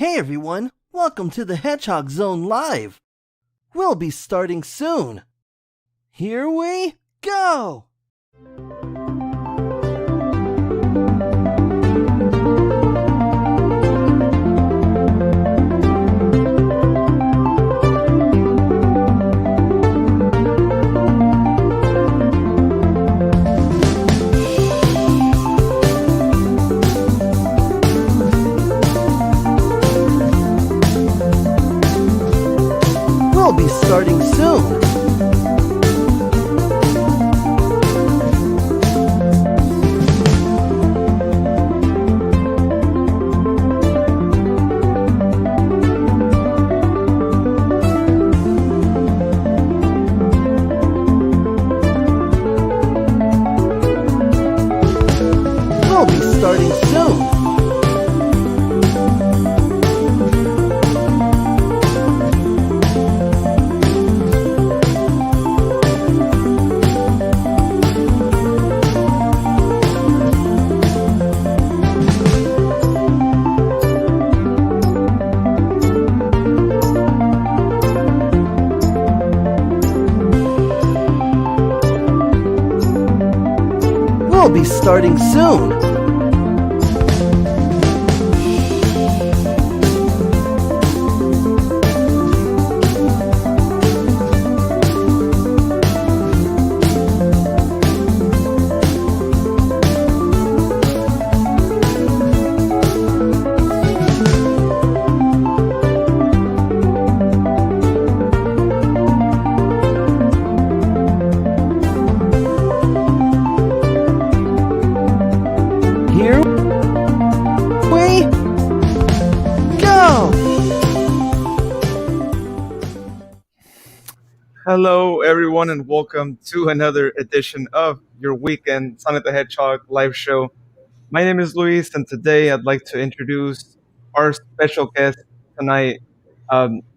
Hey everyone, welcome to the Hedgehog Zone Live. We'll be starting soon. Here we go! We'll be starting soon. We'll be starting soon. We'll be starting soon. Here we go! Hello, everyone, and welcome to another edition of your weekend Sonic the Hedgehog live show. My name is Luis, and today I'd like to introduce our special guest tonight.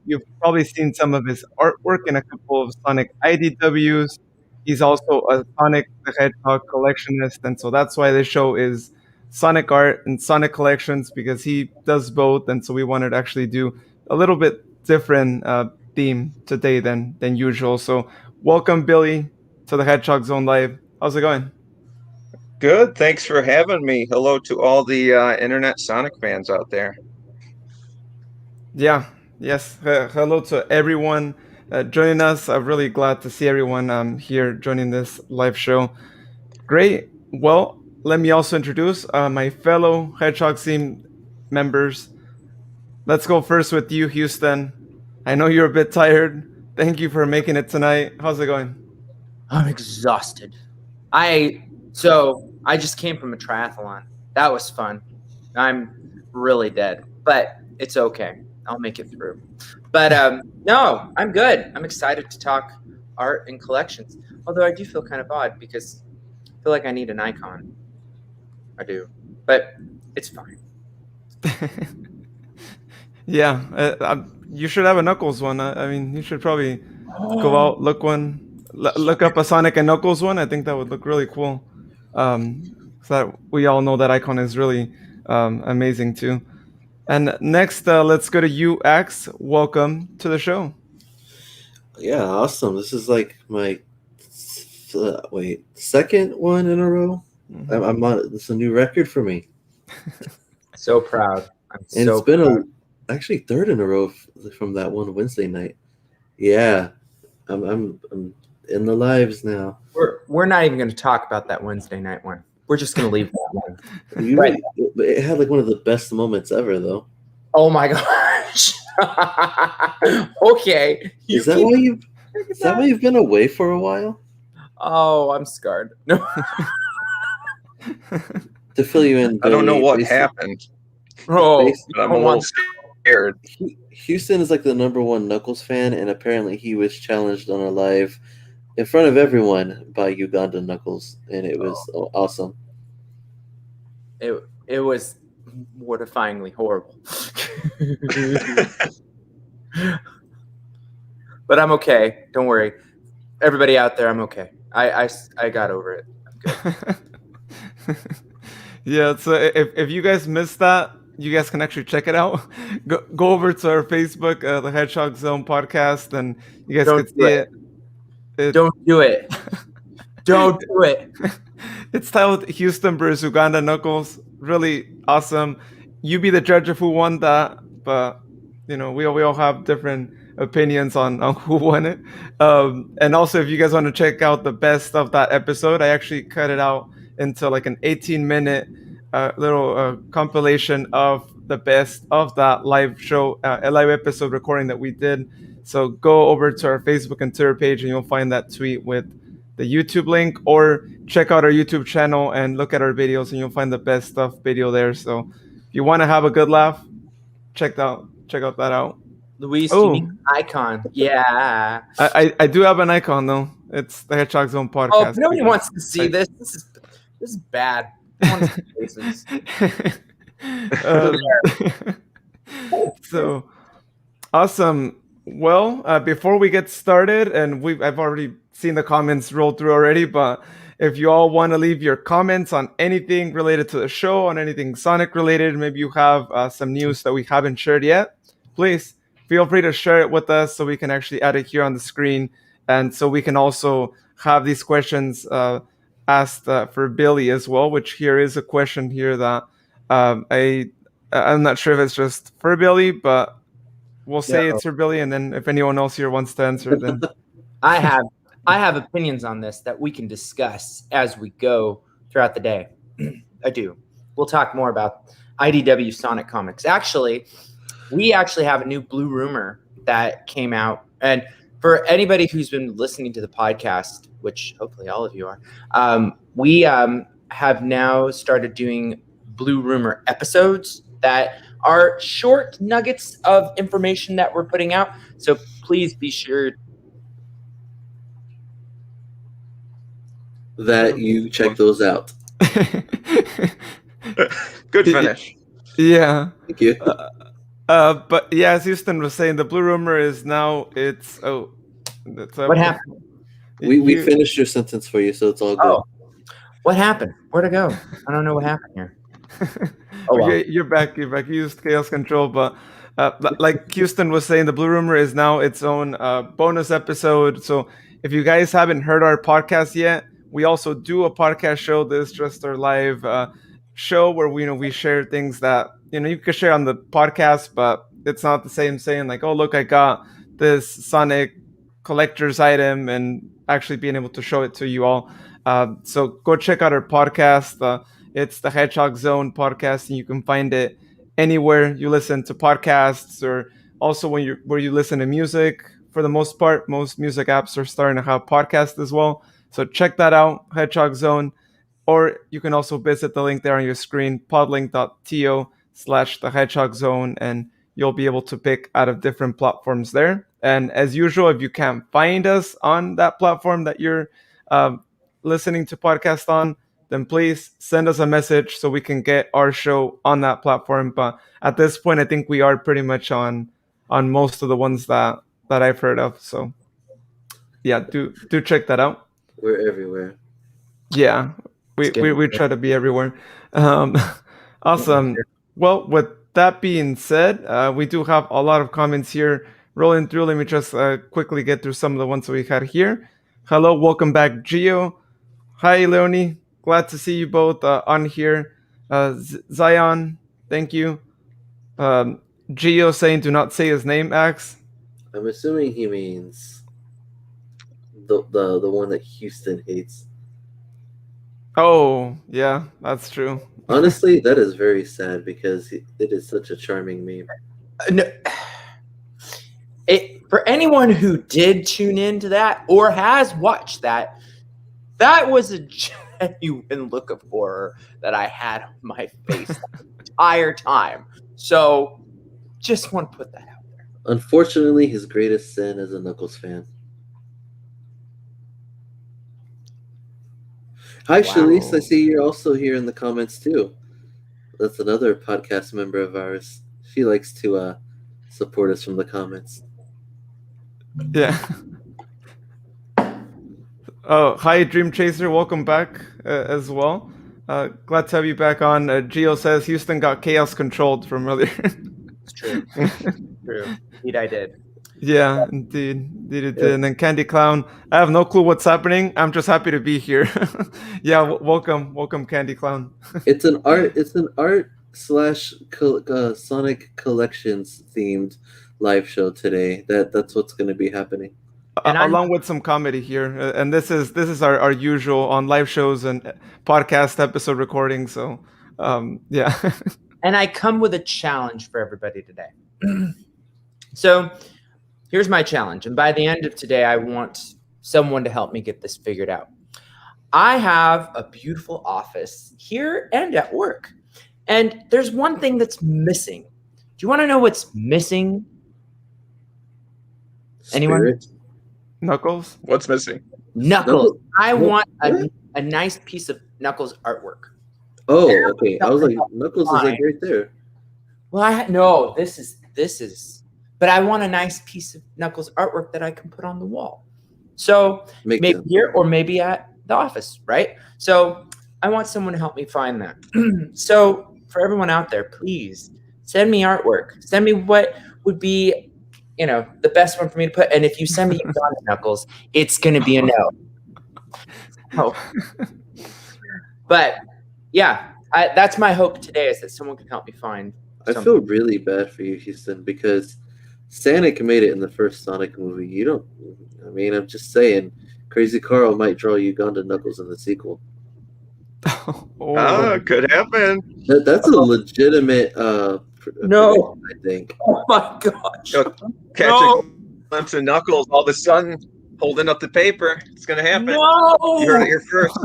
You've probably seen some of his artwork in a couple of Sonic IDWs. He's also a Sonic the Hedgehog collectionist, and so that's why this show is Sonic Art and Sonic Collections, because he does both, and so we wanted to actually do a little bit different theme today than usual. So welcome, Billy, to the Hedgehog Zone Live. How's it going? Good. Thanks for having me. Hello to all the internet Sonic fans out there. Yeah, yes. Hello to everyone joining us. I'm really glad to see everyone here joining this live show. Great. Well, let me also introduce my fellow Hedgehog team members. Let's go first with you, Houston. I know you're a bit tired. Thank you for making it tonight. How's it going? I'm exhausted. I just came from a triathlon. That was fun. I'm really dead, but it's okay. I'll make it through. But no, I'm good. I'm excited to talk art and collections. Although I do feel kind of odd because I feel like I need an icon. I do, but it's fine. Yeah, you should have a Knuckles one. I mean, you should probably go out, look up a Sonic and Knuckles one. I think that would look really cool. So that we all know that icon is really amazing too. And next, let's go to you, Axe. Welcome to the show. Yeah, awesome. This is like my second one in a row. Mhm. I'm on. It's a new record for me, So proud. and it's been actually third in a row from that one Wednesday night. Yeah, I'm in the lives now. We're not even going to talk about that Wednesday night one. We're just going to leave that one. But it had like one of the best moments ever, though. Oh my gosh. Okay. Is that why you've been away for a while? Oh, I'm scarred. No. To fill you in, I don't know Billy, what basically- happened. Oh, But I'm a little scared. Houston is like the #1 Knuckles fan, and apparently he was challenged on a live in front of everyone by Uganda Knuckles, and it was awesome. it was mortifyingly horrible. But I'm okay. Don't worry. Everybody out there, I'm okay. I got over it. I'm good. Yeah, so if you guys missed that, you guys can actually check it out. Go over to our Facebook, the Hedgehog Zone podcast, and you guys Don't could do see it. it. Don't do it. Don't do it. It's titled Houston vs. Uganda Knuckles. Really awesome. You be the judge of who won that, but we all have different opinions on who won it. And also, if you guys want to check out the best of that episode, I actually cut it out into like an 18-minute little compilation of the best of that live show, a live episode recording that we did. So go over to our Facebook and Twitter page, and you'll find that tweet with the YouTube link, or check out our YouTube channel and look at our videos, and you'll find the best stuff video there. So if you want to have a good laugh, check that out. Luis, Oh, you need an icon. Yeah. I do have an icon though. It's the Hedgehog Zone podcast. Oh, nobody wants to see this. This is bad. No one wants to see faces. So awesome. Well, before we get started, and I've already seen the comments roll through already, but if you all want to leave your comments on anything related to the show, on anything Sonic related, maybe you have some news that we haven't shared yet, please feel free to share it with us so we can actually add it here on the screen, and so we can also have these questions asked for Billy as well, which here is a question here that I'm not sure if it's just for Billy, but we'll say it's for Billy, and then if anyone else here wants to answer, then I have opinions on this that we can discuss as we go throughout the day. I do. We'll talk more about IDW Sonic comics. Actually, we actually have a new Blue Rumor that came out, and for anybody who's been listening to the podcast, which hopefully all of you are, we have now started doing Blue Rumor episodes that are short nuggets of information that we're putting out. So please be sure that you check those out. Good finish. Yeah. Thank you. But yeah, as Houston was saying, the Blue Rumor is now what happened? We finished your sentence for you, so it's all good. Oh, what happened? Where'd it go? I don't know what happened here. Oh, well. Okay, you're back. You used Chaos Control, but like Houston was saying, the Blue Rumor is now its own bonus episode. So if you guys haven't heard our podcast yet, we also do a podcast show. This is just our live show where we share things that you can share on the podcast, but it's not the same saying like, oh look, I got this Sonic collector's item, and actually being able to show it to you all. So go check out our podcast. It's the Hedgehog Zone podcast, and you can find it anywhere you listen to podcasts, or also where you listen to music. For the most part, most music apps are starting to have podcasts as well. So check that out, Hedgehog Zone. Or you can also visit the link there on your screen, podlink.to/the Hedgehog Zone, and you'll be able to pick out of different platforms there. And as usual, if you can't find us on that platform that you're listening to podcast on, then please send us a message so we can get our show on that platform. But at this point, I think we are pretty much on most of the ones that I've heard of. So yeah, do check that out. We're everywhere. Yeah, we try to be everywhere. Awesome. Well, with that being said, we do have a lot of comments here rolling through. Let me just quickly get through some of the ones that we had here. Hello, welcome back, Gio. Hi, Leonie. Glad to see you both on here. Zion, thank you. Gio saying, do not say his name, Axe. I'm assuming he means the one that Houston hates. Oh, yeah, that's true. Honestly, that is very sad because it is such a charming meme. No, for anyone who did tune into that or has watched that was a genuine look of horror that I had on my face the entire time. So, just want to put that out there. Unfortunately, his greatest sin is a Knuckles fan. Hi, Shalice. I see you're also here in the comments too. That's another podcast member of ours. She likes to support us from the comments. Yeah. Oh, hi, Dream Chaser. Welcome back as well. Glad to have you back on. Gio says Houston got chaos controlled from earlier. It's true. True. Indeed, I did. Yeah, indeed. Indeed it did. Yeah. And then Candy Clown, I have no clue what's happening. I'm just happy to be here. Yeah, welcome. Welcome, Candy Clown. It's an art. It's an art slash Sonic Collections themed live show today. That's what's going to be happening. And I'm Along with some comedy here. And this is our usual on live shows and podcast episode recording. So, yeah. and I come with a challenge for everybody today. So here's my challenge. And by the end of today, I want someone to help me get this figured out. I have a beautiful office here and at work. And there's one thing that's missing. Do you want to know what's missing? Anyone? Spirit. Knuckles? What's missing? Knuckles. I What? want What? a nice piece of Knuckles artwork. Oh, okay. I was like, Knuckles is like right there. Well, no, this is, but I want a nice piece of Knuckles artwork that I can put on the wall. So Make maybe sense. here or maybe at the office, right? So I want someone to help me find that. So for everyone out there, please send me artwork. Send me what would be, the best one for me to put. And if you send me Uganda Knuckles, it's going to be a no. Oh. But yeah, that's my hope today, is that someone can help me find I something. feel really bad for you, Houston, because Sonic made it in the first Sonic movie. You don't. I mean, I'm just saying, Crazy Carl might draw Uganda Knuckles in the sequel. Oh. Could happen. That's a legitimate No. prediction, I think. Oh my gosh. Catch No. a glimpse of Knuckles all of a sudden holding up the paper. It's gonna happen. No. You heard it here first.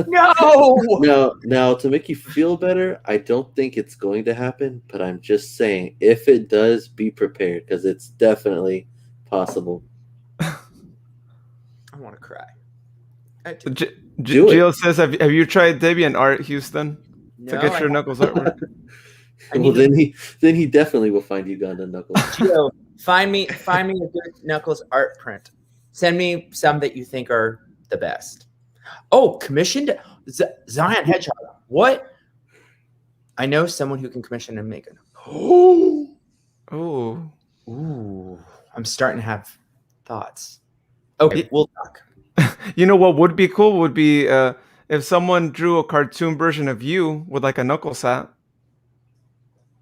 No. Now, to make you feel better, I don't think it's going to happen, but I'm just saying, if it does, be prepared, because it's definitely possible. I want to cry. I do. Do it. Gio says, have you tried DeviantArt, Houston, to No, get your Knuckles artwork? I Well, need then he definitely will find Uganda Knuckles. Gio, find me a good Knuckles art print. Send me some that you think are the best. Oh, commissioned Zion Hedgehog. What? I know someone who can commission and make it. Oh. Ooh, I'm starting to have thoughts. Okay, we'll talk. You know what would be cool would be if someone drew a cartoon version of you with like a Knuckles hat.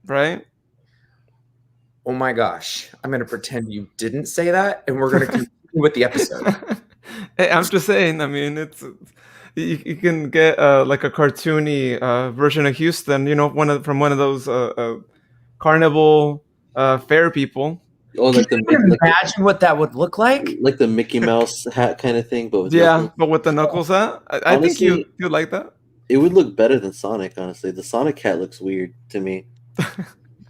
Right? Oh my gosh. I'm going to pretend you didn't say that, and we're going to continue with the episode. Hey, I'm just saying, I mean, you can get like a cartoony version of Houston, from one of those carnival fair people. Oh, like Can you imagine what that would look like? like the Mickey Mouse hat kind of thing, but with Yeah, Knuckles. but with the Knuckles hat, I think Honestly, you'd like that. It would look better than Sonic, honestly. The Sonic hat looks weird to me.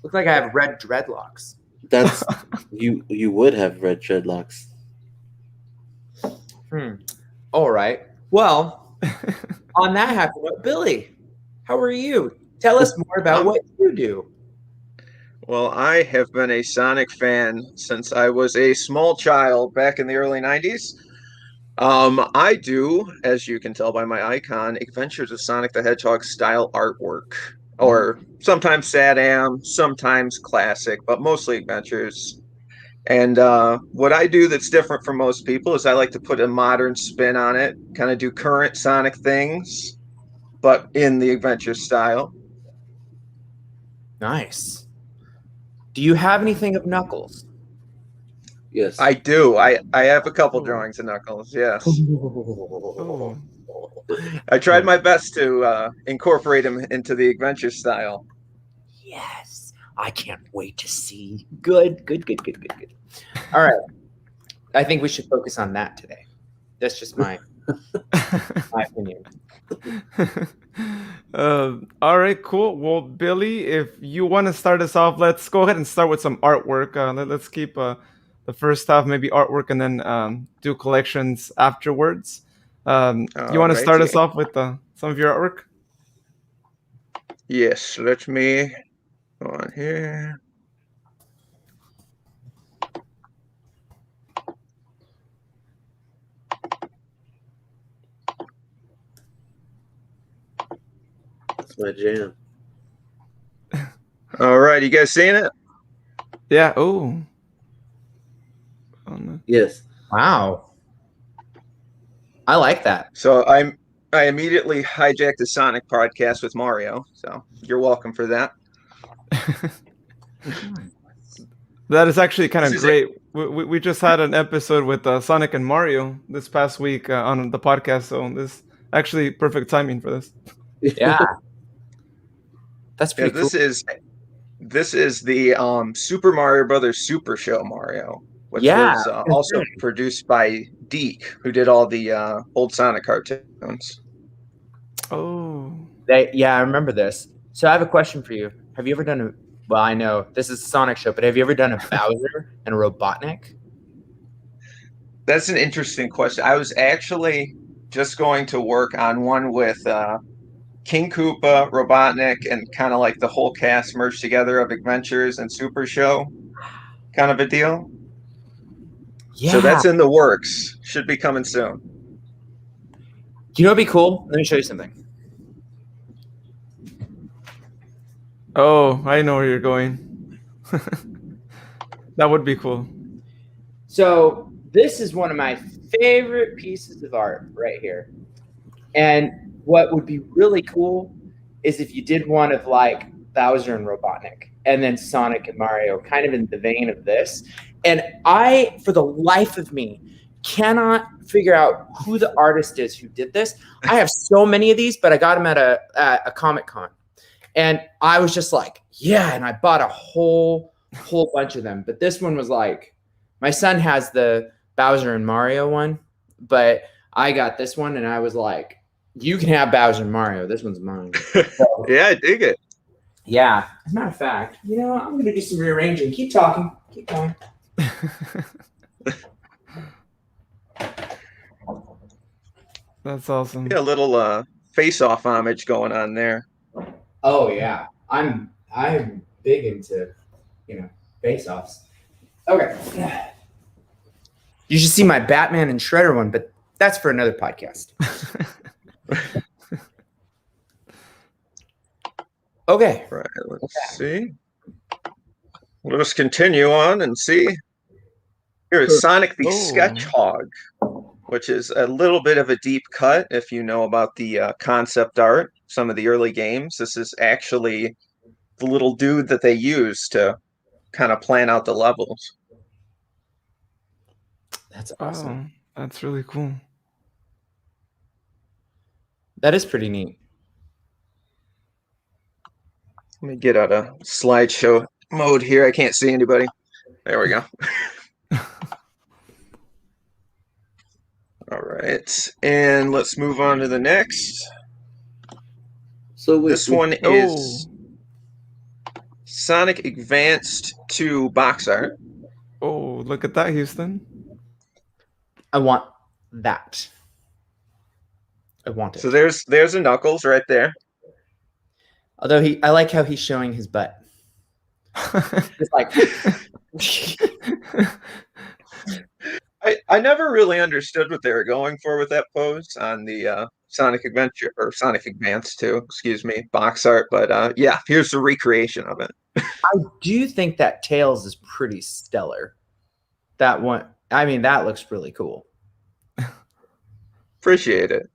Looks like I have red dreadlocks. That's you would have red dreadlocks. All right. Well, on that happy note, Billy, how are you? Tell us more about what you do. Well, I have been a Sonic fan since I was a small child back in the early 90s. I do, as you can tell by my icon, Adventures of Sonic the Hedgehog style artwork, or sometimes SATAM, sometimes classic, but mostly adventures. And what I do that's different from most people is I like to put a modern spin on it, kind of do current Sonic things, but in the adventure style. Nice. Do you have anything of Knuckles? Yes. I do. I have a couple drawings of Knuckles, yes. Oh. I tried my best to incorporate him into the adventure style. Yes. I can't wait to see. Good. All right. I think we should focus on that today. That's just my opinion. All right, cool. Well, Billy, if you want to start us off, let's go ahead and start with some artwork. Let's keep the first half maybe artwork and then do collections afterwards. You want to start us off with some of your artwork? Yes, let me go on here. That's my jam. All right, you guys seeing it? Yeah. Oh. Oh, no. Yes. Wow. I like that. So I immediately hijacked the Sonic podcast with Mario. So you're welcome for that. That is actually kind This of is great. We just had an episode with Sonic and Mario this past week on the podcast, so this actually perfect timing for this. Yeah. That's Yeah, pretty cool. this is the Super Mario Brothers Super Show Mario, which Yeah. was also produced by Deke, who did all the old Sonic cartoons. Oh. Yeah, I remember this. So I have a question for you. Have you ever done a, well, I know this is a Sonic show, but have you ever done a Bowser and a Robotnik? That's an interesting question. I was actually just going to work on one with King Koopa, Robotnik, and kind of like the whole cast merged together of Adventures and Super Show, kind of a deal. Yeah. So that's in the works. Should be coming soon. You know what'd be cool? Let me show you something. Oh, I know where you're going. That would be cool. So this is one of my favorite pieces of art right here. And what would be really cool is if you did one of like Bowser and Robotnik and then Sonic and Mario, kind of in the vein of this. And I, for the life of me, cannot figure out who the artist is who did this. I have so many of these, but I got them at a Comic-Con. And I was just like, yeah, and I bought a whole bunch of them. But this one was like, my son has the Bowser and Mario one, but I got this one and I was like, you can have Bowser and Mario. This one's mine. So, Yeah, I dig it. yeah. As a matter of fact, you know, I'm going to do some rearranging. Keep talking. Keep going. That's awesome. Yeah, a little face-off homage going on there. Oh yeah, I'm big into, you know, face-offs. Okay. You should see my Batman and Shredder one, but that's for another podcast. Okay. Right, let's see. Let us continue on and see. Here is Sonic the Sketchhog, which is a little bit of a deep cut if you know about the concept art, some of the early games. This is actually the little dude that they use to kind of plan out the levels. That's awesome. Oh, that's really cool. That is pretty neat. Let me get out of slideshow mode here. I can't see anybody. There we go. All right, and let's move on to the next. So wait, This one is Sonic Advanced 2 box art. Oh, look at that, Houston. I want that. I want it. So there's a Knuckles right there. Although I like how he's showing his butt. It's like I never really understood what they were going for with that pose on the Sonic Adventure or Sonic Advance 2, excuse me, box art. But yeah, here's the recreation of it. I do think that Tails is pretty stellar. That one, I mean, that looks really cool. Appreciate it.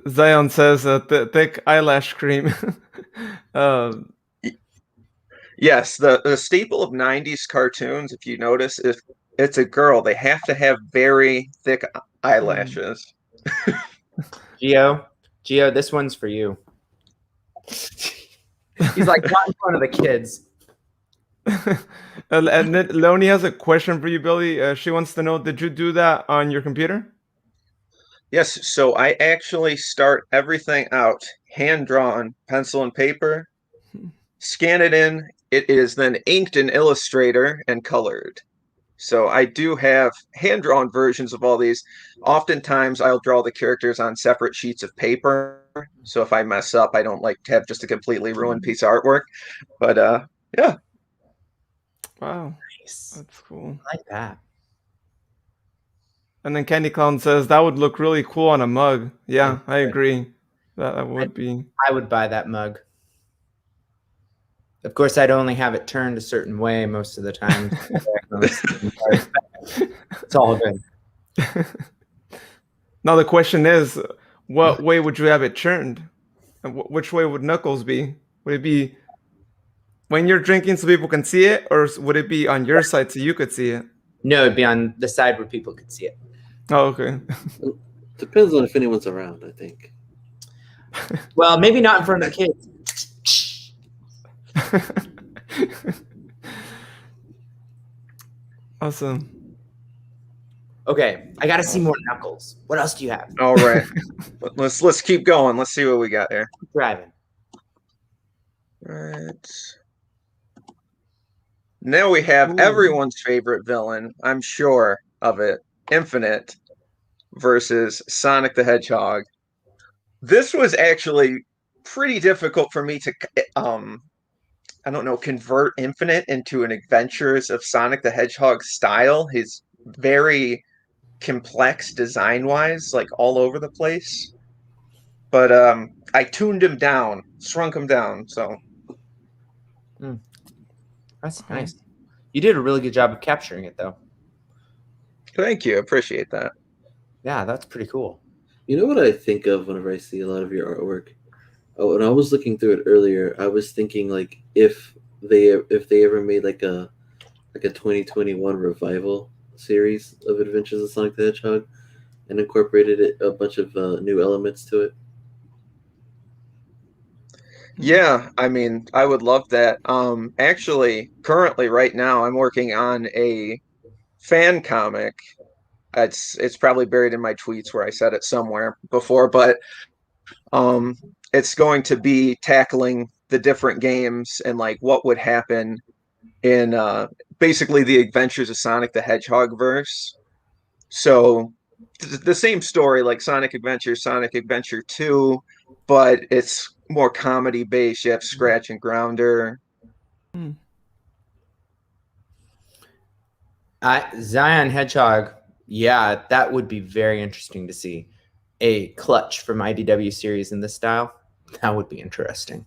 Zion says thick eyelash cream. Yes, the staple of 90s cartoons, if you notice, if it's a girl, they have to have very thick eyelashes. Geo, this one's for you. He's like not in front of the kids. And then Leonie has a question for you, Billy. She wants to know, did you do that on your computer? Yes, so I actually start everything out hand-drawn, pencil and paper, scan it in. It is then inked in Illustrator and colored. So I do have hand-drawn versions of all these. Oftentimes, I'll draw the characters on separate sheets of paper. So if I mess up, I don't like to have just a completely ruined piece of artwork. But yeah. Wow, Nice. that's cool. I like that. And then Candy Clown says that would look really cool on a mug. Yeah, I agree. That would be. I would buy that mug. Of course, I'd only have it turned a certain way most of the time. It's all good. Now the question is, what way would you have it churned? And which way would Knuckles be? Would it be when you're drinking so people can see it, or would it be on your side so you could see it? No, it'd be on the side where people could see it. Oh, okay. Depends on if anyone's around, I think. Well, maybe not in front of the kids. Awesome. Okay, I got to see more Knuckles. What else do you have? All right. Let's keep going. Let's see what we got here. Keep driving. Right. Now we have everyone's favorite villain, I'm sure of it, Infinite versus Sonic the Hedgehog. This was actually pretty difficult for me to, I don't know, convert Infinite into an Adventures of Sonic the Hedgehog style. He's very complex design-wise, like all over the place. But I tuned him down, shrunk him down, so... That's nice. You did a really good job of capturing it, though. Thank you. Appreciate that. Yeah, that's pretty cool. You know what I think of whenever I see a lot of your artwork? Oh, when I was looking through it earlier, I was thinking like if they ever made like a 2021 revival series of Adventures of Sonic the Hedgehog and incorporated a bunch of new elements to it. Yeah, I mean, I would love that. Actually, currently, right now, I'm working on a fan comic. It's probably buried in my tweets where I said it somewhere before, but it's going to be tackling the different games and like what would happen in basically the Adventures of Sonic the Hedgehog verse. So the same story, like Sonic Adventure 2, but it's more comedy based. You have Scratch and Grounder. Zion Hedgehog, yeah, that would be very interesting to see. A clutch from IDW series in this style. That would be interesting.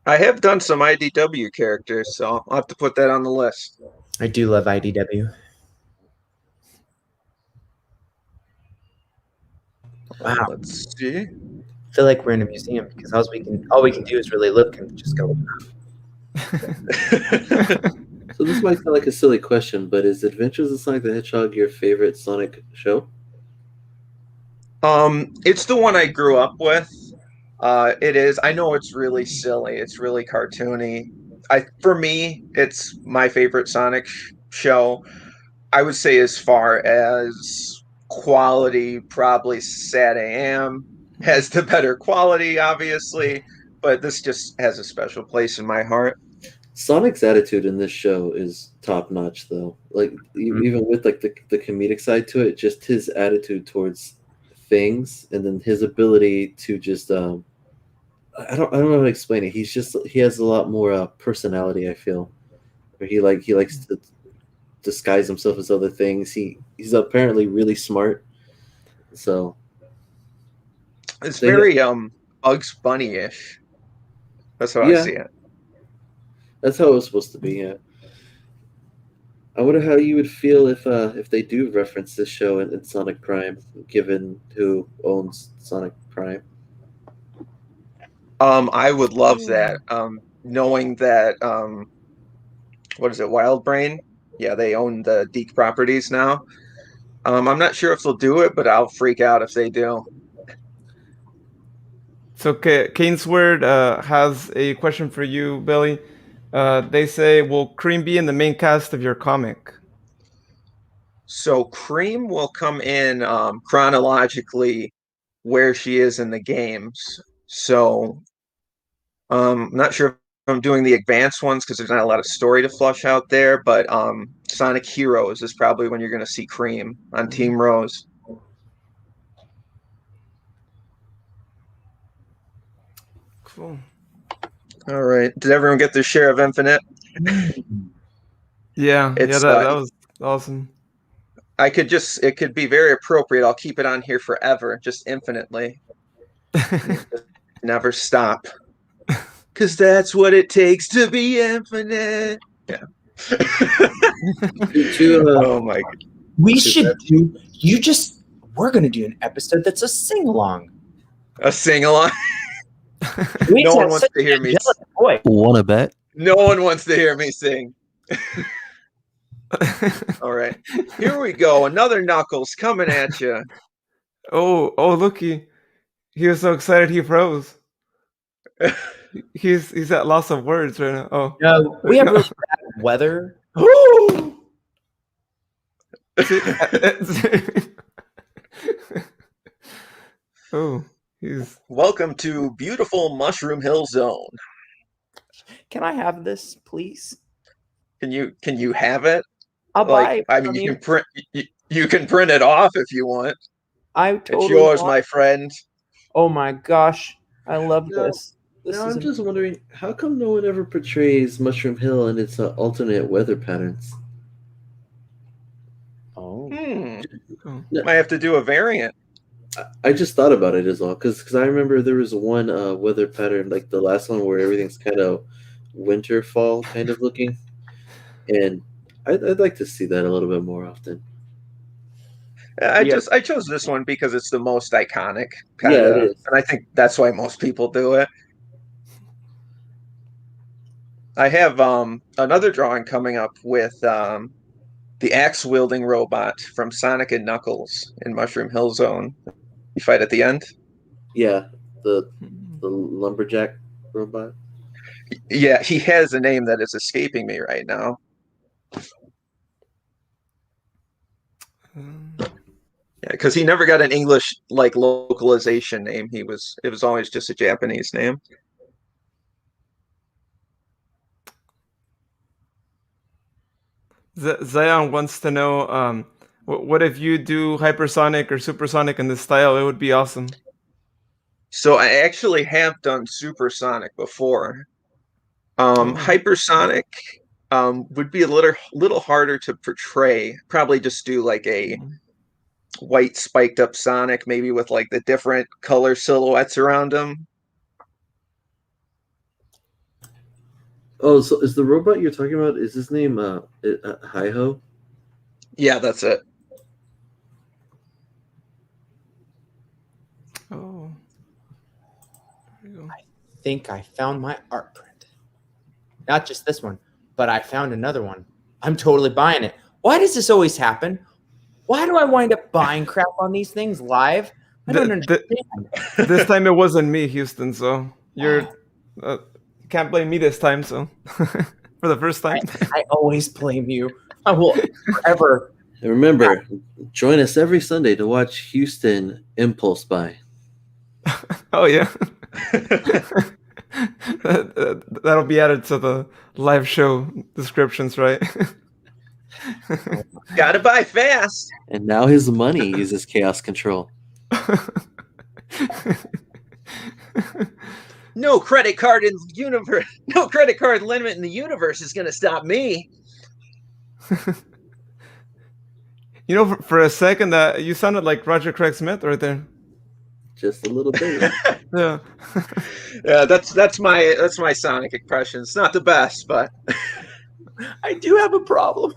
I have done some IDW characters, so I'll have to put that on the list. I do love IDW. Wow. Let's see. I feel like we're in a museum because all we can do is really look and just go. So this might sound like a silly question, but is Adventures of Sonic the Hedgehog your favorite Sonic show? It's the one I grew up with. It is. I know it's really silly. It's really cartoony. For me, it's my favorite Sonic show. I would say as far as quality, probably Sad AM has the better quality, obviously, but this just has a special place in my heart. Sonic's attitude in this show is top notch, though. Like even with like the comedic side to it, just his attitude towards things, and then his ability to just I don't know how to explain it. He has a lot more personality. I feel, where he likes to disguise himself as other things. He's apparently really smart. So it's very Bugs Bunny-ish. That's how I see it. That's how it was supposed to be. Yeah. I wonder how you would feel if they do reference this show in Sonic Prime, given who owns Sonic Prime. I would love that. Knowing that what is it, Wild Brain? Yeah, they own the Deke properties now. I'm not sure if they'll do it, but I'll freak out if they do. So Kane's Word has a question for you, Billy. They say, will Cream be in the main cast of your comic? So Cream will come in chronologically where she is in the games. So I'm not sure if I'm doing the advanced ones because there's not a lot of story to flush out there, but Sonic Heroes is probably when you're going to see Cream on Team Rose. Cool. All right. Did everyone get their share of Infinite? Yeah, that was awesome. It could be very appropriate. I'll keep it on here forever, just infinitely. Never stop. Because that's what it takes to be infinite. Yeah. Oh my God. We should do. We're gonna do an episode that's a sing along. A sing along. No one wants to hear me. Wanna bet? No one wants to hear me sing. All right. Here we go. Another Knuckles coming at you. Oh, looky. He was so excited he froze. He's at loss of words right now. Oh. No, we have really bad weather. Oh, he's. Welcome to beautiful Mushroom Hill Zone. Can I have this, please? Can you have it? I'll buy it. I mean, you can print it off if you want. It's yours, my friend. Oh my gosh, I love this. Now I'm just wondering, how come no one ever portrays Mushroom Hill and its alternate weather patterns? Oh. Might have to do a variant. I just thought about it as well, because I remember there was one weather pattern, like the last one, where everything's kind of winter fall kind of looking, and I'd like to see that a little bit more often. I chose this one because it's the most iconic, it is. and I think that's why most people do it. I have another drawing coming up with the axe-wielding robot from Sonic and Knuckles in Mushroom Hill Zone. You fight at the end? Yeah, the lumberjack robot. Yeah, he has a name that is escaping me right now. Yeah, because he never got an English localization name. It was always just a Japanese name. Zion wants to know, what if you do hypersonic or supersonic in this style? It would be awesome. So I actually have done supersonic before. Hypersonic would be a little harder to portray. Probably just do like a white spiked up Sonic, maybe with like the different color silhouettes around him. Oh, so is the robot you're talking about, is his name Hi-Ho? Yeah, that's it. Oh. I think I found my art print. Not just this one, but I found another one. I'm totally buying it. Why does this always happen? Why do I wind up buying crap on these things live? I don't understand. This time it wasn't me, Houston, so you're can't blame me this time, so for the first time. I always blame you. I will forever. And remember, join us every Sunday to watch Houston Impulse Buy. Oh yeah. That'll be added to the live show descriptions, right? Gotta buy fast. And now his money uses chaos control. No credit card in the universe. No credit card limit in the universe is gonna stop me. You know, for a second, that you sounded like Roger Craig Smith right there. Just a little bit. Yeah. Yeah, that's my Sonic impression. It's not the best, but I do have a problem.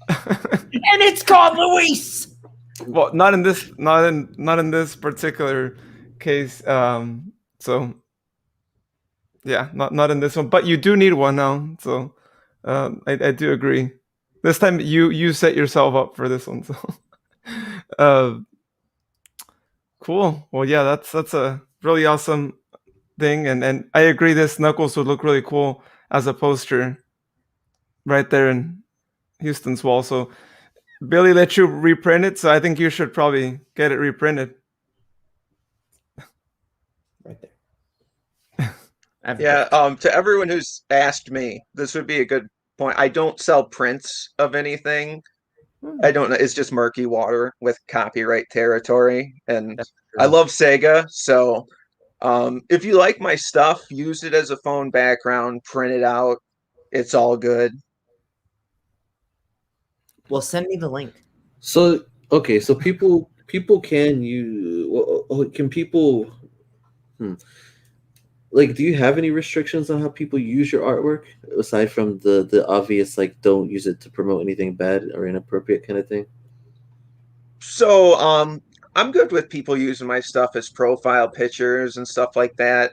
And it's called Luis. Well, not in this particular case. So yeah, not in this one. But you do need one now. So I do agree. This time you set yourself up for this one. So cool. Well, yeah, that's a really awesome thing, and I agree. This Knuckles would look really cool as a poster right there in Houston's wall. So Billy let you reprint it, so I think you should probably get it reprinted. Right there. yeah. To everyone who's asked me, this would be a good point. I don't sell prints of anything. I don't know. It's just murky water with copyright territory, and I love Sega. So, if you like my stuff, use it as a phone background, print it out. It's all good. Well, send me the link. So okay, so people can use. Can people Like, do you have any restrictions on how people use your artwork aside from the obvious, like, don't use it to promote anything bad or inappropriate kind of thing? So, I'm good with people using my stuff as profile pictures and stuff like that.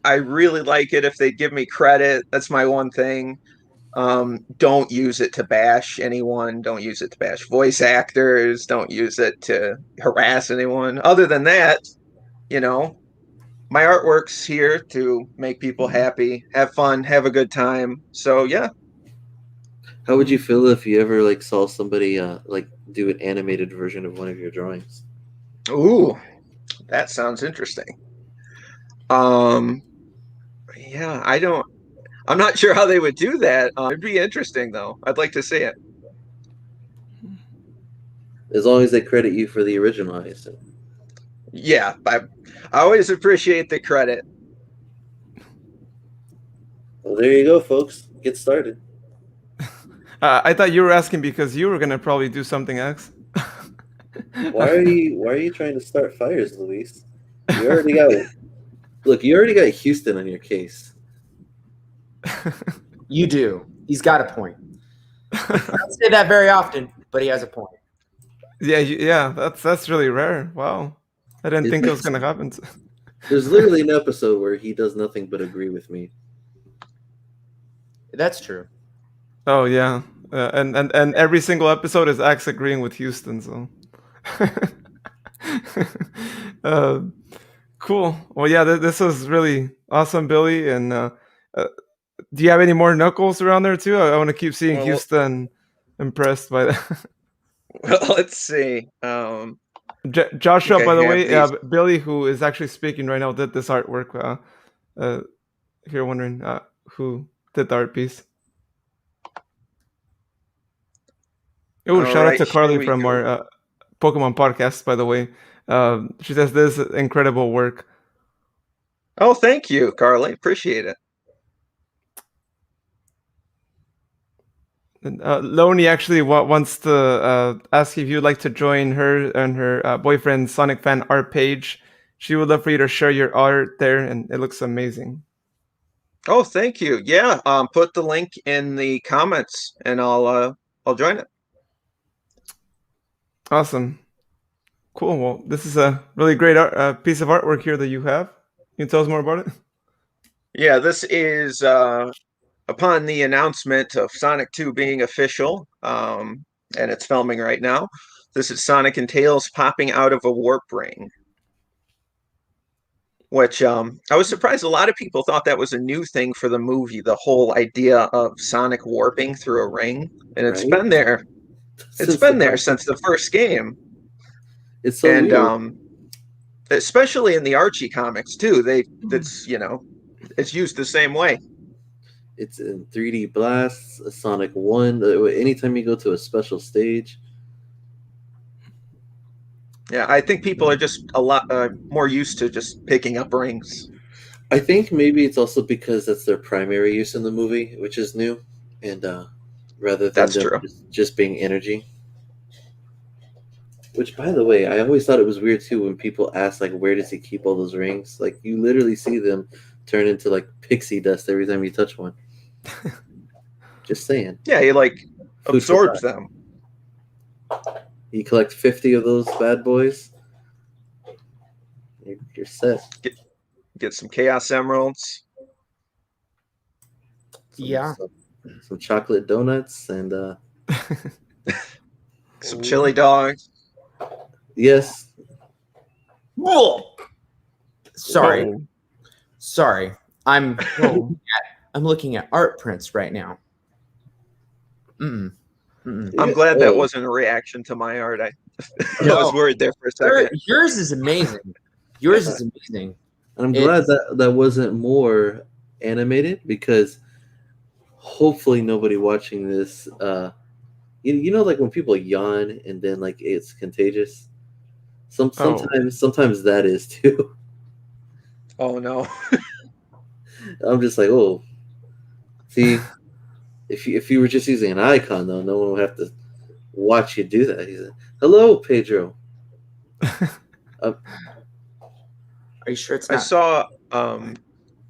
I really like it if they give me credit. That's my one thing. Don't use it to bash anyone. Don't use it to bash voice actors. Don't use it to harass anyone. Other than that, you know, my artwork's here to make people happy, have fun, have a good time. So yeah. How would you feel if you ever like saw somebody like do an animated version of one of your drawings? Ooh, that sounds interesting. Um, yeah, I'm not sure how they would do that. It'd be interesting though. I'd like to see it. As long as they credit you for the original, I assume. Yeah, I always appreciate the credit. Well, there you go, folks. Get started. I thought you were asking because you were gonna probably do something else. Why are you trying to start fires, Luis? You already got Look, you already got Houston on your case. You do. He's got a point. I don't say that very often, but he has a point. Yeah, that's really rare. Wow, I didn't think it was gonna happen. There's literally an episode where he does nothing but agree with me. That's true. Oh yeah, and every single episode is Axe agreeing with Houston. So, uh, cool. Well, yeah, this was really awesome, Billy. And do you have any more knuckles around there too? I want to keep seeing Well, Houston impressed by that. well, let's see. Joshua, Okay, by the have way, these. Billy, who is actually speaking right now, did this artwork. If you're wondering who did the art piece. Oh, All shout out right, to here Carly we from go. our Pokemon podcast, by the way. She says this is incredible work. Oh, thank you, Carly. Appreciate it. And, Loni actually wants to ask if you'd like to join her and her boyfriend Sonic Fan art page. She would love for you to share your art there, and it looks amazing. Oh, thank you. Yeah, put the link in the comments and I'll join it. Awesome. Cool. Well, this is a really great piece of artwork here that you have. Can you tell us more about it? Yeah, this is upon the announcement of Sonic 2 being official, and it's filming right now. This is Sonic and Tails popping out of a warp ring, which I was surprised a lot of people thought that was a new thing for the movie, the whole idea of Sonic warping through a ring, and it's Right? been there. It's Since been the there first- since the first game. It's so And weird. especially in the Archie comics too, it's used the same way. It's in 3D blasts, a Sonic 1. Anytime you go to a special stage. Yeah, I think people are just a lot more used to just picking up rings. I think maybe it's also because that's their primary use in the movie, which is new, and rather than That's them true. just being energy. Which, by the way, I always thought it was weird too when people ask, like, where does he keep all those rings? Like, you literally see them turn into like pixie dust every time you touch one. Just saying. Yeah, he like Food for absorbs thought. them. You collect 50 of those bad boys, you're set. Get some Chaos Emeralds. Yeah. Some chocolate donuts and Some chili dogs. yes. Sorry. Whoa. Sorry. I'm looking at art prints right now. Mm-mm. Mm-mm. I'm glad that Oh. wasn't a reaction to my art. I No. was worried there for a second. Yours is amazing. Yours is amazing. I'm glad that wasn't more animated because hopefully nobody watching this you know like when people yawn and then like it's contagious. Sometimes that is too. Oh no. I'm just like, oh, see, if you were just using an icon though, no one would have to watch you do that. He's like, hello, Pedro. Are you sure it's I not? saw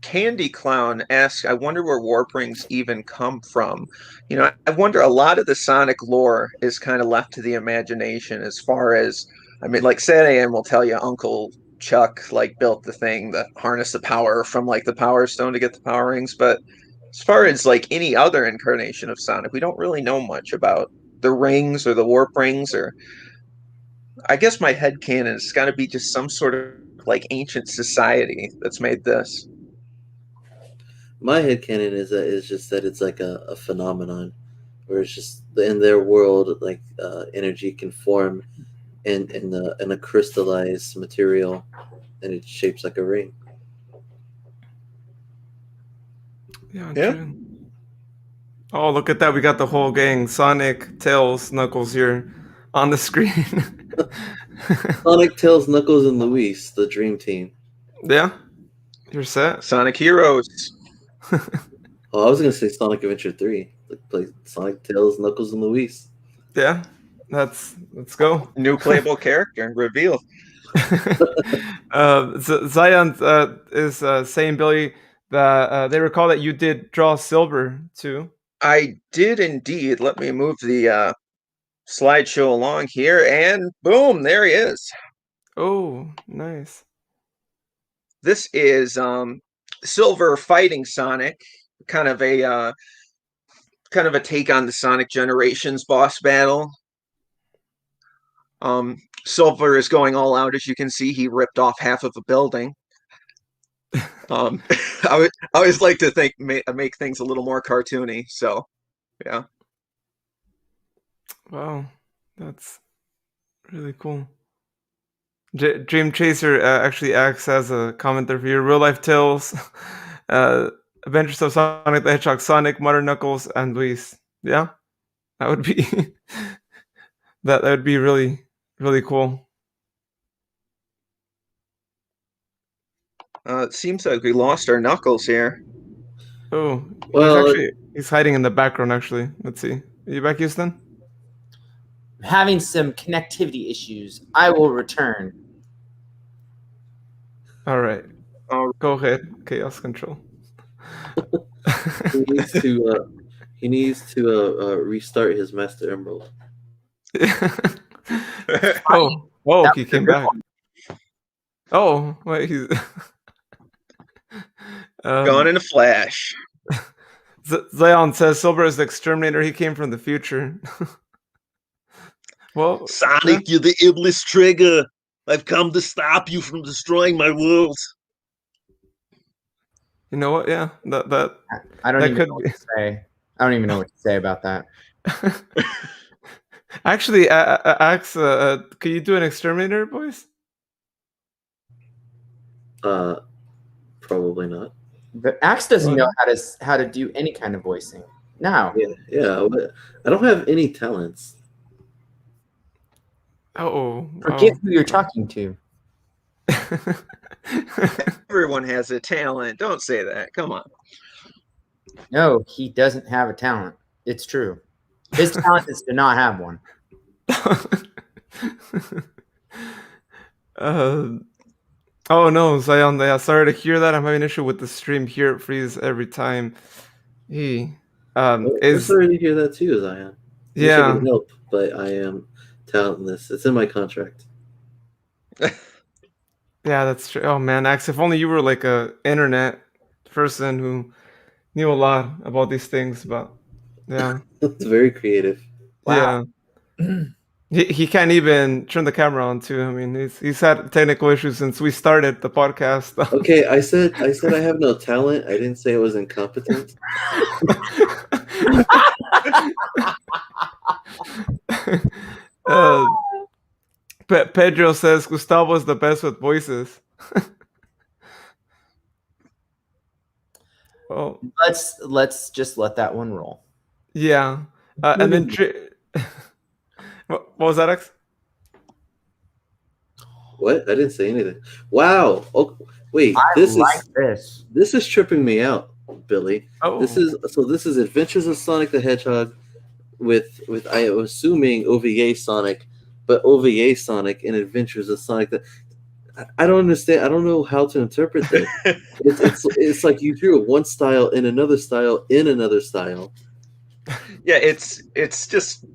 Candy Clown ask, I wonder where warp rings even come from. I wonder a lot of the Sonic lore is kind of left to the imagination as far as, I mean, like Sad will tell you Uncle Chuck like built the thing that harnessed the power from like the Power Stone to get the power rings. But as far as like any other incarnation of Sonic, we don't really know much about the rings or the warp rings, or I guess my headcanon has got to be just some sort of like ancient society that's made this. My headcanon is just that it's like a phenomenon where it's just in their world, like energy can form in a crystallized material, and it shapes like a ring. Yeah, Yeah. true. Oh, look at that. We got the whole gang. Sonic, Tails, Knuckles here on the screen. Sonic, Tails, Knuckles, and Luis, the dream team. Yeah, you're set. Sonic Heroes. Oh, I was gonna say Sonic Adventure 3. Like play Sonic, Tails, Knuckles, and Luis. Yeah, let's go. New playable character revealed. Zion is saying, Billy, that they recall that you did draw Silver too. I did indeed. Let me move the slideshow along here, and boom, there he is. Oh, nice. This is Silver fighting Sonic, kind of a take on the Sonic Generations boss battle. Silver is going all out, as you can see. He ripped off half of a building. I always like to make things a little more cartoony. So, yeah. Wow, that's really cool. Dream Chaser actually acts as a commenter for your real life tales, Adventures of Sonic the Hedgehog, Sonic, Mother Knuckles, and Luis. Yeah, that would be that would be really cool. It seems like we lost our Knuckles here. Oh, Well, he's hiding in the background. Actually, let's see. Are you back, Houston? I'm having some connectivity issues. I will return. All right. Go ahead, Chaos Control. he needs to restart his Master Emerald. Oh, he came back. Oh, wait, he's Gone in a flash. Zion says Silver is the exterminator. He came from the future. Well, Sonic, you're the Iblis trigger. I've come to stop you from destroying my world. You know what? Yeah, that I don't that even could know what to say. I don't even know what to say about that. Actually, Axe, can you do an exterminator, boys? Probably not. The Axe doesn't know how to do any kind of voicing. Now. Yeah. I don't have any talents. Oh, Forget who you're talking to. Everyone has a talent. Don't say that. Come on. No, he doesn't have a talent. It's true. His talent is to not have one. Oh no, Zion, yeah, sorry to hear that. I'm having an issue with the stream here. It freezes every time. I'm sorry to hear that too, Zion. Yeah. I can help, but I am talentless. It's in my contract. Yeah, that's true. Oh man, Axe, if only you were like a internet person who knew a lot about these things, but yeah. It's very creative. Wow. Yeah. He can't even turn the camera on too. I mean, he's had technical issues since we started the podcast. Okay, I said I have no talent. I didn't say I was incompetent. Pedro says Gustavo is the best with voices. Oh, let's just let that one roll. Yeah, and then what was that, X? What? I didn't say anything. Wow. Oh, wait. This is tripping me out, Billy. Oh, This is Adventures of Sonic the Hedgehog with I am assuming OVA Sonic, but OVA Sonic and Adventures of Sonic. I don't understand. I don't know how to interpret that. It's like you drew one style in another style in another style. Yeah, it's just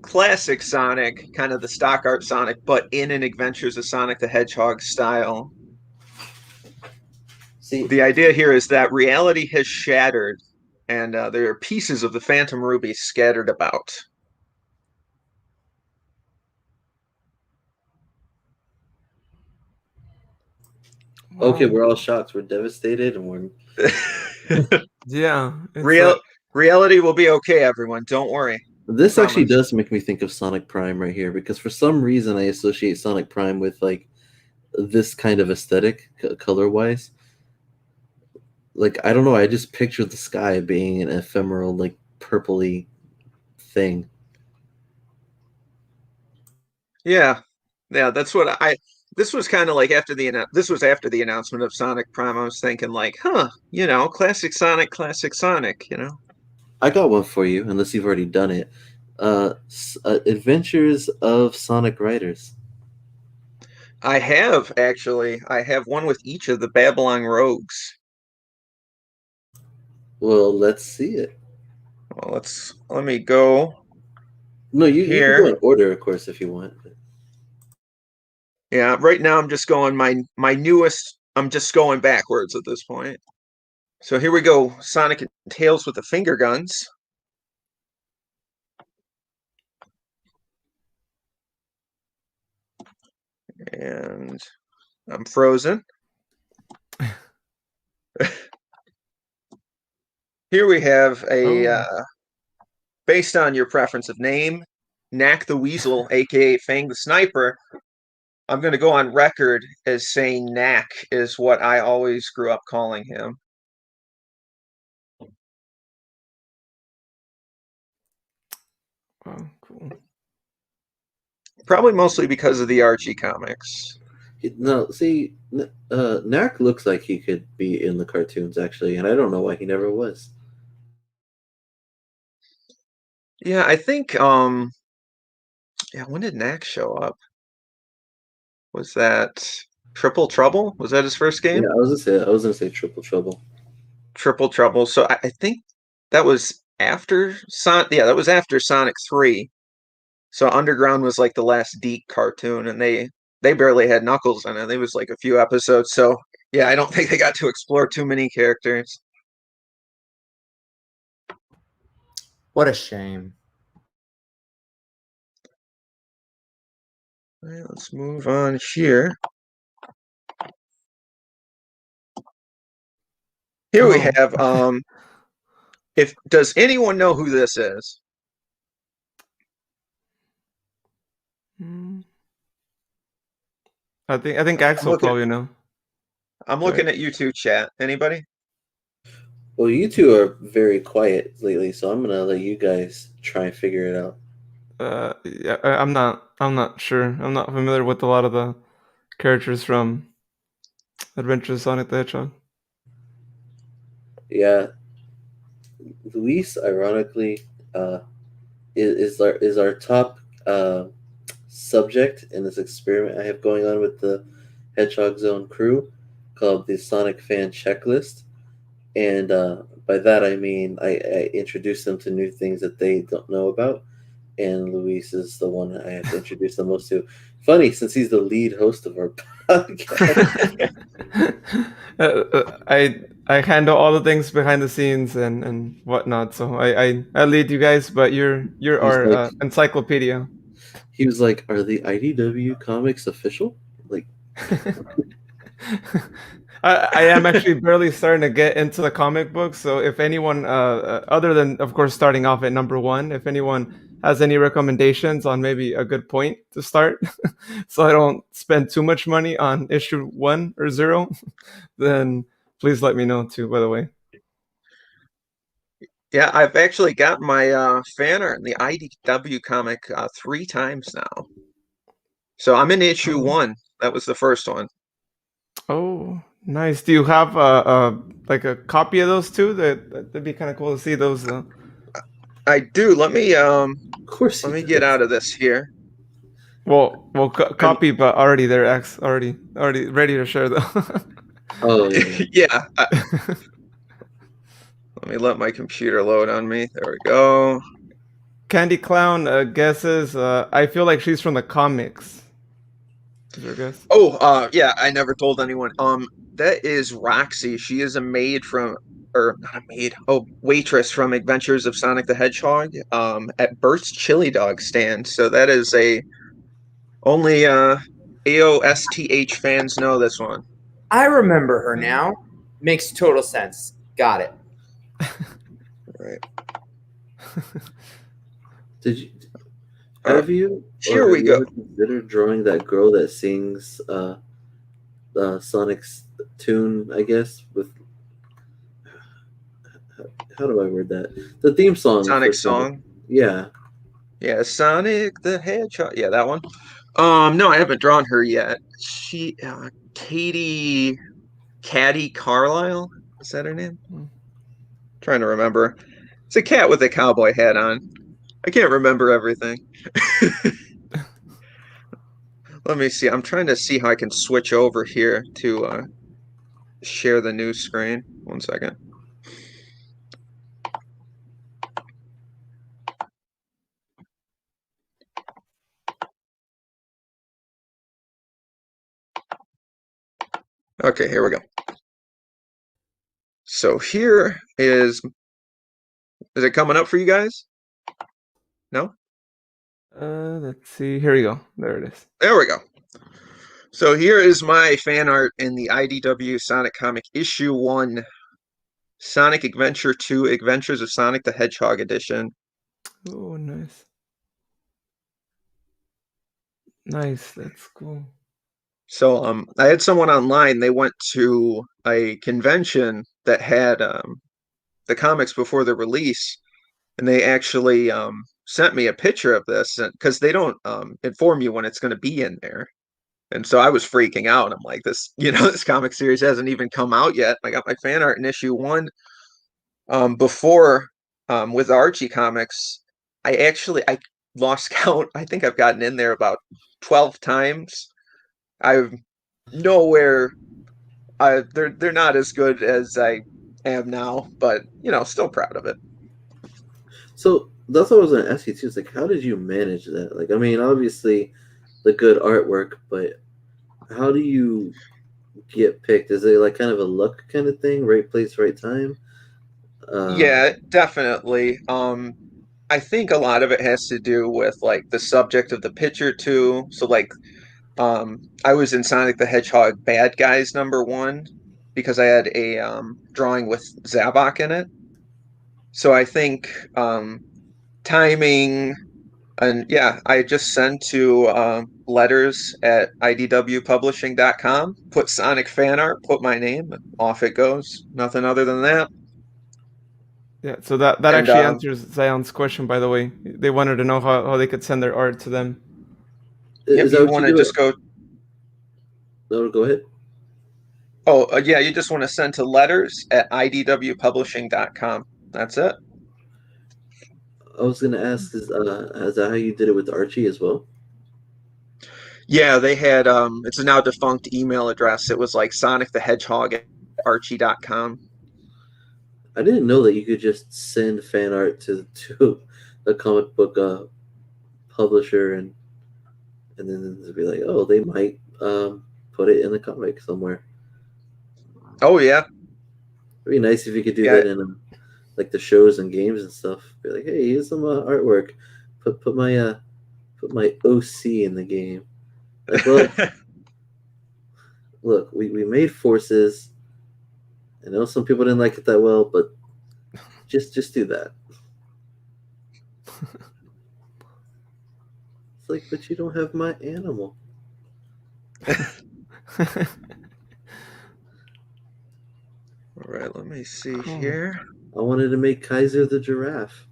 classic Sonic, kind of the stock art Sonic, but in an Adventures of Sonic the Hedgehog style. See, The idea here is that reality has shattered, and there are pieces of the Phantom Ruby scattered about. okay, Wow. we're all shocked. We're devastated, and we're Yeah, it's Real reality will be okay, everyone. Don't worry. this actually Promise. does make me think of Sonic Prime right here because for some reason I associate Sonic Prime with like this kind of aesthetic color wise. Like I don't know, I just pictured the sky being an ephemeral like purpley thing. Yeah, yeah. That's what I. This was kind of like after this was after the announcement of Sonic Prime. I was thinking like, huh, classic Sonic, classic Sonic. I got one for you, unless you've already done it. Adventures of Sonic Riders. I have actually. I have one with each of the Babylon Rogues. Well, let's see it. Well, let me go No, you can go here. in order, of course, if you want. Yeah, right now I'm just going my newest. I'm just going backwards at this point. So here we go. Sonic and Tails with the finger guns. And I'm frozen. Here we have a based on your preference of name, Knack the Weasel, aka Fang the Sniper. I'm going to go on record as saying Knack is what I always grew up calling him. oh, cool. Probably mostly because of the Archie comics. No, see, Knack looks like he could be in the cartoons actually, and I don't know why he never was. Yeah, I think yeah, when did Knack show up? Was that Triple Trouble? Was that his first Yeah, game? I was gonna say Triple Trouble. Triple Trouble. So I think that was after that was after Sonic 3. So Underground was like the last Deke cartoon, and they barely had Knuckles in it. It was like a few episodes. So yeah, I don't think they got to explore too many characters. What a shame. All right, let's move on here. Here we Oh. have if does anyone know who this is? Hmm. I think Axel looking probably know. I'm Right. looking at you two chat. Anybody? Well, you two are very quiet lately, so I'm gonna let you guys try and figure it out. Yeah, I'm not sure. I'm not familiar with a lot of the characters from Adventures of Sonic the Hedgehog. Yeah, Luis, ironically, uh, is our top subject in this experiment I have going on with the Hedgehog Zone crew called the Sonic Fan Checklist. And by that I mean I introduce them to new things that they don't know about, and Luis is the one I have to introduce them most to. Funny, since he's the lead host of our podcast. I handle all the things behind the scenes and whatnot. So I lead you guys, but you're He's our like, encyclopedia. he was like, "Are the IDW comics official?" Like, I am actually barely starting to get into the comic books. So if anyone, other than of course starting off at number one, if anyone has any recommendations on maybe a good point to start, so I don't spend too much money on issue 1 or 0, then please let me know too. By the way. Yeah, I've actually got my fan art in the IDW comic 3 times now. So I'm in issue Oh. 1. That was the first one. Oh, nice. Do you have like a copy of those too? That'd be kind of cool to see those. I do. of course Let he me get does. out of this here. Well, copy, but already there, X. Already ready to share though. Oh yeah. Yeah. Let me let my computer load on me. There we go. Candy Clown guesses. I feel like she's from the comics. Is her guess? Oh, yeah, I never told anyone. That is Roxy. She is a maid from, or not a maid, oh, waitress from Adventures of Sonic the Hedgehog, at Bert's Chili Dog stand. So that is only AOSTH fans know this one. I remember her now. Makes total sense. Got it. Right. Did you have you Here or have we you go. ever considered drawing that girl that sings Sonic's tune? I guess with how do I word that? The theme song Sonic for Sonic. song. Yeah. Yeah, Sonic the Hedgehog. Yeah, that one. No, I haven't drawn her yet. She, Katie Caddy Carlisle. Is that her name? Trying to remember. It's a cat with a cowboy hat on. I can't remember everything. Let me see. I'm trying to see how I can switch over here to share the new screen. 1 second. Okay, here we go. So here is it coming up for you guys? No? Let's see. Here we go. There it is. There we go. So here is my fan art in the IDW Sonic Comic Issue 1 Sonic Adventure 2 Adventures of Sonic the Hedgehog edition. Oh, nice. Nice. That's cool. So I had someone online, they went to a convention that had the comics before the release, and they actually sent me a picture of this because they don't inform you when it's going to be in there. And so I was freaking out. I'm like, this, this comic series hasn't even come out yet. I got my fan art in issue 1. Before with Archie comics, I lost count. I think I've gotten in there about 12 times. I've nowhere. They're not as good as I am now, but still proud of it. So that's what I was gonna ask you too. It's like, how did you manage that? Like, I mean, obviously, the good artwork, but how do you get picked? Is it like kind of a luck kind of thing? Right place, right time? Yeah, definitely. I think a lot of it has to do with like the subject of the picture too. So like I was in Sonic the Hedgehog Bad Guys #1 because I had a drawing with Zavok in it. So I think timing and yeah, I just sent to letters at idwpublishing.com, put Sonic fan art, put my name, and off it goes. Nothing other than that. Yeah. So that And actually answers Zion's question. By the way, they wanted to know how they could send their art to them. yep, Is that you what you want to do? just go. No, go ahead. Oh, yeah, you just want to send to letters at idwpublishing.com. That's it. I was gonna ask, is that how you did it with Archie as well? Yeah, they had it's a now defunct email address. It was like Sonic the Hedgehog at archie.com. I didn't know that you could just send fan art to a comic book publisher and then it'd be like, oh, they might put it in the comic somewhere. Oh yeah. It'd be nice if you could do Yeah. that in like the shows and games and stuff. Be like, hey, here's some artwork. Put my OC in the game. Like, well, look, we made forces. I know some people didn't like it that well, but just do that. It's like, but you don't have my animal. All right, let me see Cool. here. I wanted to make Kaiser the giraffe.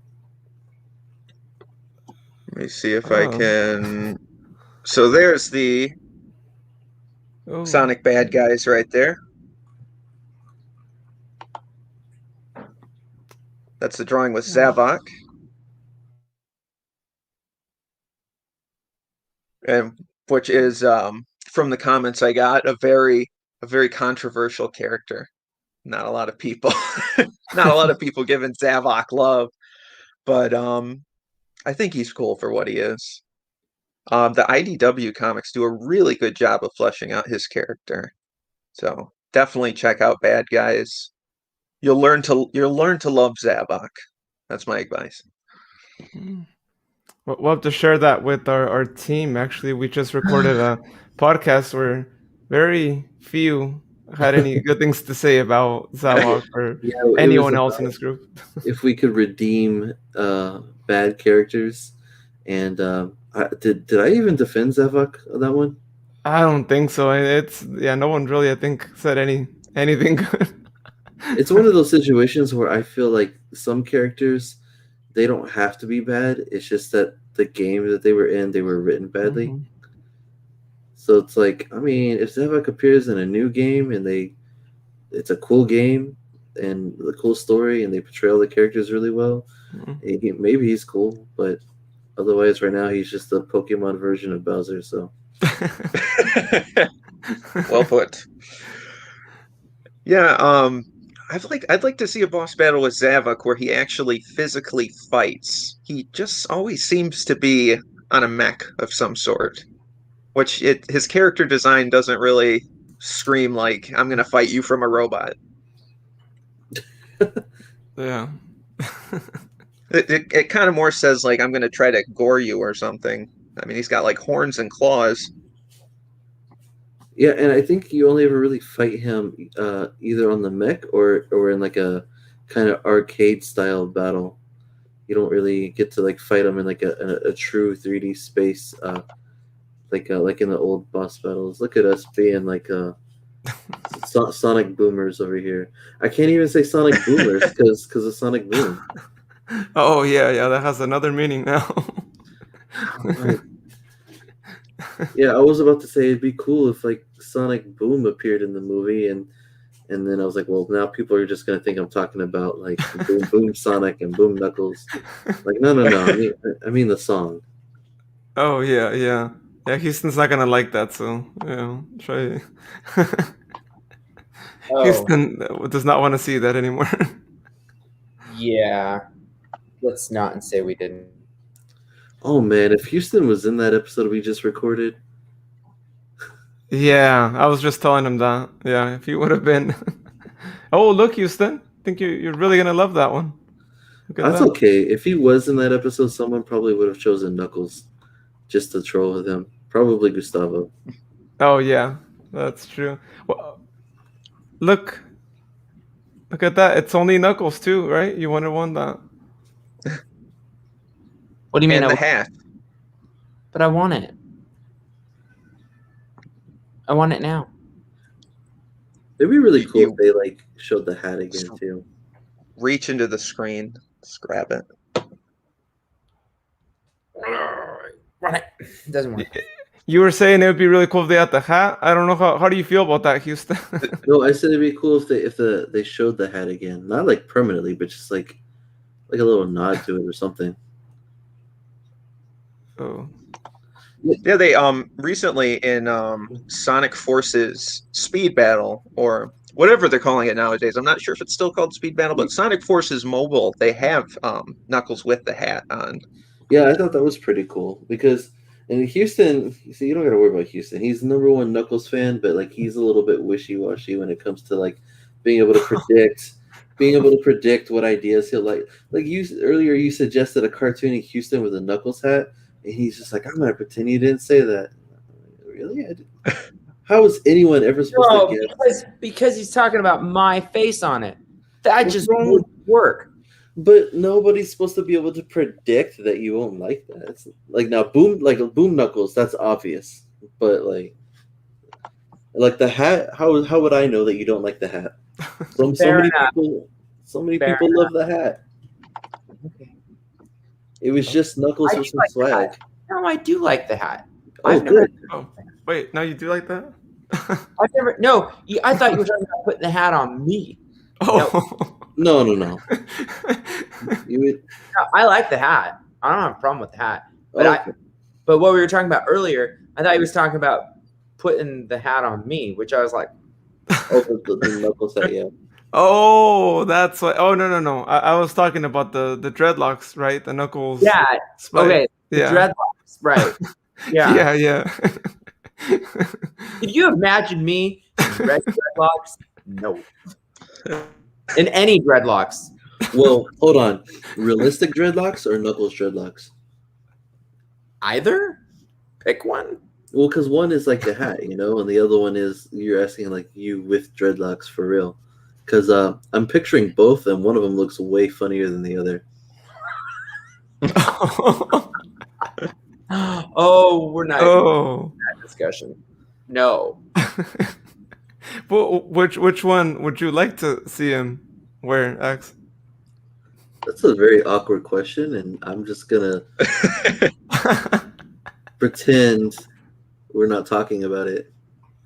Let me see if I can. So there's the Sonic Bad Guys right there. That's the drawing with Zavok. and which is from the comments I got a very controversial character. Not a lot of people, not a lot of people giving Zavok love, but I think he's cool for what he is. The IDW comics do a really good job of fleshing out his character, so definitely check out Bad Guys. You'll learn to love Zavok. That's my advice. We'll have to share that with our team. Actually, we just recorded a podcast where very few had any good things to say about Zavok or Yeah, it was anyone else in about this group. if we could redeem bad characters, and did I even defend Zavok on that one? I don't think so. It's no one really, I think, said anything good. It's one of those situations where I feel like some characters, they don't have to be bad. It's just that the game that they were in, they were written badly. Mhm. So it's like, I mean, if Zavok appears in a new game and it's a cool game and the cool story and they portray all the characters really well, Mhm. maybe he's cool. But otherwise, right now he's just a Pokemon version of Bowser. So Well put. Yeah, I'd like to see a boss battle with Zavok where he actually physically fights. He just always seems to be on a mech of some sort, which his character design doesn't really scream like I'm gonna fight you from a robot. Yeah. It kind of more says like I'm gonna try to gore you or something. I mean, he's got like horns and claws. yeah, and I think you only ever really fight him either on the mech or in like a kind of arcade style battle. You don't really get to like fight him in like a true 3D space, like in the old boss battles. Look at us being like Sonic boomers over here. I can't even say Sonic boomers because of Sonic Boom. Oh yeah, that has another meaning now. Right. Yeah, I was about to say it'd be cool if like Sonic Boom appeared in the movie, and then I was like, well, now people are just gonna think I'm talking about like Boom Sonic and Boom Knuckles. Like, no. I mean the song. Oh yeah. Houston's not gonna like that, so try. Oh, Houston does not want to see that anymore. yeah. Let's not say we didn't. Oh man, if Houston was in that episode we just recorded, Yeah, I was just telling him that. Yeah, if he would have been. Oh, look, Houston. I think you're really gonna love that one. Look at that's that. okay. If he was in that episode, someone probably would have chosen Knuckles just to troll with him. Probably Gustavo. Oh yeah, that's true. Well, look at that. It's only Knuckles too, right? You would have won that. What do you mean? And the hat. But I want it. I want it now. It'd be really cool You if they like showed the hat again too. reach into the screen, just grab it. Want it. It doesn't work. You were saying it would be really cool if they had the hat. I don't know how do you feel about that, Houston? No, I said it'd be cool if they showed the hat again, not like permanently, but just like a little nod to it or something. Oh. Yeah, they recently in Sonic Forces Speed Battle or whatever they're calling it nowadays. I'm not sure if it's still called Speed Battle, but Sonic Forces Mobile, they have Knuckles with the hat on. Yeah, I thought that was pretty cool because in Houston, see, you don't got to worry about Houston. He's the #1 Knuckles fan, but like he's a little bit wishy-washy when it comes to like being able to predict what ideas he'll like. Like you earlier, you suggested a cartoony Houston with a Knuckles hat, and he's just like, I'm gonna pretend you didn't say that. Really? How is anyone ever supposed to guess? Because he's talking about my face on it. That What's just wrong? wouldn't work. But nobody's supposed to be able to predict that you won't like that. It's like now, Boom Knuckles, that's obvious. But like the hat, how would I know that you don't like the hat? So many people love the hat. Okay. It was just Knuckles with some swag. No, I do like the hat. Oh, good. Oh, wait, now you do like that? I've never. No, I thought you were talking about putting the hat on me. Oh. No. You would, No, I like the hat. I don't have a problem with the hat. But okay. But what we were talking about earlier, I thought he was talking about putting the hat on me, which I was like, Oh, the knuckles hat, yeah. Oh, that's what. Oh, no. I was talking about the dreadlocks, right? The knuckles. yeah, spike. okay, the Yeah. dreadlocks, right? Yeah. Yeah. Could you imagine me in red dreadlocks? No. In any dreadlocks. Well, hold on. Realistic dreadlocks or knuckles dreadlocks? Either? Pick one. Well, because one is like a hat, and the other one is you're asking like you with dreadlocks for real. Because I'm picturing both, and one of them looks way funnier than the other. Oh, we're not Oh. in that discussion. No. Well, which one would you like to see him wear, X? That's a very awkward question, and I'm just gonna pretend we're not talking about it.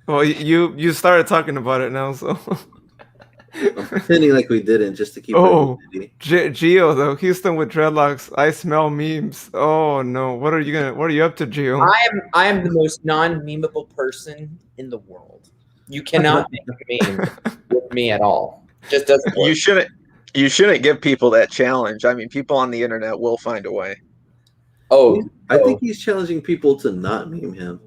Well, you started talking about it now, so. I'm pretending like we didn't, just to keep Oh, our Gio though, Houston with dreadlocks. I smell memes. Oh no, what are you up to, Gio? I am the most non-memeable person in the world. You cannot make a meme with me at all. Just doesn't work. You shouldn't give people that challenge. I mean, people on the internet will find a way. Oh, I think he's challenging people to not meme him.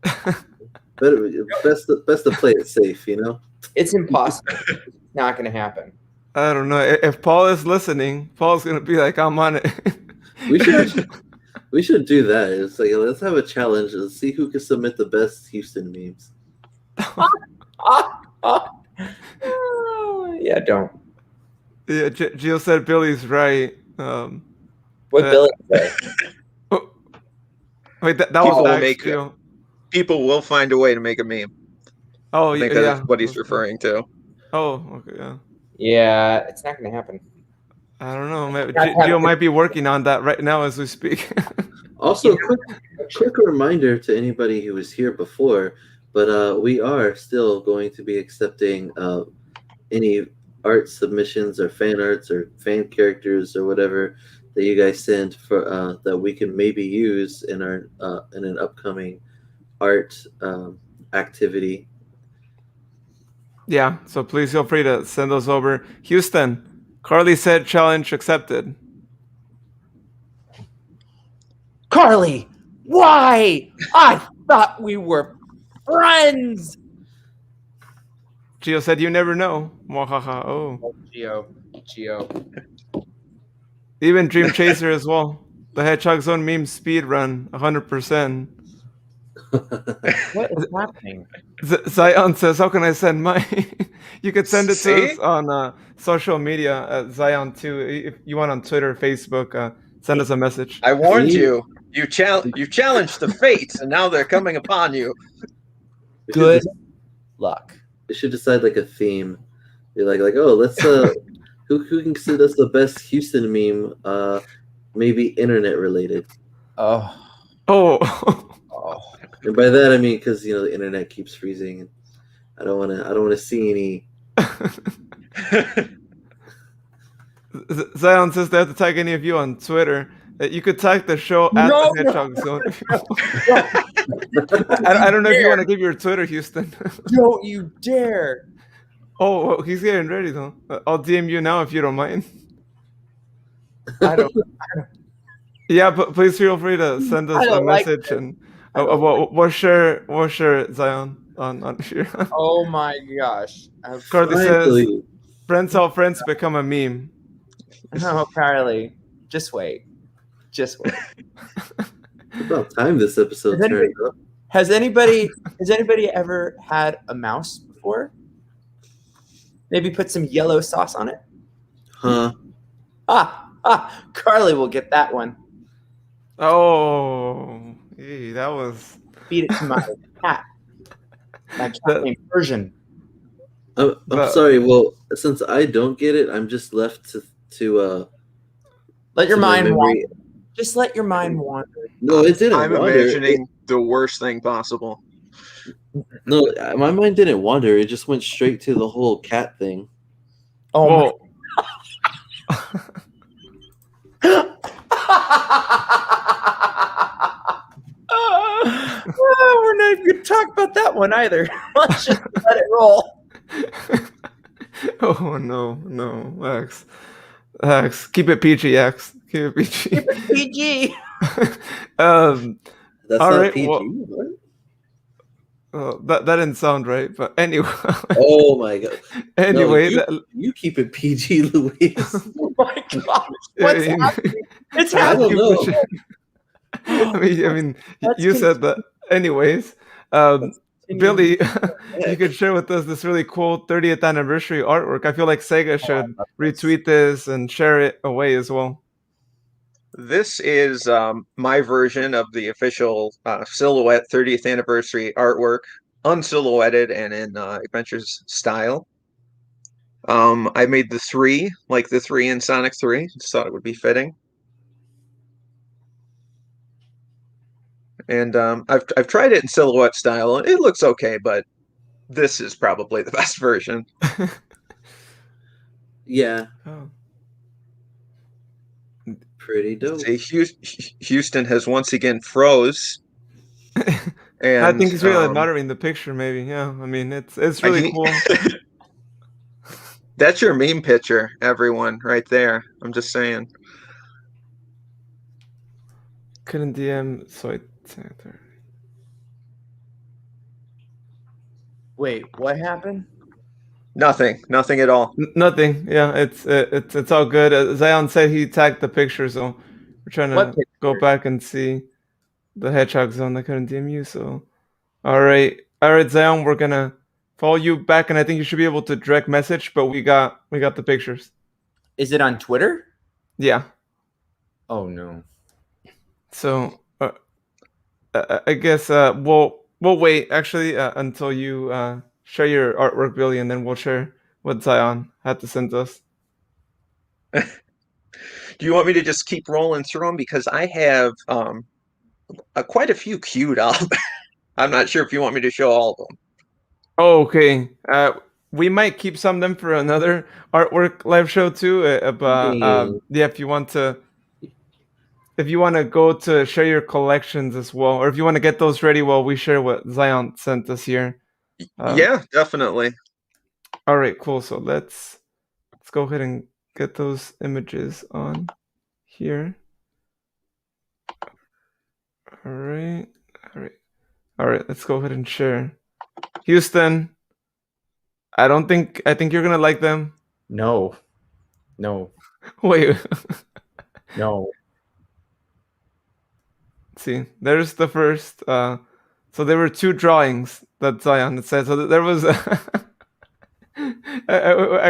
Best to play it safe, it's impossible. It's not going to happen. I don't know. If Paul is listening, Paul's gonna be like, I'm on it. We should do that. It's like, let's have a challenge and see who can submit the best Houston memes. Yeah, don't. Yeah, Gio said Billy's right. What Billy say? Oh, wait, that People was will X, make Gio. People will find a way to make a meme. Oh, I think yeah. that's what he's referring to. Oh, okay, yeah. Yeah, it's not going to happen. I don't know. Maybe Gio might be working on that right now as we speak. Also, quick reminder to anybody who was here before, but we are still going to be accepting any art submissions or fan arts or fan characters or whatever that you guys send for that we can maybe use in our in an upcoming art activity. Yeah, so please feel free to send those over. Houston, Carly said challenge accepted. Carly, why? I thought we were friends. Gio said you never know. Mwahaha. Oh. Gio. Even Dream Chaser as well. The Hedgehog Zone meme speed run, 100%. What is happening? Zion says, how can I send mine? You could send it See? to us on social media at Zion2. If you want on Twitter, Facebook, send us a message. I warned you. You challenged the fates, and now they're coming upon you. Good luck. We should decide like a theme. Be like, oh, let's who can send us the best Houston meme? Maybe internet related. Oh. And by that I mean because the internet keeps freezing, and I don't want to see any. Zion says they have to tag any of you on Twitter. You could tag the show at the Hedgehog Zone. I don't know if you want to give your Twitter, Houston. Don't you dare! Oh, he's getting ready though. I'll DM you now if you don't mind. I don't. Yeah, but please feel free to send us a message and we'll share Zion on here. Oh my gosh! Carly says, "Friends help friends become a meme." No, Carly, just wait. It's about time this episode turned up. Has anybody ever had a mouse before? Maybe put some yellow sauce on it. Huh? Carly will get that one. Oh, that was. Feed it to my cat. My cat named Persian. I'm sorry. Well, since I don't get it, I'm just left to let your mind wander. Just let your mind wander. No, it didn't. I'm imagining the worst thing possible. No, my mind didn't wander. It just went straight to the whole cat thing. Oh. talk about that one either. Let's just let it roll. Oh no, X, keep it PG, X, keep it PG. Keep it PG. That's All not right, PG. well- What? that didn't sound right, but anyway. Oh my god. Anyway, You keep it PG, Luis. Oh my gosh. What's happening? It's I don't happening. know. I mean, Let's you said that. Anyways, continue. Billy, you could share with us this really cool 30th anniversary artwork. I feel like Sega should retweet this and share it away as well. This is my version of the official Silhouette 30th anniversary artwork, unsilhouetted and in Adventures style. I made the 3, like the 3 in Sonic 3. Just thought it would be fitting. And I've tried it in silhouette style, and it looks okay, but this is probably the best version. Yeah, Oh. pretty dope. See, Houston has once again froze. And I think he's really admiring the picture, maybe. Yeah, I mean, it's really cool. That's your meme picture, everyone, right there. I'm just saying. Couldn't DM, so I. Wait, what happened? Nothing at all. Nothing. Yeah, it's all good. Zion said he tagged the picture, so we're trying What to go picture? back and see the Hedgehog zone that couldn't DM you. So, all right, Zion, we're gonna follow you back, and I think you should be able to direct message. But we got the pictures. Is it on Twitter? Yeah. Oh no. So I guess we'll wait actually until you share your artwork, Billy, and then we'll share what Zion had to send us. Do you want me to just keep rolling through them? Because I have quite a few queued up. I'm not sure if you want me to show all of them. Oh, okay. We might keep some of them for another artwork live show too. But yeah, if you want to go to share your collections as well, or if you want to get those ready while we share what Zion sent us here. Yeah, definitely. All right, cool. So let's go ahead and get those images on here. All right. Let's go ahead and share. Houston, I think you're gonna like them. No. Wait. No. See, there's the first. So there were 2 drawings that Zion had said. So there was.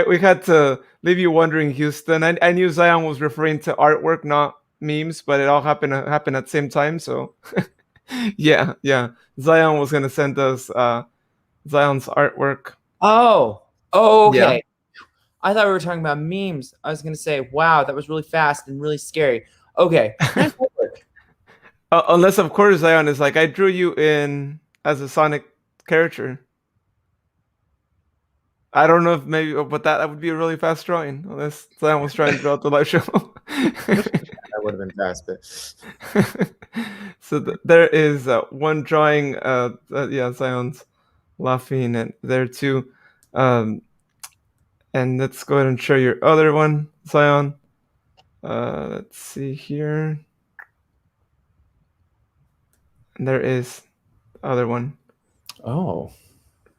We had to leave you wondering, Houston. I knew Zion was referring to artwork, not memes, but it all happened at the same time. So, yeah. Zion was gonna send us Zion's artwork. Oh, okay. Yeah. I thought we were talking about memes. I was gonna say, wow, that was really fast and really scary. Okay. Nice work. Unless, of course, Zion is like, I drew you in as a Sonic character. I don't know if maybe, but that would be a really fast drawing. Unless Zion was trying to draw the live show. That would have been fast, but So there is one drawing. Yeah, Zion's laughing, and there too. And let's go ahead and share your other one, Zion. Let's see here. And there is the other one. oh,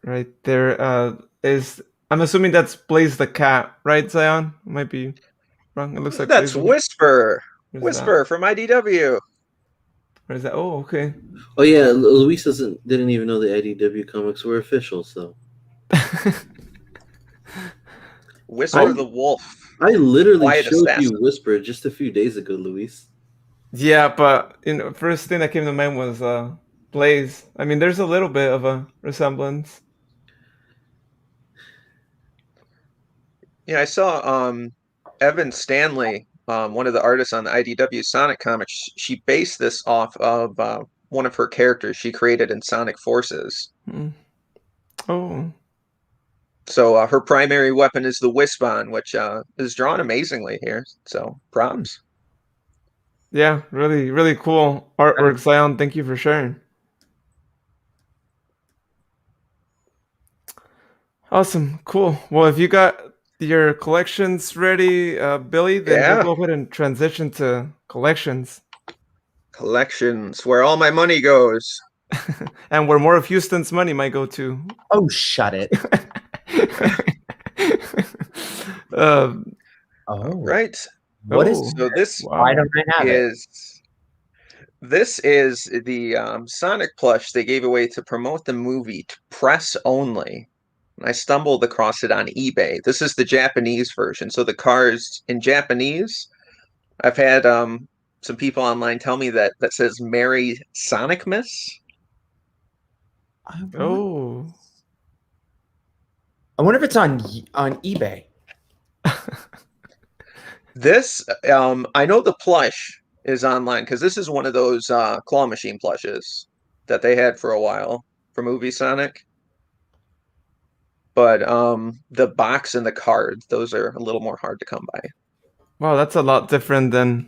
Right there is. I'm assuming that's Blaze the cat, right, Zion? Might be wrong. It looks like That's Blaze Whisper. Where's Whisper from IDW. Where's that? Oh, okay. Oh yeah, Luis didn't even know the IDW comics were official. So Whisper the Wolf. I literally Quiet showed assassin. you Whisper just a few days ago, Luis. Yeah, but first thing that came to mind was Blaze. I mean, there's a little bit of a resemblance. Yeah, I saw Evan Stanley, one of the artists on the IDW Sonic comics. She based this off of one of her characters she created in Sonic Forces. Oh. So her primary weapon is the Wispon, which is drawn amazingly here. So props. Yeah, really, really cool artwork, Zion. Thank you for sharing. Awesome. Cool. Well, if you got your collections ready, Billy, then we'll Yeah. go ahead and transition to collections. Collections, where all my money goes. And where more of Houston's money might go to. Oh, shut it. um, Oh, Right. what is? oh, So this wow. Why don't I have it? is the Sonic plush they gave away to promote the movie to press only. And I stumbled across it on eBay. This is the Japanese version. So the cars in Japanese, I've had some people online tell me that says Merry Sonic Miss. Oh. I wonder if it's on eBay. This I know the plush is online because this is one of those claw machine plushes that they had for a while for movie Sonic. But the box and the cards, those are a little more hard to come by. Wow, that's a lot different than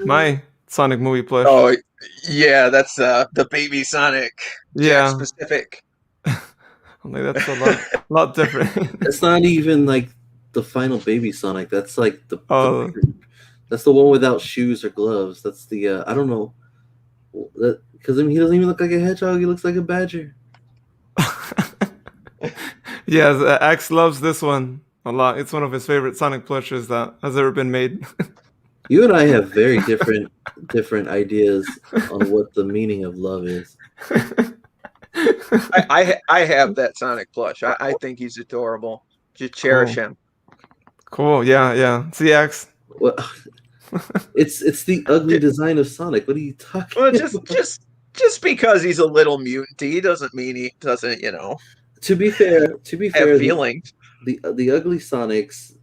my Sonic movie plush. Oh yeah, that's the baby Sonic Jack Yeah. specific. Only that's a lot different. That's not even like the final baby Sonic. That's like Oh. that's the one without shoes or gloves. That's the I don't know. Because he doesn't even look like a hedgehog. He looks like a badger. Yes, Axe loves this one a lot. It's one of his favorite Sonic plushes that has ever been made. You and I have very different ideas on what the meaning of love is. I have that Sonic plush. I think he's adorable. Just cherish him. Cool. Yeah. See, Axe. Well, it's the ugly design of Sonic. What are you talking Well, about? just because he's a little mutant doesn't mean he doesn't, To be fair, have feelings. the ugly Sonic's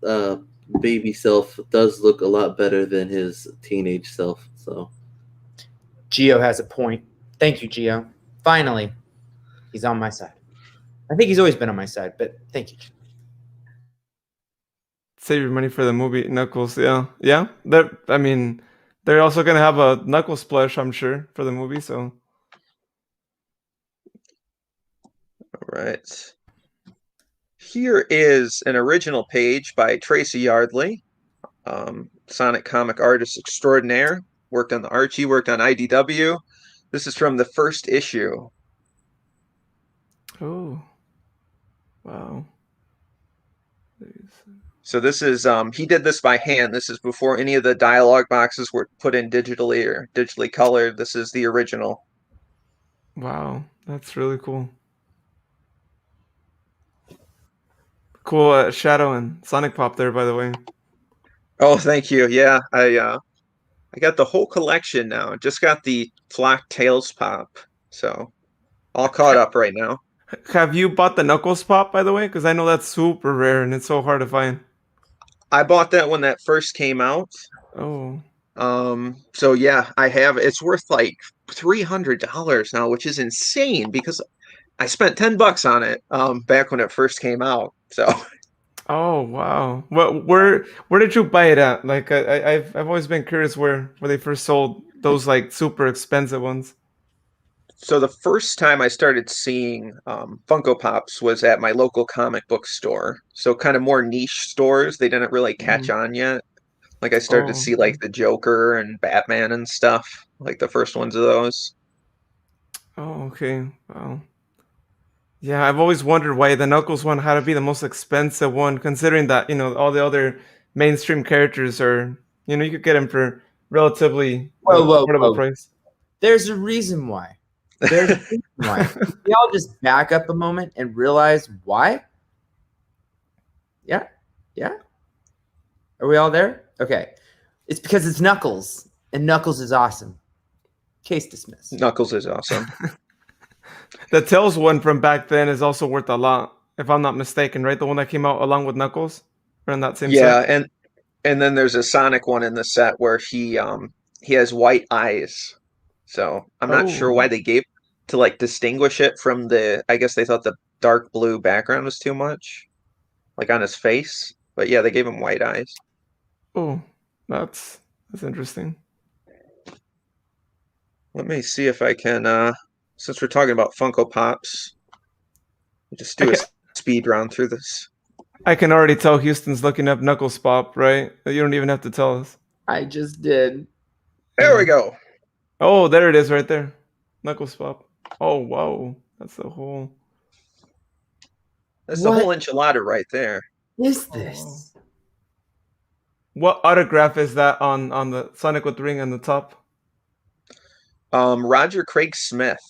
baby self does look a lot better than his teenage self. So Geo has a point. Thank you, Geo. Finally, he's on my side. I think he's always been on my side, but thank you. Save your money for the movie Knuckles. Yeah. They're also gonna have a Knuckles plush, I'm sure, for the movie. So. All right. Here is an original page by Tracy Yardley, Sonic comic artist extraordinaire. Worked on the Archie, worked on IDW. This is from the first issue. Oh. Wow. So this is he did this by hand. This is before any of the dialogue boxes were put in digitally or digitally colored. This is the original. Wow, that's really cool. Cool Shadow and Sonic Pop there, by the way. Oh, thank you. Yeah, I got the whole collection now. Just got the Flock Tails Pop. So all caught up right now. Have you bought the Knuckles Pop, by the way? Because I know that's super rare and it's so hard to find. I bought that when that first came out. Oh. So yeah, I have. It's worth like $300 now, which is insane because I spent $10 on it back when it first came out. So Oh wow. Where did you buy it at? Like I've always been curious where they first sold those like super expensive ones. so the first time I started seeing Funko Pops was at my local comic book store. So kind of more niche stores. They didn't really catch on yet. Like I started to Oh. see like the Joker and Batman and stuff, like the first ones of those. Oh, okay. Wow. Yeah, I've always wondered why the Knuckles one had to be the most expensive one, considering that, all the other mainstream characters are, you could get them for relatively affordable price. There's a reason why. There's a reason why. We all just back up a moment and realize why. Yeah. Are we all there? Okay. It's because it's Knuckles, and Knuckles is awesome. Case dismissed. Knuckles is awesome. The Tails one from back then is also worth a lot, if I'm not mistaken, right? The one that came out along with Knuckles, or in that same set. And then there's a Sonic one in the set where he has white eyes. So I'm not sure why they gave to like distinguish it from I guess they thought the dark blue background was too much, like on his face. But yeah, they gave him white eyes. Oh, that's interesting. Let me see if I can since we're talking about Funko Pops, just do speed round through this. I can already tell Houston's looking up Knuckles Pop, right? You don't even have to tell us. I just did. There we go. Oh, there it is right there. Knuckles Pop. Oh, wow. That's the whole... That's the whole enchilada right there. Is Oh, wow. this? What autograph is that on the Sonic with the ring on the top? Roger Craig Smith,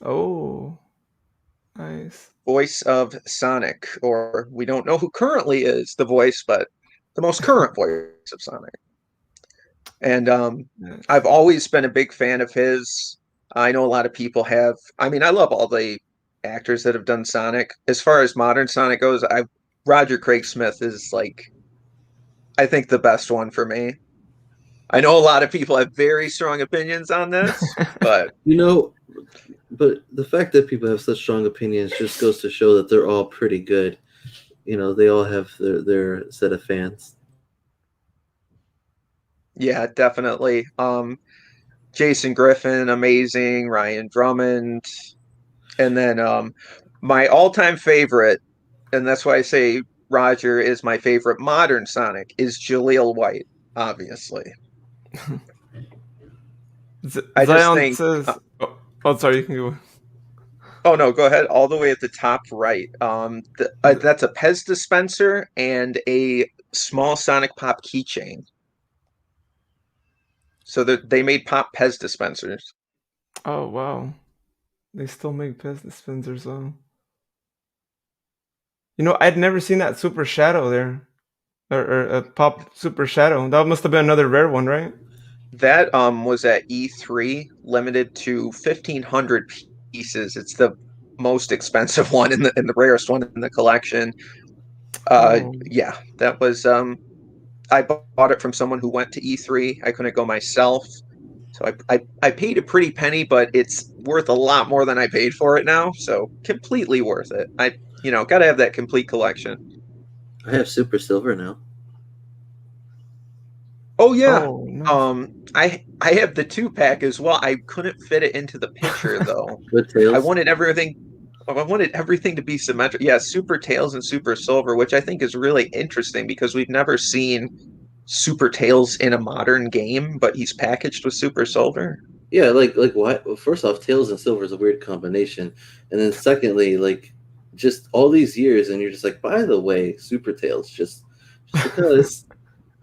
Oh, nice. voice of Sonic, or we don't know who currently is the voice, but the most current voice of Sonic. And Yes. I've always been a big fan of his. I know a lot of people have. I mean, I love all the actors that have done Sonic. As far as modern Sonic goes, Roger Craig Smith is like, I think, the best one for me. I know a lot of people have very strong opinions on this, but You know, but the fact that people have such strong opinions just goes to show that they're all pretty good. You know, they all have their set of fans. yeah, definitely. Jason Griffin, amazing. Ryan Drummond, and then my all-time favorite, and that's why I say Roger is my favorite modern Sonic, is Jaleel White, obviously. I just Zion think. says... oh, sorry, you can go. Oh no, go ahead. All the way at the top right. That's a Pez dispenser and a small Sonic Pop keychain. So they made Pop Pez dispensers. Oh, wow. They still make Pez dispensers, though. You know, I'd never seen that Super Shadow there. Or Pop Super Shadow. That must have been another rare one, right? That was at E3, limited to 1,500 pieces. It's the most expensive one and the rarest one in the collection. Yeah, that was. I bought it from someone who went to E3. I couldn't go myself, so I paid a pretty penny, but it's worth a lot more than I paid for it now. So completely worth it. Got to have that complete collection. I have Super Silver now. Oh yeah. Oh, nice. I have the 2-pack as well. I couldn't fit it into the picture though. Good Tails. I wanted everything to be symmetric. Yeah, Super Tails and Super Silver, which I think is really interesting because we've never seen Super Tails in a modern game, but he's packaged with Super Silver. Yeah, like why? Well, first off, Tails and Silver is a weird combination, and then secondly, like just all these years, and you're just like, by the way, Super Tails, just because.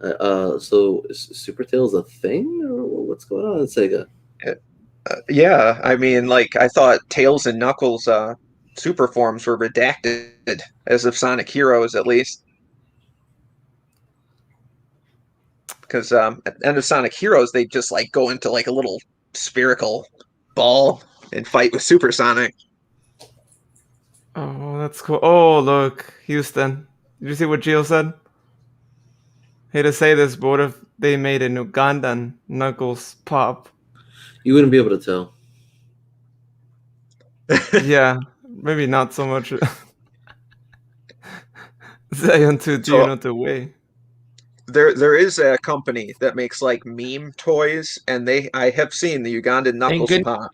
So is Super Tails a thing, or what's going on in Sega? Yeah, I mean, like I thought Tails and Knuckles super forms were redacted as of Sonic Heroes, at least. Because at the end of Sonic Heroes, they just like go into like a little spherical ball and fight with Super Sonic. Oh, that's cool. Oh, look, Houston. Did you see what Gio said? Hate to say this, but what if they made an Ugandan Knuckles Pop? You wouldn't be able to tell. Yeah, maybe not so much. Zion to So not the way. there is a company that makes like meme toys, and I have seen the Ugandan Knuckles goodness.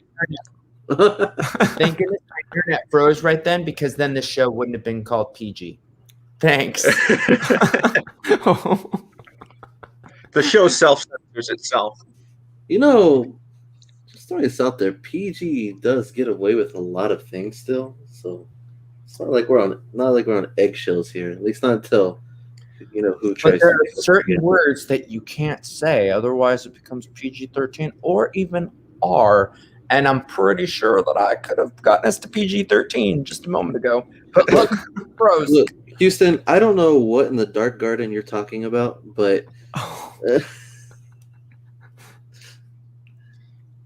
Pop. Thank goodness my internet froze right then, because then the show wouldn't have been called PG. Thanks. The show self-censors itself. You know, just throwing this out there, PG does get away with a lot of things still, so it's not like we're on eggshells here. At least not until who tries. But there are to certain words that you can't say, otherwise it becomes PG-13 or even R. And I'm pretty sure that I could have gotten us to PG-13 just a moment ago. But look, froze. Look, Houston, I don't know what in the Dark Garden you're talking about, but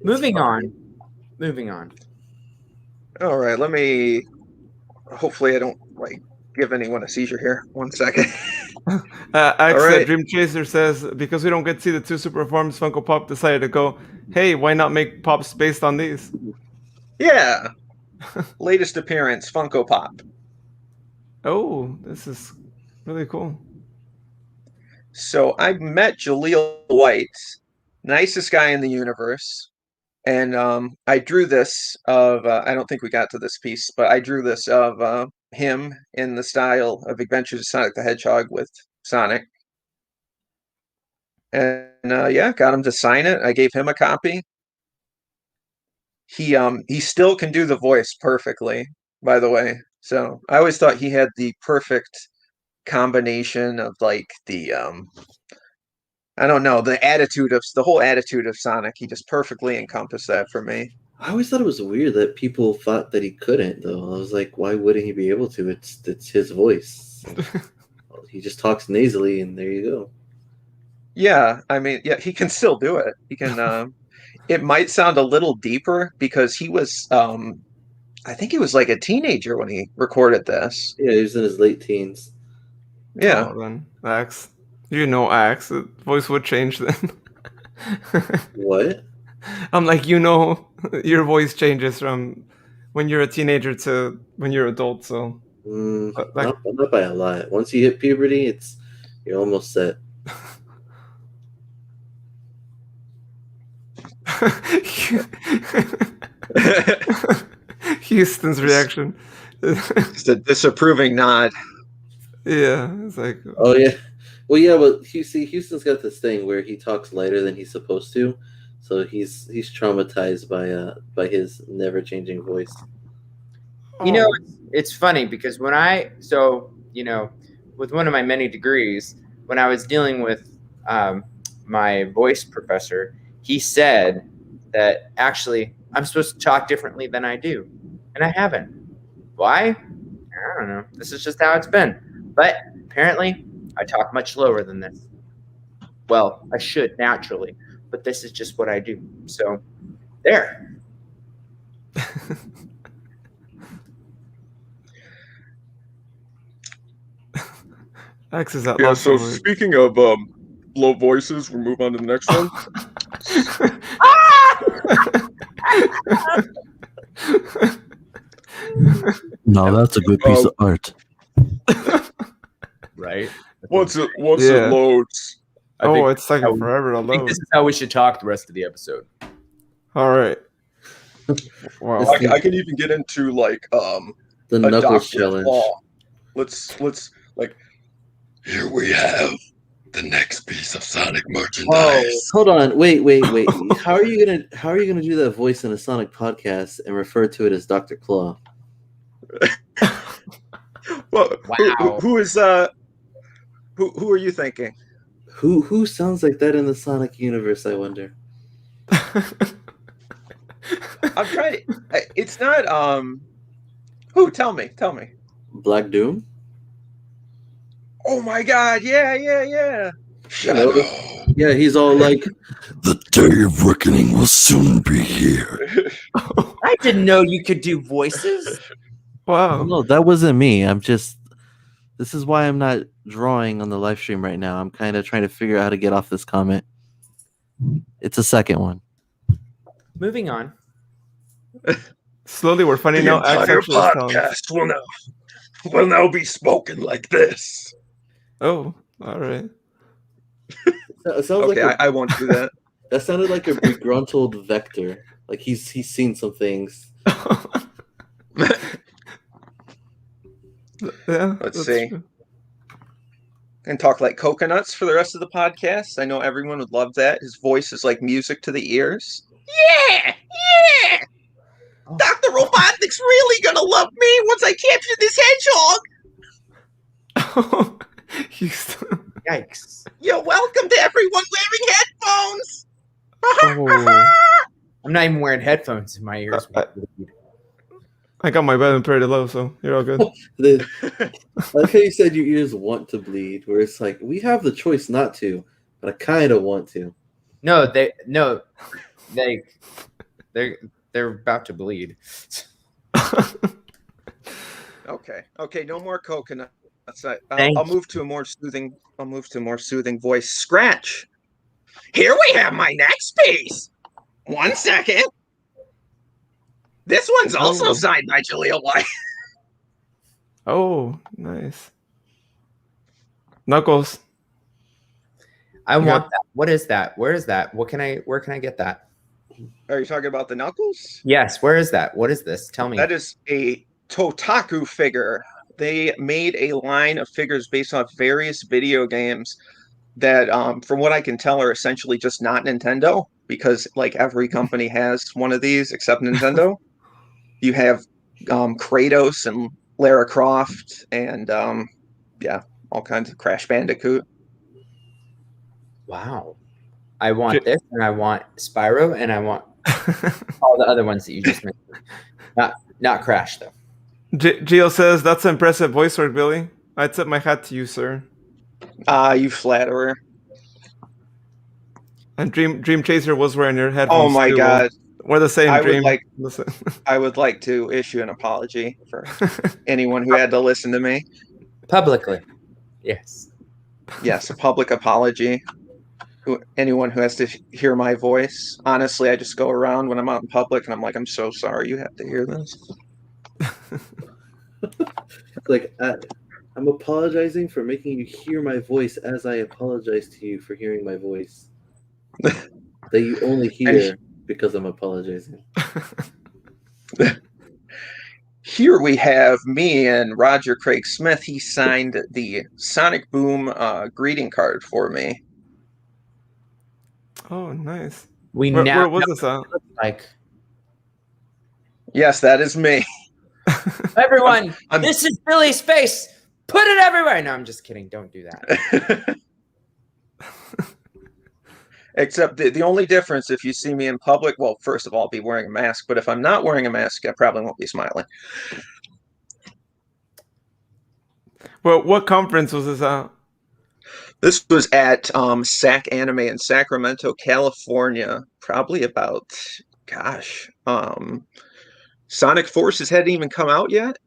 Moving on. All right, hopefully I don't like give anyone a seizure here. 1 second. Right. Dream Chaser says, because we don't get to see the two super forms, Funko Pop decided to go, hey, why not make pops based on these? Yeah. Latest appearance, Funko Pop. Oh, this is really cool. So I met Jaleel White, nicest guy in the universe. And I drew this of, I don't think we got to this piece, but I drew this of him in the style of Adventures of Sonic the Hedgehog with Sonic. And yeah, got him to sign it. I gave him a copy. He still can do the voice perfectly, by the way. So I always thought he had the perfect combination of like the I don't know, the whole attitude of Sonic. He just perfectly encompassed that for me. I always thought it was weird that people thought that he couldn't, though. I was like, why wouldn't he be able to? It's his voice. He just talks nasally, and there you go. Yeah, I mean, yeah, he can still do it. He can. It might sound a little deeper because he was. I think he was like a teenager when he recorded this. Yeah, he was in his late teens. Yeah. Oh, then Axe. You know Axe. The voice would change then. What? I'm like, your voice changes from when you're a teenager to when you're adult. So, like, Not by a lot. Once you hit puberty, you're almost set. Houston's reaction. Just a disapproving nod. Yeah, it's like. Oh yeah, well yeah, but you see, Houston's got this thing where he talks lighter than he's supposed to, so he's traumatized by his never changing voice. You know, it's funny because with one of my many degrees, when I was dealing with my voice professor, he said that actually I'm supposed to talk differently than I do, and I haven't. Why? I don't know. This is just how it's been. But apparently, I talk much slower than this. Well, I should naturally, but this is just what I do. So, there. Axe is at Yeah, loss so for words. speaking of low voices, we'll move on to the next one. No, that's a good piece of art. Right? Once it Yeah. loads. It's taking forever to I think load. this is how we should talk the rest of the episode. All right. Wow. I can even get into like The a Knuckles Dr. challenge. Claw. Let's like here we have the next piece of Sonic merchandise. Hold on, wait. How are you gonna do that voice in a Sonic podcast and refer to it as Dr. Claw? Well, Wow. who is who are you thinking? Who sounds like that in the Sonic universe? I wonder. I'm trying to. It's not. Who? Tell me. Black Doom. Oh my God! Yeah. Shadow. Yeah, he's all like, The day of reckoning will soon be here. I didn't know you could do voices. Wow. No, that wasn't me. This is why I'm not drawing on the live stream right now. I'm kind of trying to figure out how to get off this comment. It's a second one. Moving on. Slowly, we're finding The out Axe entire actually is talented. podcast will now be spoken like this. Oh, all right. it sounds Okay, like I won't do that. that sounded like a begruntled Vector. Like he's seen some things. Yeah. Let's that's see. true. And talk like coconuts for the rest of the podcast. I know everyone would love that. His voice is like music to the ears. Yeah. Dr. Robotnik's really gonna love me once I capture this hedgehog. Houston. Yikes. You're welcome to everyone wearing headphones. Oh. I'm not even wearing headphones in my ears. I got my volume pretty low, so you're all good. I like how you said your ears want to bleed, where it's like we have the choice not to, but I kind of want to. They're about to bleed. Okay, no more coconuts. Thank I'll move to a more soothing. I'll move to a more soothing voice. Scratch. Here we have my next piece. 1 second. This one's also signed by Jaleel White. Oh, nice. Knuckles. I want that. What is that? Where is that? Where can I get that? Are you talking about the Knuckles? Yes, where is that? What is this? Tell me. That is a Totaku figure they made a line of figures based off various video games that, from what I can tell, are essentially just not Nintendo, because like every company has one of these except Nintendo. You have Kratos and Lara Croft and yeah, all kinds of Crash Bandicoot. Wow. I want this, and I want Spyro, and I want all the other ones that you just mentioned. Not Crash, though. Gio says, that's impressive voice work, Billy. I tip my hat to you, sir. You flatterer. And Dream Chaser was wearing your headphones. Oh my too. god. We're the same, I Dream. would like to issue an apology for anyone who had to listen to me. Publicly. Yes. Yes, a public apology. Anyone who has to hear my voice. Honestly, I just go around when I'm out in public and I'm like, I'm so sorry you have to hear this. Like, I'm apologizing for making you hear my voice as I apologize to you for hearing my voice. That you only hear because I'm apologizing. Here we have me and Roger Craig Smith. He signed the Sonic Boom greeting card for me. Oh, nice. Where was this at? Like, yes, that is me. Everyone, this is Billy's face. Put it everywhere. No, I'm just kidding. Don't do that. Except the only difference, if you see me in public, well, first of all, I'll be wearing a mask. But if I'm not wearing a mask, I probably won't be smiling. Well, what conference was this at? This was at SAC Anime in Sacramento, California. Probably about, Sonic Forces hadn't even come out yet. It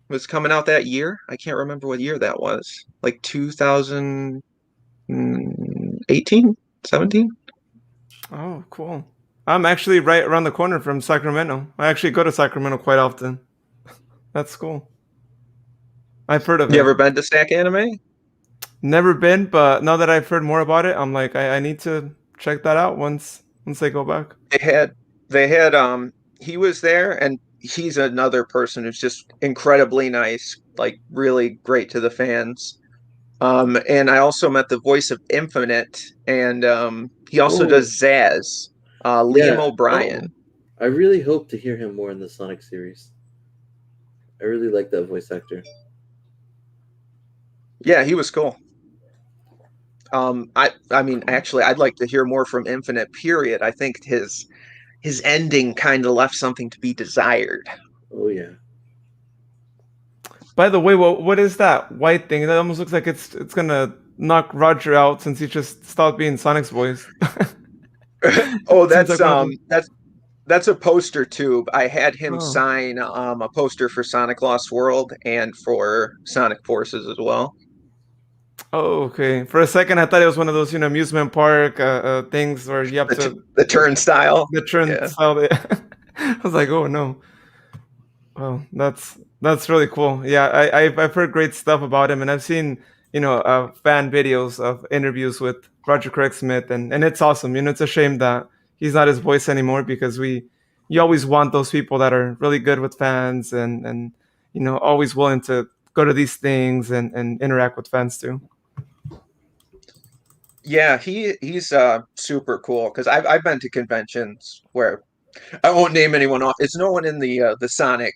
was coming out that year. I can't remember what year that was. Like 2018, 17? Oh, cool. I'm actually right around the corner from Sacramento. I actually go to Sacramento quite often. That's cool. I've heard of it. You ever been to SAC Anime? Never been, but now that I've heard more about it, I'm like, I need to check that out once I go back. They had he was there, and he's another person who's just incredibly nice, like really great to the fans. And I also met the voice of Infinite, and he also does Zaz, Liam O'Brien. I really hope to hear him more in the Sonic series. I really like that voice actor. Yeah, he was cool. I mean, actually, I'd like to hear more from Infinite. Period. I think his ending kind of left something to be desired. Oh yeah. By the way, what is that white thing? That almost looks like it's gonna knock Roger out since he just stopped being Sonic's voice. Oh, that's a poster tube. I had him sign a poster for Sonic Lost World and for Sonic Forces as well. Oh, okay. For a second, I thought it was one of those, amusement park things where you have the turnstile. The turnstile. Yeah. I was like, oh no. Well, that's really cool. Yeah, I've heard great stuff about him, and I've seen fan videos of interviews with Roger Craig Smith, and it's awesome. It's a shame that he's not his voice anymore, because you always want those people that are really good with fans and always willing to go to these things and interact with fans too. Yeah, he's super cool, because I've been to conventions where I won't name anyone off. It's no one in the Sonic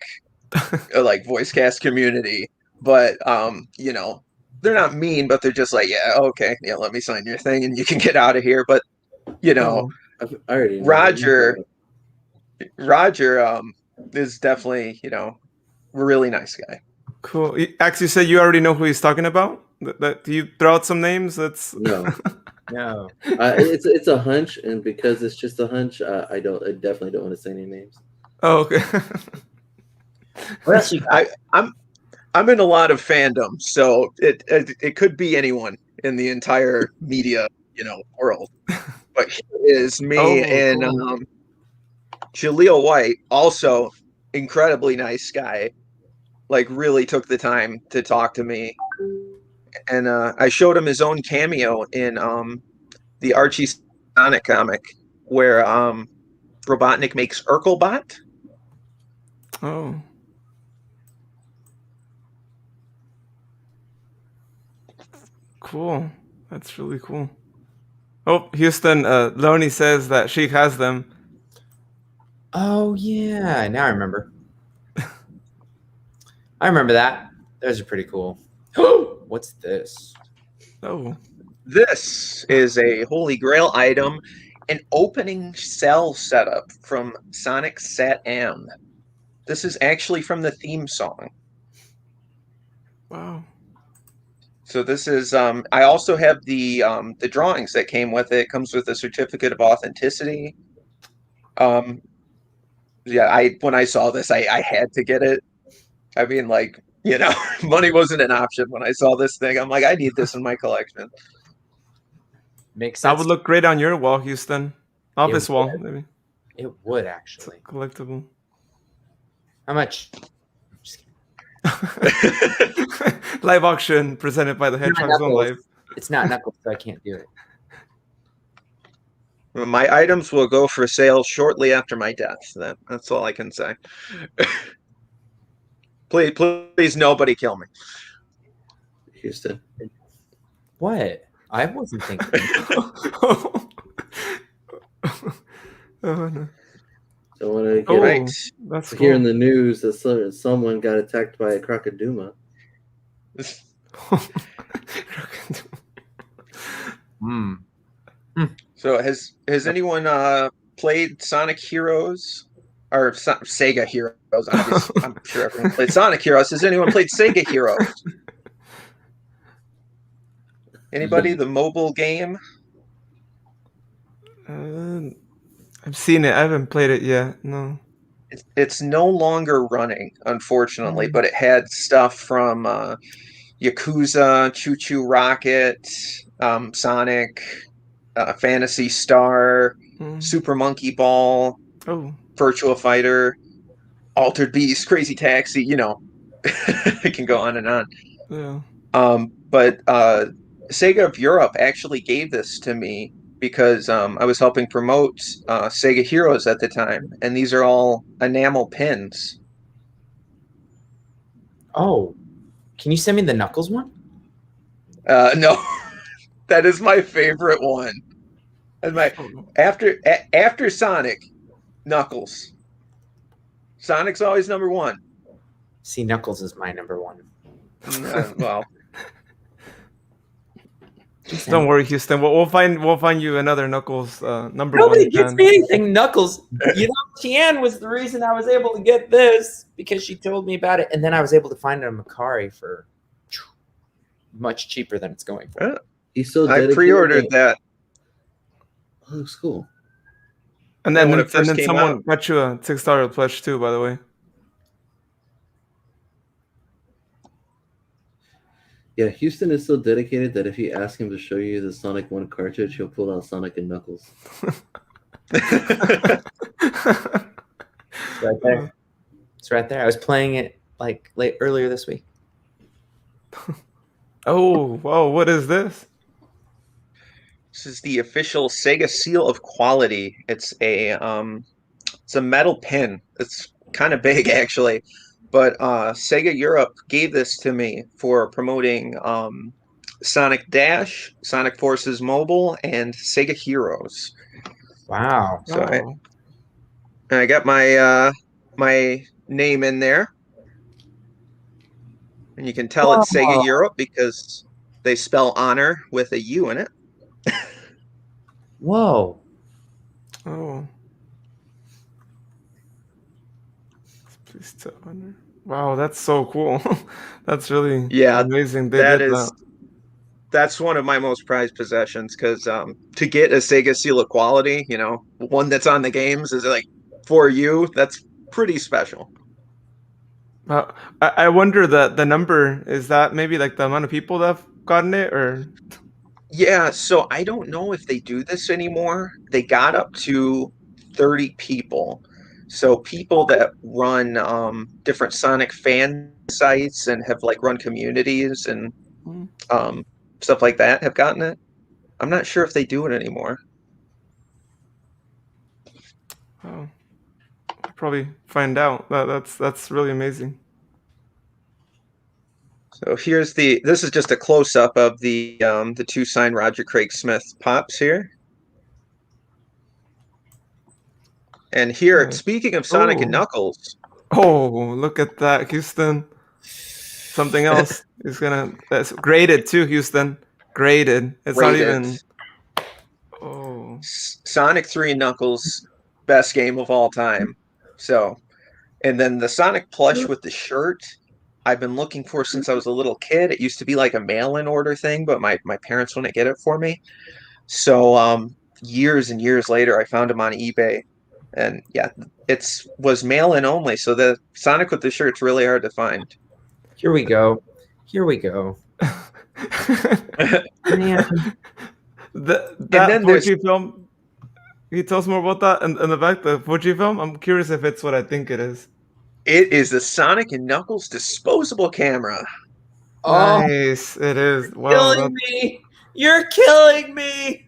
like voice cast community, but they're not mean, but they're just like, yeah, okay, yeah, let me sign your thing and you can get out of here. But I already know Roger is definitely a really nice guy. Cool. Actually, said you already know who he's talking about. Do you throw out some names? That's no. No. It's a hunch, and because it's just a hunch, I definitely don't want to say any names. Oh, okay. What else you got? I'm in a lot of fandom, so it could be anyone in the entire media world. But here is me and cool. Jaleel White, also incredibly nice guy. Like, really took the time to talk to me. And I showed him his own cameo in the Archie Sonic comic, where Robotnik makes Urkelbot. Oh. cool. That's really cool. Oh, Houston, Loney says that she has them. Oh yeah, now I remember. I remember that. Those are pretty cool. What's this? Oh. This is a Holy Grail item, an opening cell setup from Sonic Sat-Am. This is actually from the theme song. Wow. So this is I also have the drawings that came with it. It comes with a certificate of authenticity. Yeah, when I saw this, I had to get it. I mean, like, money wasn't an option when I saw this thing. I'm like, I need this in my collection. Makes That sense. would look great on your wall, Houston. Office It wall, would. maybe. It would It's a actually. collectible. How much? Just Live auction presented by the Hedgehog Zone Knuckles. Live. It's not Knuckles, so I can't do it. My items will go for sale shortly after my death. That's all I can say. Please, nobody kill me. Houston. What? I wasn't thinking. Oh, no. So I want to get Oh, Right. that's here cool. in the news that someone got attacked by a crocoduma. Hmm. So has anyone played Sonic Heroes or Sega Heroes? Obviously, I'm sure everyone played Sonic Heroes. Has anyone played Sega Heroes? Anybody? The mobile game? I've seen it. I haven't played it yet. No. It's no longer running, unfortunately, but it had stuff from Yakuza, Choo Choo Rocket, Sonic, Fantasy Star, Super Monkey Ball, Oh. Virtua Fighter, Altered Beast, Crazy Taxi. It can go on and on. Yeah. But Sega of Europe actually gave this to me because I was helping promote Sega Heroes at the time, and these are all enamel pins. Oh, can you send me the Knuckles one? No, that is my favorite one. And after Sonic, Knuckles. Sonic's always number one. See, Knuckles is my number one. Well, Don't worry, Houston. We'll find you another Knuckles number Nobody one. gets me anything, Knuckles. Tian was the reason I was able to get this because she told me about it, and then I was able to find it on Macari for much cheaper than it's going for. He's so I dedicated. pre-ordered that. Oh, looks cool. And Yeah, then, when it first came someone out. got you a $6 pledge too, by the way. Yeah, Houston is so dedicated that if you ask him to show you the Sonic 1 cartridge, he'll pull out Sonic and Knuckles. It's right there. It's right there. I was playing it like earlier this week. Oh, whoa! What is this? This is the official Sega seal of quality. It's a metal pin. It's kind of big actually, but Sega Europe gave this to me for promoting Sonic Dash, Sonic Forces Mobile, and Sega Heroes. Wow. So Oh. I got my name in there, and you can tell it's Sega Europe because they spell honor with a U in it. Whoa. Oh. Please to honor. Wow, that's so cool. That's really amazing. They did that. That's one of my most prized possessions because to get a Sega seal of quality, one that's on the games is like for you. That's pretty special. I wonder the number, is that maybe like the amount of people that have gotten it, or? Yeah, so I don't know if they do this anymore. They got up to 30 people. So people that run different Sonic fan sites and have like run communities and stuff like that have gotten it. I'm not sure if they do it anymore. Oh, I'll probably find out. That's really amazing. So this is just a close up of the two signed Roger Craig Smith pops here. And here, speaking of Sonic and Ooh. Knuckles, Oh, look at that, Houston. Something else is that's graded too, Houston. Graded. It's not rated even. Oh. Sonic 3 and Knuckles, best game of all time. So, and then the Sonic plush with the shirt, I've been looking for since I was a little kid. It used to be like a mail-in order thing, but my parents wouldn't get it for me. So, years and years later, I found them on eBay, and yeah, was mail-in only. So the Sonic with the shirt's really hard to find. Here we go. Here we go. Man. That Fujifilm. Can you tell us more about that? And the back, the Fujifilm. I'm curious if it's what I think it is. It is the Sonic and Knuckles disposable camera. Oh, nice. It is. Wow. Killing me. You're killing me.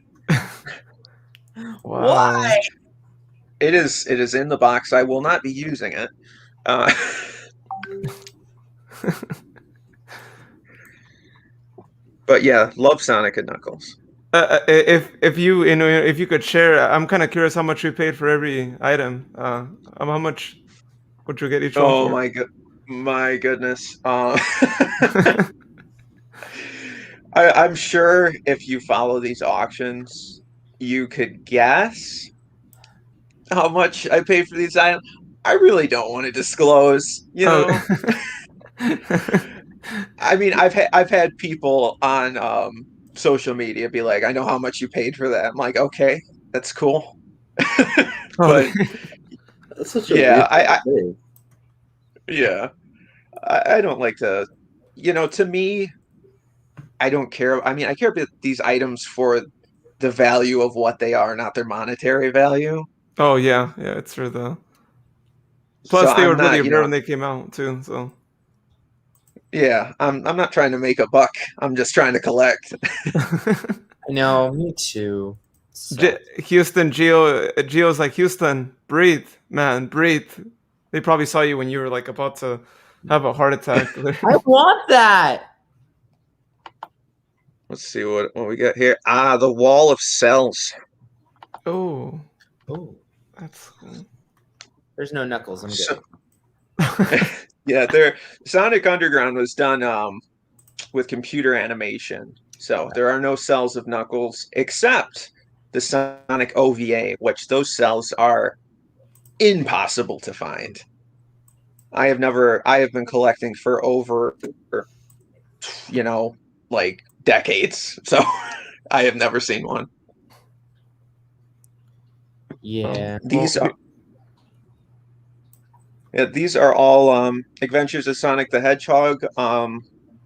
Wow. Why? It is in the box. I will not be using it. But yeah, love Sonic and Knuckles. If you could share, I'm kind of curious how much you paid for every item. How much would you get each one for? Oh my goodness. I'm sure if you follow these auctions, you could guess how much I paid for these items. I really don't want to disclose, you know. I mean, I've had people on social media be like, "I know how much you paid for that." I'm like, "Okay, that's cool." But that's such a yeah, I don't like to, to me, I don't care. I mean, I care about these items for the value of what they are, not their monetary value. Oh yeah, it's for the. Plus, they were really rare when they came out too. So. Yeah, I'm not trying to make a buck. I'm just trying to collect. No, me too. Houston, Geo's like, Houston, breathe, man, breathe. They probably saw you when you were like about to have a heart attack. I want that. Let's see what we got here. The wall of cells. Oh, that's cool. There's no Knuckles. I'm good. Yeah, Sonic Underground was done with computer animation, so there are no cells of Knuckles except the Sonic OVA, which those cells are impossible to find. I have been collecting for over, like decades, so I have never seen one. Yeah. These are all Adventures of Sonic the Hedgehog.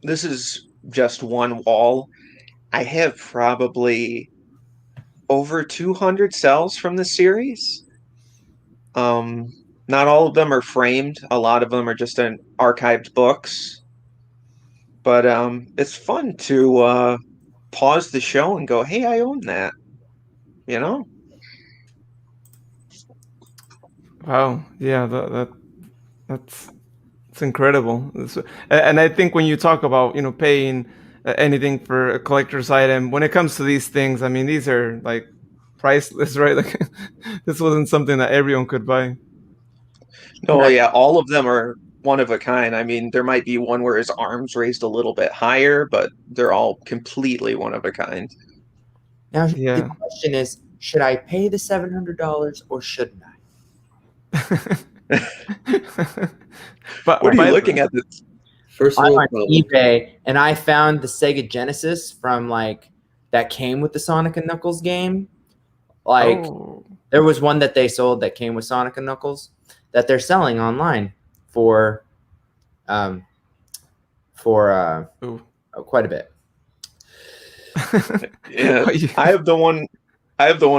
This is just one wall. I have probably over 200 cells from the series. Not all of them are framed. A lot of them are just in archived books. But it's fun to pause the show and go, "Hey, I own that." You know? Wow. Yeah, that's incredible. And I think when you talk about paying anything for a collector's item, when it comes to these things, I mean, these are like priceless, right? Like this wasn't something that everyone could buy. Oh yeah, all of them are one of a kind. I mean, there might be one where his arms raised a little bit higher, but they're all completely one of a kind. Now the question is, should I pay the $700 or shouldn't I? But what are you looking at? This first of all, on eBay, and I found the Sega Genesis from that came with the Sonic and Knuckles game. There was one that they sold that came with Sonic and Knuckles that they're selling online for quite a bit. Yeah, I have the one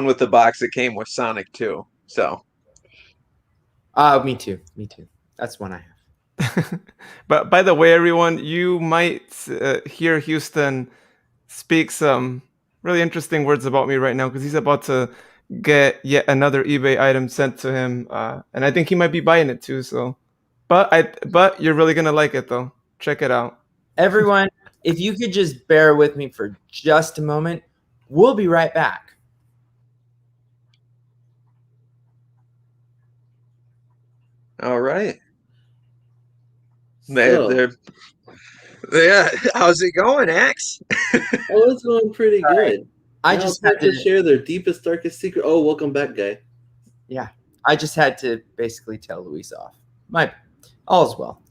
with the box that came with Sonic too. So. Me too. That's one I have. But by the way, everyone, you might hear Houston speak some really interesting words about me right now because he's about to get yet another eBay item sent to him, and I think he might be buying it too. So, but you're really gonna like it though. Check it out. Everyone, if you could just bear with me for just a moment, we'll be right back. All right. So, Yeah, how's it going, Axe? oh, it's going pretty good. I Now just time had to share their deepest, darkest secret. Oh, welcome back, guy. Yeah, I just had to basically tell Luis off. All's well,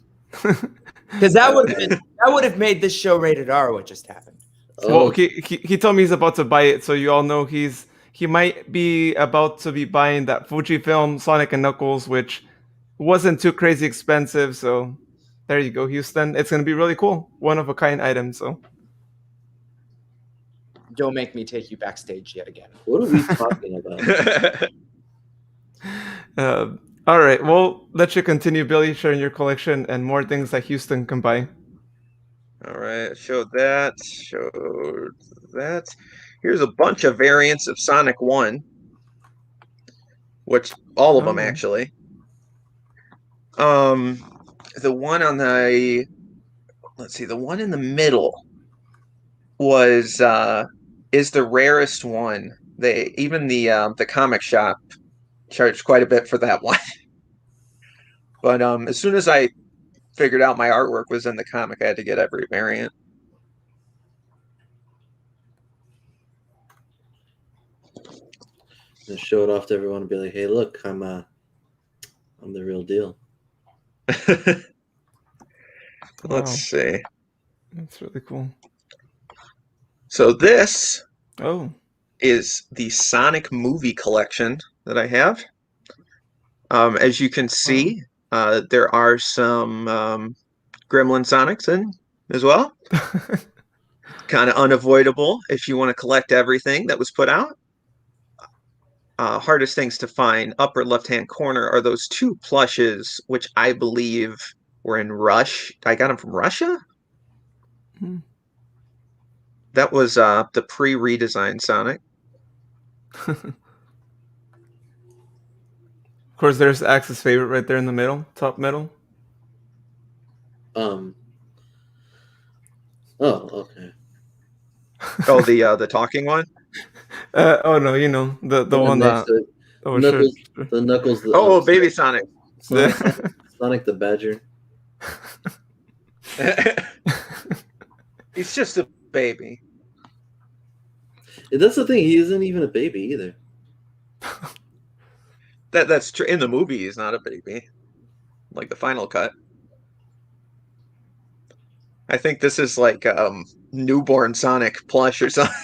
because that would have made this show rated R. What just happened? Oh, Well, he told me he's about to buy it, so you all know he might be about to be buying that Fujifilm Sonic and Knuckles, which wasn't too crazy expensive. So there you go, Houston. It's gonna be really cool, one of a kind item. So Don't make me take you backstage yet again. what are we talking about? all right, well, let you continue, Billy, sharing your collection and more things that Houston can buy. All right, showed that. Here's a bunch of variants of Sonic 1, which all of them Oh. actually. The one on the the one in the middle is the rarest one. Even the comic shop charged quite a bit for that one. But as soon as I figured out my artwork was in the comic, I had to get every variant. Just show it off to everyone and be like, "Hey, look, I'm the real deal." Let's see. That's really cool. So this Oh, is the Sonic movie collection that I have. As you can see, there are some Gremlin Sonics in as well. Kind of unavoidable if you want to collect everything that was put out. Hardest things to find, upper left-hand corner, are those two plushes, which I believe were in Rush. I got them from Russia? Hmm. That was the pre-redesigned Sonic. Of course, there's Axe's favorite right there in the middle, top middle. Oh, okay. Oh, the talking one? Oh no, you know the one next that. to it. Oh, Knuckles, sure. the Knuckles. Oh, Baby Sonic. Sonic the Badger. He's just a baby. That's the thing. He isn't even a baby either. That's true. In the movie, he's not a baby. Like the final cut. I think this is like newborn Sonic plush or something.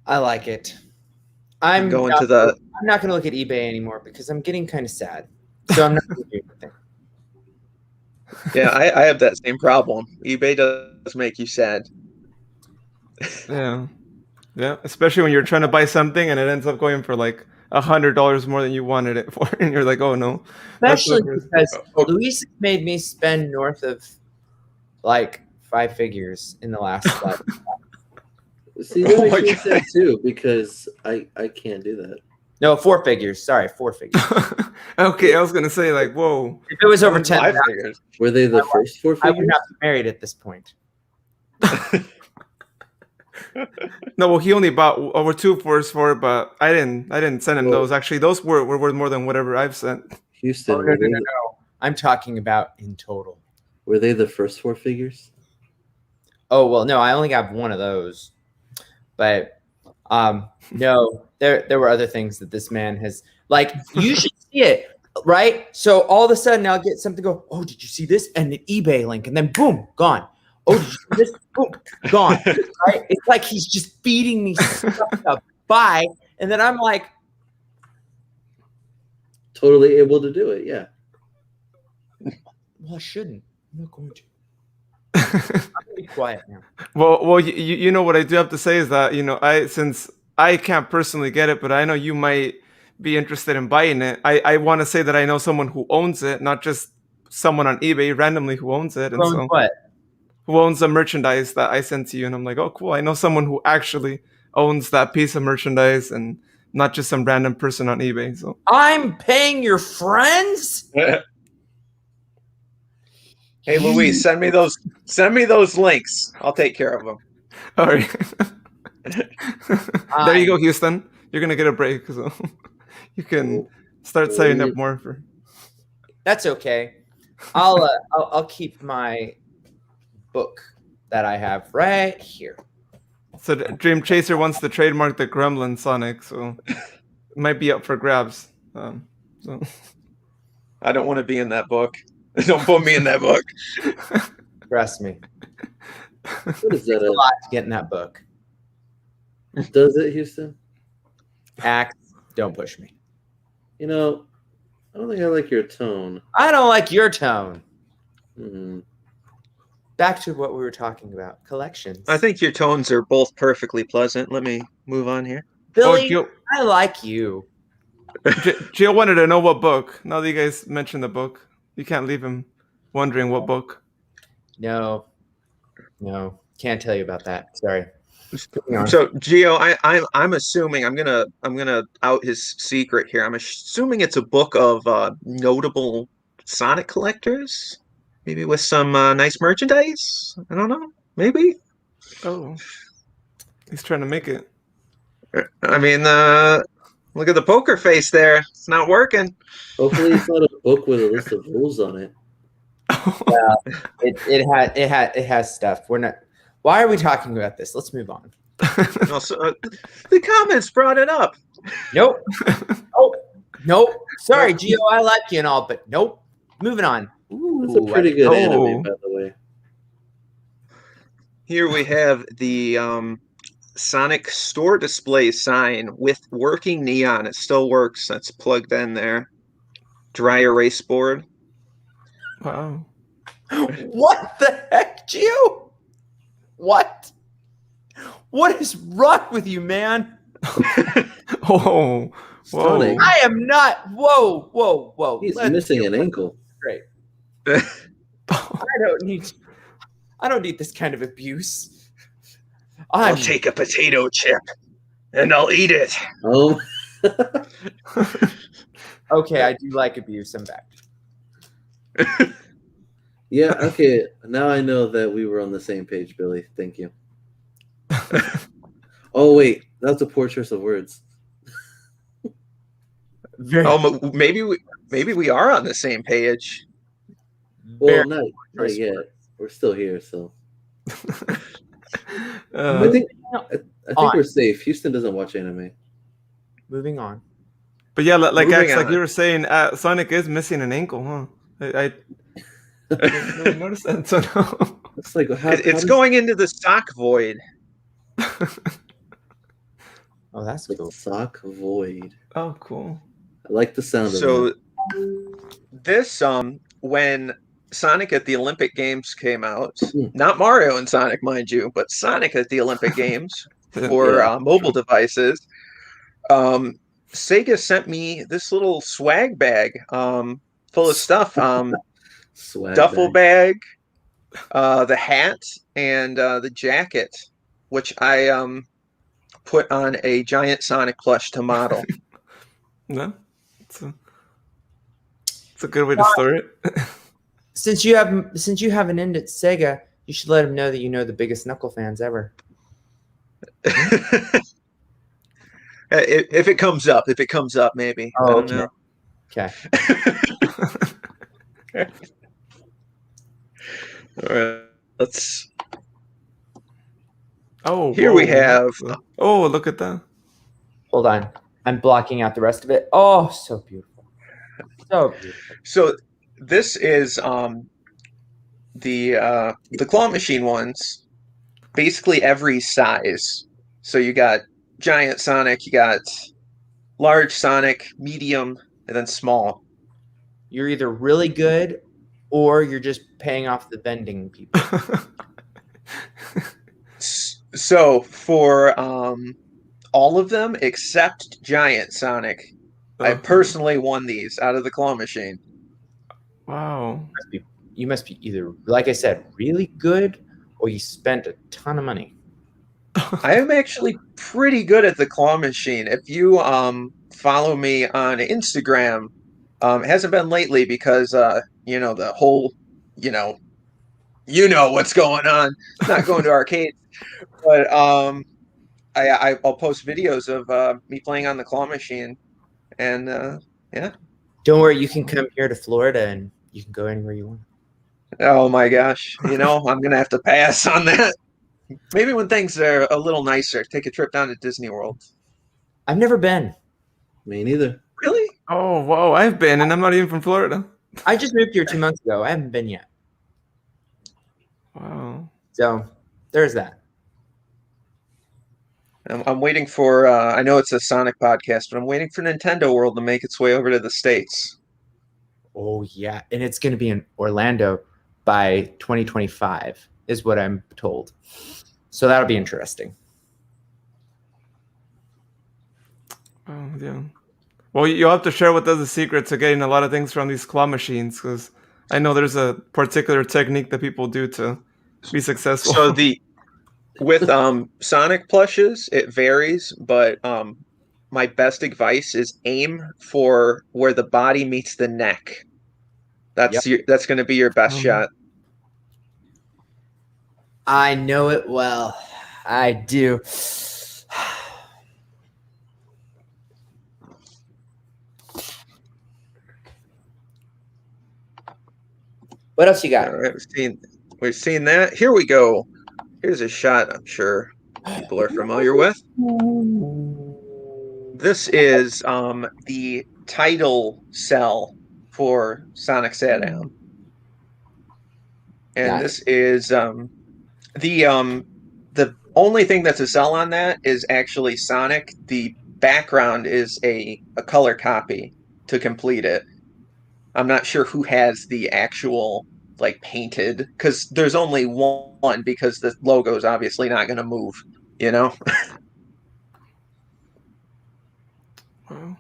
I like it. I'm going not, to the. I'm not going to look at eBay anymore because I'm getting kind of sad. So I'm not going to do anything. Yeah, I have that same problem. eBay does make you sad. Yeah, especially when you're trying to buy something and it ends up going for like $100 more than you wanted it for, and you're like, oh no. Especially because Luis made me spend north of like 5 figures in the last. See, that makes me sad too because I can't do that. No, 4 figures. Sorry, 4 figures. Okay, I was gonna say like, whoa. If it was over 10 figures, were they the first 4 figures? I would not be married at this point. No, well, he only bought over 2 for us for it, but I didn't send him those. Actually, those were worth more than whatever I've sent. Houston, No. I'm talking about in total. Were they the first 4 figures? Oh well, no, I only got one of those. But no, there were other things that this man has, like, you should see it, right? So all of a sudden I'll get something go, oh, did you see this? And an eBay link, and then boom, gone. Oh, did you see this? Boom, gone. Right? It's like he's just feeding me stuff to buy, and then I'm like, totally able to do it, yeah. well, I shouldn't. I'm not going to. I'm gonna be quiet now. Well, you know what I do have to say is that, you know, since I can't personally get it, but I know you might be interested in buying it. I want to say that I know someone who owns it, not just someone on eBay randomly who owns it. And so What? Who owns the merchandise that I sent to you? And I'm like, oh, cool. I know someone who actually owns that piece of merchandise and not just some random person on eBay. So I'm paying your friends? Hey, Luis, send me those links. I'll take care of them. All right. There you go, Houston. You're gonna get a break, so you can start saving up more for. That's okay. I'll keep my book that I have right here. So Dream Chaser wants to trademark the Gremlin Sonic, so it might be up for grabs. So I don't want to be in that book. Don't put me in that book. Trust me. What is that? A lot to get in that book. Does it, Houston? Axe, don't push me. You know, I don't think I like your tone. I don't like your tone. Hmm. Back to what we were talking about. Collections. I think your tones are both perfectly pleasant. Let me move on here. Billy, Gil, I like you. Jill wanted to know what book. Now that you guys mentioned the book, you can't leave him wondering what book. No, can't tell you about that. Sorry. So Gio, I'm assuming I'm gonna out his secret here. I'm assuming it's a book of notable Sonic collectors, maybe with some nice merchandise. I don't know, maybe. Oh, he's trying to make it. I mean, look at the poker face there. It's not working. Hopefully, it's not a book with a list of rules on it. It has stuff. We're not. Why are we talking about this? Let's move on. Also, the comments brought it up. Nope. Nope. Sorry, Gio, I like you and all, but nope. Moving on. Ooh, that's a pretty good anime, by the way. Here we have the Sonic store display sign with working neon. It still works. That's plugged in there. Dry erase board. Wow. What the heck, Gio? What? What is wrong with you, man? Oh, whoa. I am not. Whoa. He's missing an ankle. Great. I don't need this kind of abuse. I'll take a potato chip and I'll eat it. Oh. Okay, I do like abuse. I'm back. Yeah, okay. Now I know that we were on the same page, Billy. Thank you. Oh, wait. That's a poor choice of words. Maybe we are on the same page. Well, not yet. We're still here, so. I think we're safe. Houston doesn't watch anime. Moving on. But yeah, like Moving like on. you were saying, Sonic is missing an ankle, huh? I didn't notice that. So no. It's like It's going into the sock void. Oh, that's the cool. sock void. Oh, cool. I like the sound of So that. this when Sonic at the Olympic Games came out, not Mario and Sonic, mind you, but Sonic at the Olympic Games for mobile devices. Sega sent me this little swag bag full of stuff. Duffel bag, the hat, and the jacket, which I put on a giant Sonic plush to model. No, it's a good way to store it. Since you have an end at Sega, you should let them know that you know the biggest Knuckle fans ever. If it comes up, maybe. Oh, I don't know. Okay. All right, let's. Oh, Here we have. Oh, look at that. Hold on. I'm blocking out the rest of it. Oh, so beautiful. So beautiful. So this is the claw machine ones. Basically every size. So you got giant Sonic, you got large Sonic, medium, and then small. You're either really good or you're just paying off the vending people. So for all of them except giant Sonic, I personally won these out of the claw machine. Wow. You must be either, like I said, really good or you spent a ton of money. I am actually pretty good at the claw machine. If you follow me on Instagram, it hasn't been lately because the whole you know what's going on. Not going to arcades, but I'll post videos of me playing on the claw machine, and yeah. Don't worry, you can come here to Florida and you can go anywhere you want. Oh my gosh, I'm gonna have to pass on that. Maybe when things are a little nicer, take a trip down to Disney World. I've never been. Me neither. Really? Oh, whoa! I've been, and I'm not even from Florida. I just moved here 2 months ago. I haven't been yet. Wow. So there's that. I'm waiting for. I know it's a Sonic podcast, but I'm waiting for Nintendo World to make its way over to the States. Oh, yeah. And it's going to be in Orlando by 2025 is what I'm told. So that'll be interesting. Oh, yeah. Well, you'll have to share with us the secret to getting a lot of things from these claw machines, because I know there's a particular technique that people do to be successful. So with Sonic plushes, it varies, but my best advice is aim for where the body meets the neck. That's going to be your best shot. I know it well. I do. What else you got? All right, we've seen that. Here we go. Here's a shot I'm sure people are familiar with. This is the title cell for Sonic Sadam. And this is the only thing that's a cell on that is actually Sonic. The background is a color copy to complete it. I'm not sure who has the actual painted, because there's only one, because the logo is obviously not going to move, Wow.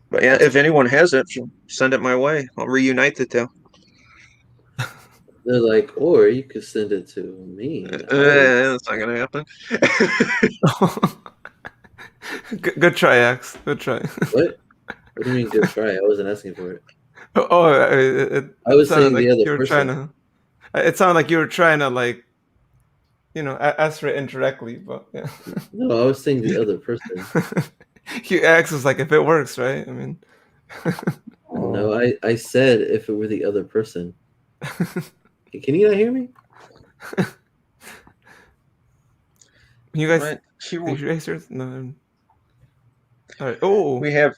But yeah, if anyone has it, send it my way. I'll reunite the two. They're like, or you could send it to me. That's not gonna happen. Good try, Axe. Good try. What? What do you mean good try? I wasn't asking for it. Oh, I was saying like the other you were person. It sounded like you were trying to ask for it indirectly, but yeah. No, I was saying the other person. Axe was like, if it works, right? I mean. No, I said if it were the other person. Can you not hear me? You guys, Right. did you guys hear? No. All right. Oh, We have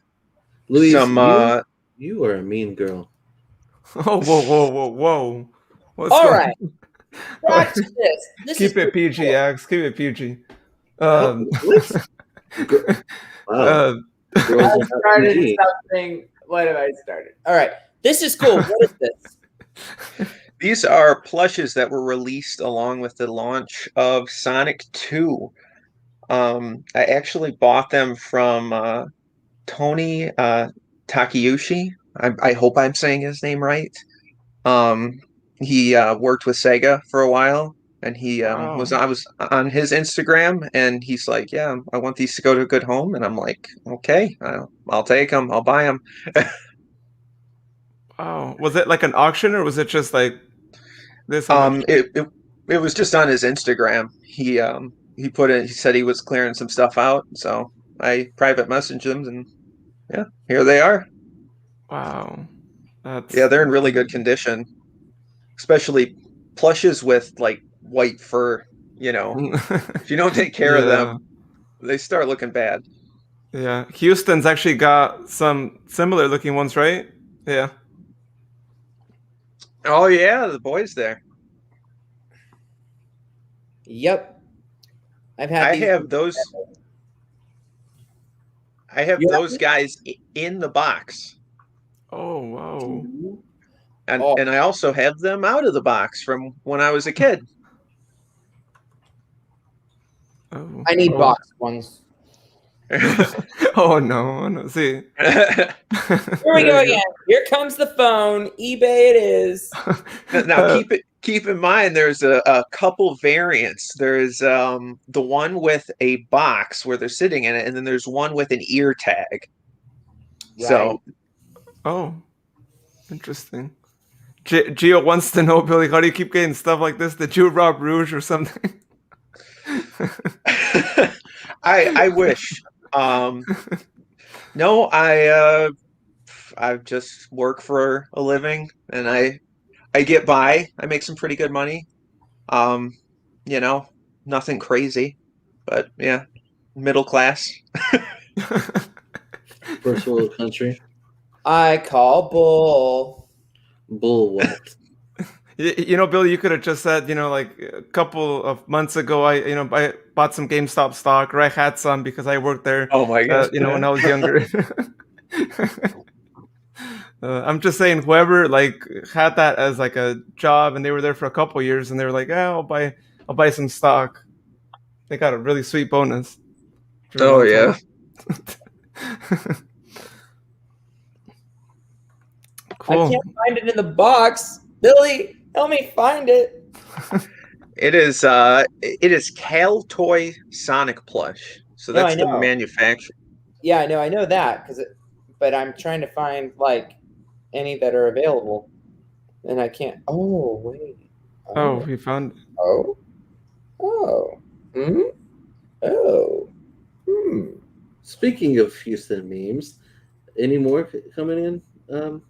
Luis, some. you are a mean girl. Oh, whoa! What's All going right. Watch this. Keep it PG, cool. Axe. Keep it PG. What? Wow. I started something. What have I started? All right. This is cool. What is this? These are plushes that were released along with the launch of Sonic 2. I actually bought them from Tony Takeuchi. I hope I'm saying his name right. He worked with Sega for a while, and I was on his Instagram, and he's like, "Yeah, I want these to go to a good home," and I'm like, "Okay, I'll take them. I'll buy them." Wow. Was it like an auction, or was it just like this? It was just on his Instagram. He put it. He said he was clearing some stuff out, so I private messaged him, and yeah, here they are. Wow. Yeah, they're in really good condition, especially plushes with white fur. If you don't take care of them, they start looking bad. Yeah, Houston's actually got some similar looking ones, right? Yeah. Oh yeah, the boys there. Yep. I have those guys in the box. Oh wow. And I also have them out of the box from when I was a kid. Oh. I need box ones. Oh no! See, here we go again. Here comes the phone. eBay it is. Now keep in mind, there's a couple variants. There's the one with a box where they're sitting in it, and then there's one with an ear tag. Right. So, oh, interesting. Gio wants to know, Billy, how do you keep getting stuff like this? Did you rob Rouge or something? I wish. No, I just work for a living, and I get by. I make some pretty good money. Um, you know, nothing crazy, but yeah, middle class. First world country. I call bull. Bull what? You know, Billy, you could have just said, like a couple of months ago, I bought some GameStop stock, or I had some because I worked there, Oh my gosh. when I was younger. I'm just saying, whoever like had that as like a job, and they were there for a couple years, and they were like, "Oh, I'll buy some stock." They got a really sweet bonus. for a Oh long yeah. time. I Cool. can't find it in the box. Billy, help me find it. It is Cal Toy Sonic plush. So No, that's I the know. manufacturer. Yeah, I know that but I'm trying to find like any that are available, and I can't. Oh wait. Oh, we found. Oh. Oh. Hmm. Oh. Hmm. Speaking of Houston memes, any more coming in?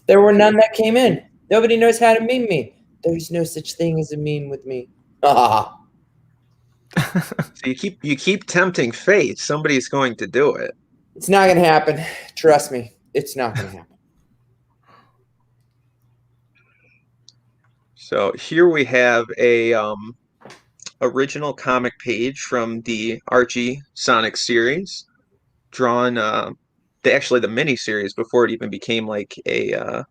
There were none that came in. Nobody knows how to meme me. There's no such thing as a meme with me. Ah. So you keep tempting fate. Somebody's going to do it. It's not gonna happen. Trust me. It's not gonna happen. So here we have a original comic page from the Archie Sonic series, drawn the mini series before it even became like a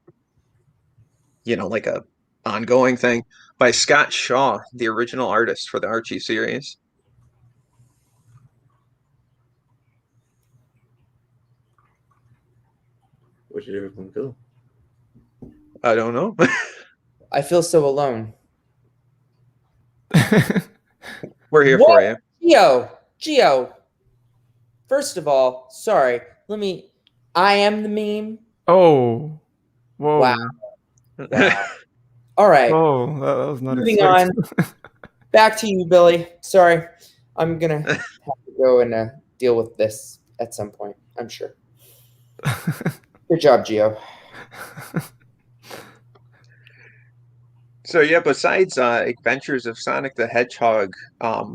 like a ongoing thing, by Scott Shaw, the original artist for the Archie series. Where did everyone go? I don't know. I feel so alone. We're here What? for you. Gio. First of all, sorry. I am the meme. Oh, whoa. Wow. All right. Oh, that was not Moving expected. on. Back to you, Billy. Sorry. I'm gonna have to go and deal with this at some point, I'm sure. Good job, Gio. So yeah, besides Adventures of Sonic the Hedgehog, a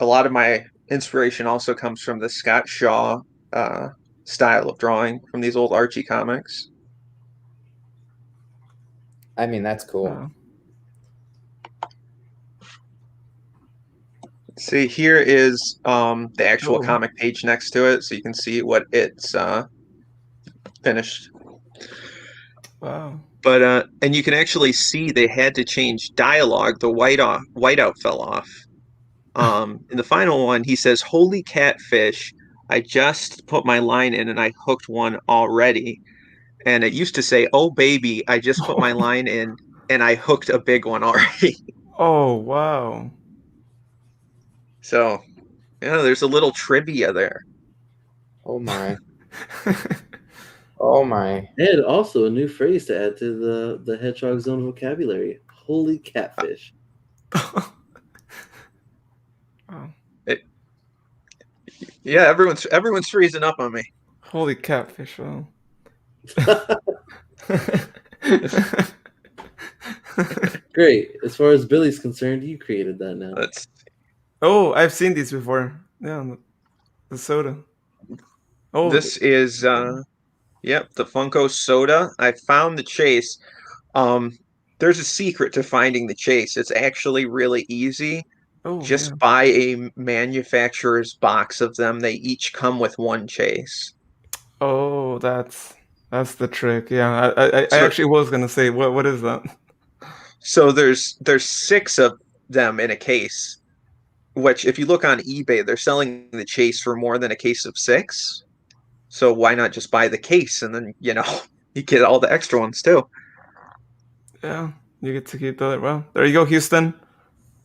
lot of my inspiration also comes from the Scott Shaw style of drawing from these old Archie comics. I mean, that's cool. Oh. See, here is the actual Oh. comic page next to it, so you can see what it's finished. Wow. But and you can actually see they had to change dialogue. The whiteout fell off. In the final one, he says, "Holy catfish! I just put my line in and I hooked one already." And it used to say, "Oh baby, I just put my line in and I hooked a big one already." Oh, wow. So, yeah, there's a little trivia there. Oh my. Oh my. And also a new phrase to add to the Hedgehog Zone vocabulary. Holy catfish. Wow. Yeah, everyone's freezing up on me. Holy catfish! Wow. Great. As far as Billy's concerned, you created that now. Oh, I've seen these before. Yeah, the soda. Oh, This is the Funko soda. I found the chase. There's a secret to finding the chase. It's actually really easy. oh, Just yeah. buy a manufacturer's box of them. They each come with one chase. Oh, that's the trick. Yeah, I So- actually was gonna say what is that? So there's 6 of them in a case, which if you look on eBay, they're selling the chase for more than a case of 6. So why not just buy the case and then, you get all the extra ones too. Yeah, you get to keep that. Well, there you go, Houston.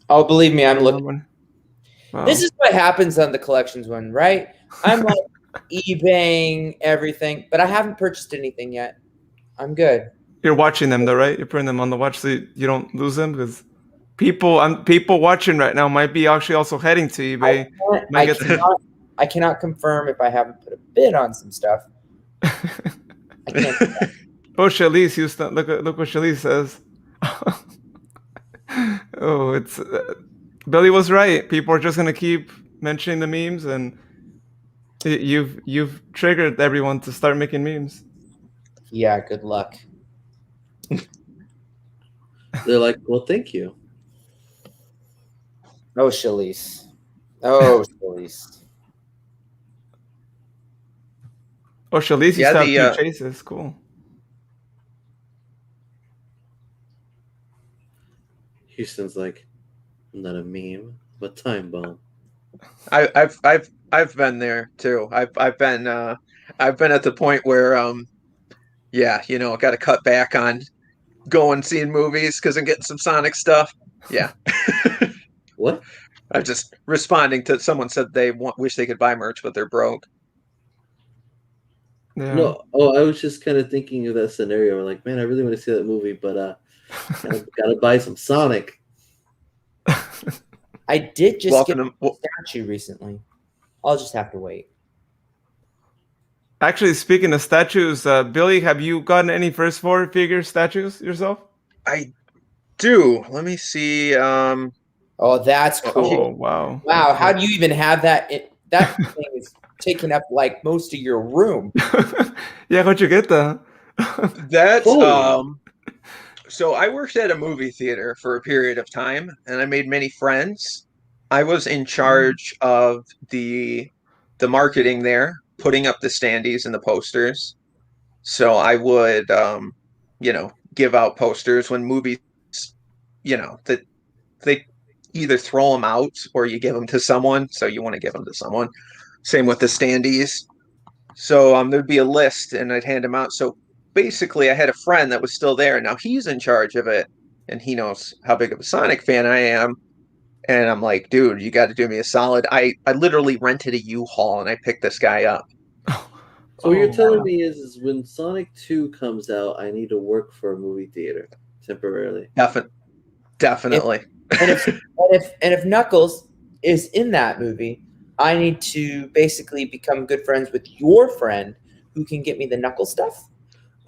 Oh, believe me, I'm looking. Wow. This is what happens on the collections one, right? I'm like eBaying everything, but I haven't purchased anything yet. I'm good. You're watching them though, right? You're putting them on the watch so you don't lose them because people watching right now might be actually also heading to eBay. I cannot confirm if I haven't put a bid on some stuff. I can't. Oh, Shalice, Houston! Look what Shalice says. Oh, it's Billy was right. People are just gonna keep mentioning the memes, and you've triggered everyone to start making memes. Yeah, good luck. They're like, well, thank you. Oh, Shalice. Oh, Shalice. Oh, Shalice, you Yeah, stopped the, two chases. Cool. Houston's like, not a meme, but time bomb. I've been there too. I've been at the point where yeah, you know, got to cut back on going seeing movies because I'm getting some Sonic stuff. Yeah. What? I'm just responding to someone said they wish they could buy merch, but they're broke. Yeah. No, oh, I was just kind of thinking of that scenario. Where like, man, I really want to see that movie, but gotta buy some Sonic. I did just Welcome get a statue recently. I'll just have to wait. Actually, speaking of statues, Billy, have you gotten any First Four figure statues yourself? I do. Let me see. Oh, that's cool. Oh, wow. Wow, how do you even have that? That thing is taking up like most of your room. Yeah, how'd you get that? That's Holy. So I worked at a movie theater for a period of time, and I made many friends. I was in charge of the marketing there, putting up the standees and the posters. So I would, you know, give out posters when movies, you know, that they either throw them out or you give them to someone. So you want to give them to someone. Same with the standees. So there'd be a list, and I'd hand them out. So basically, I had a friend that was still there. Now he's in charge of it, and he knows how big of a Sonic fan I am. And I'm like, dude, you got to do me a solid. I literally rented a U-Haul, and I picked this guy up. So what you're Oh, telling wow. me is when Sonic 2 comes out, I need to work for a movie theater temporarily. Definitely. And if Knuckles is in that movie, I need to basically become good friends with your friend who can get me the Knuckles stuff.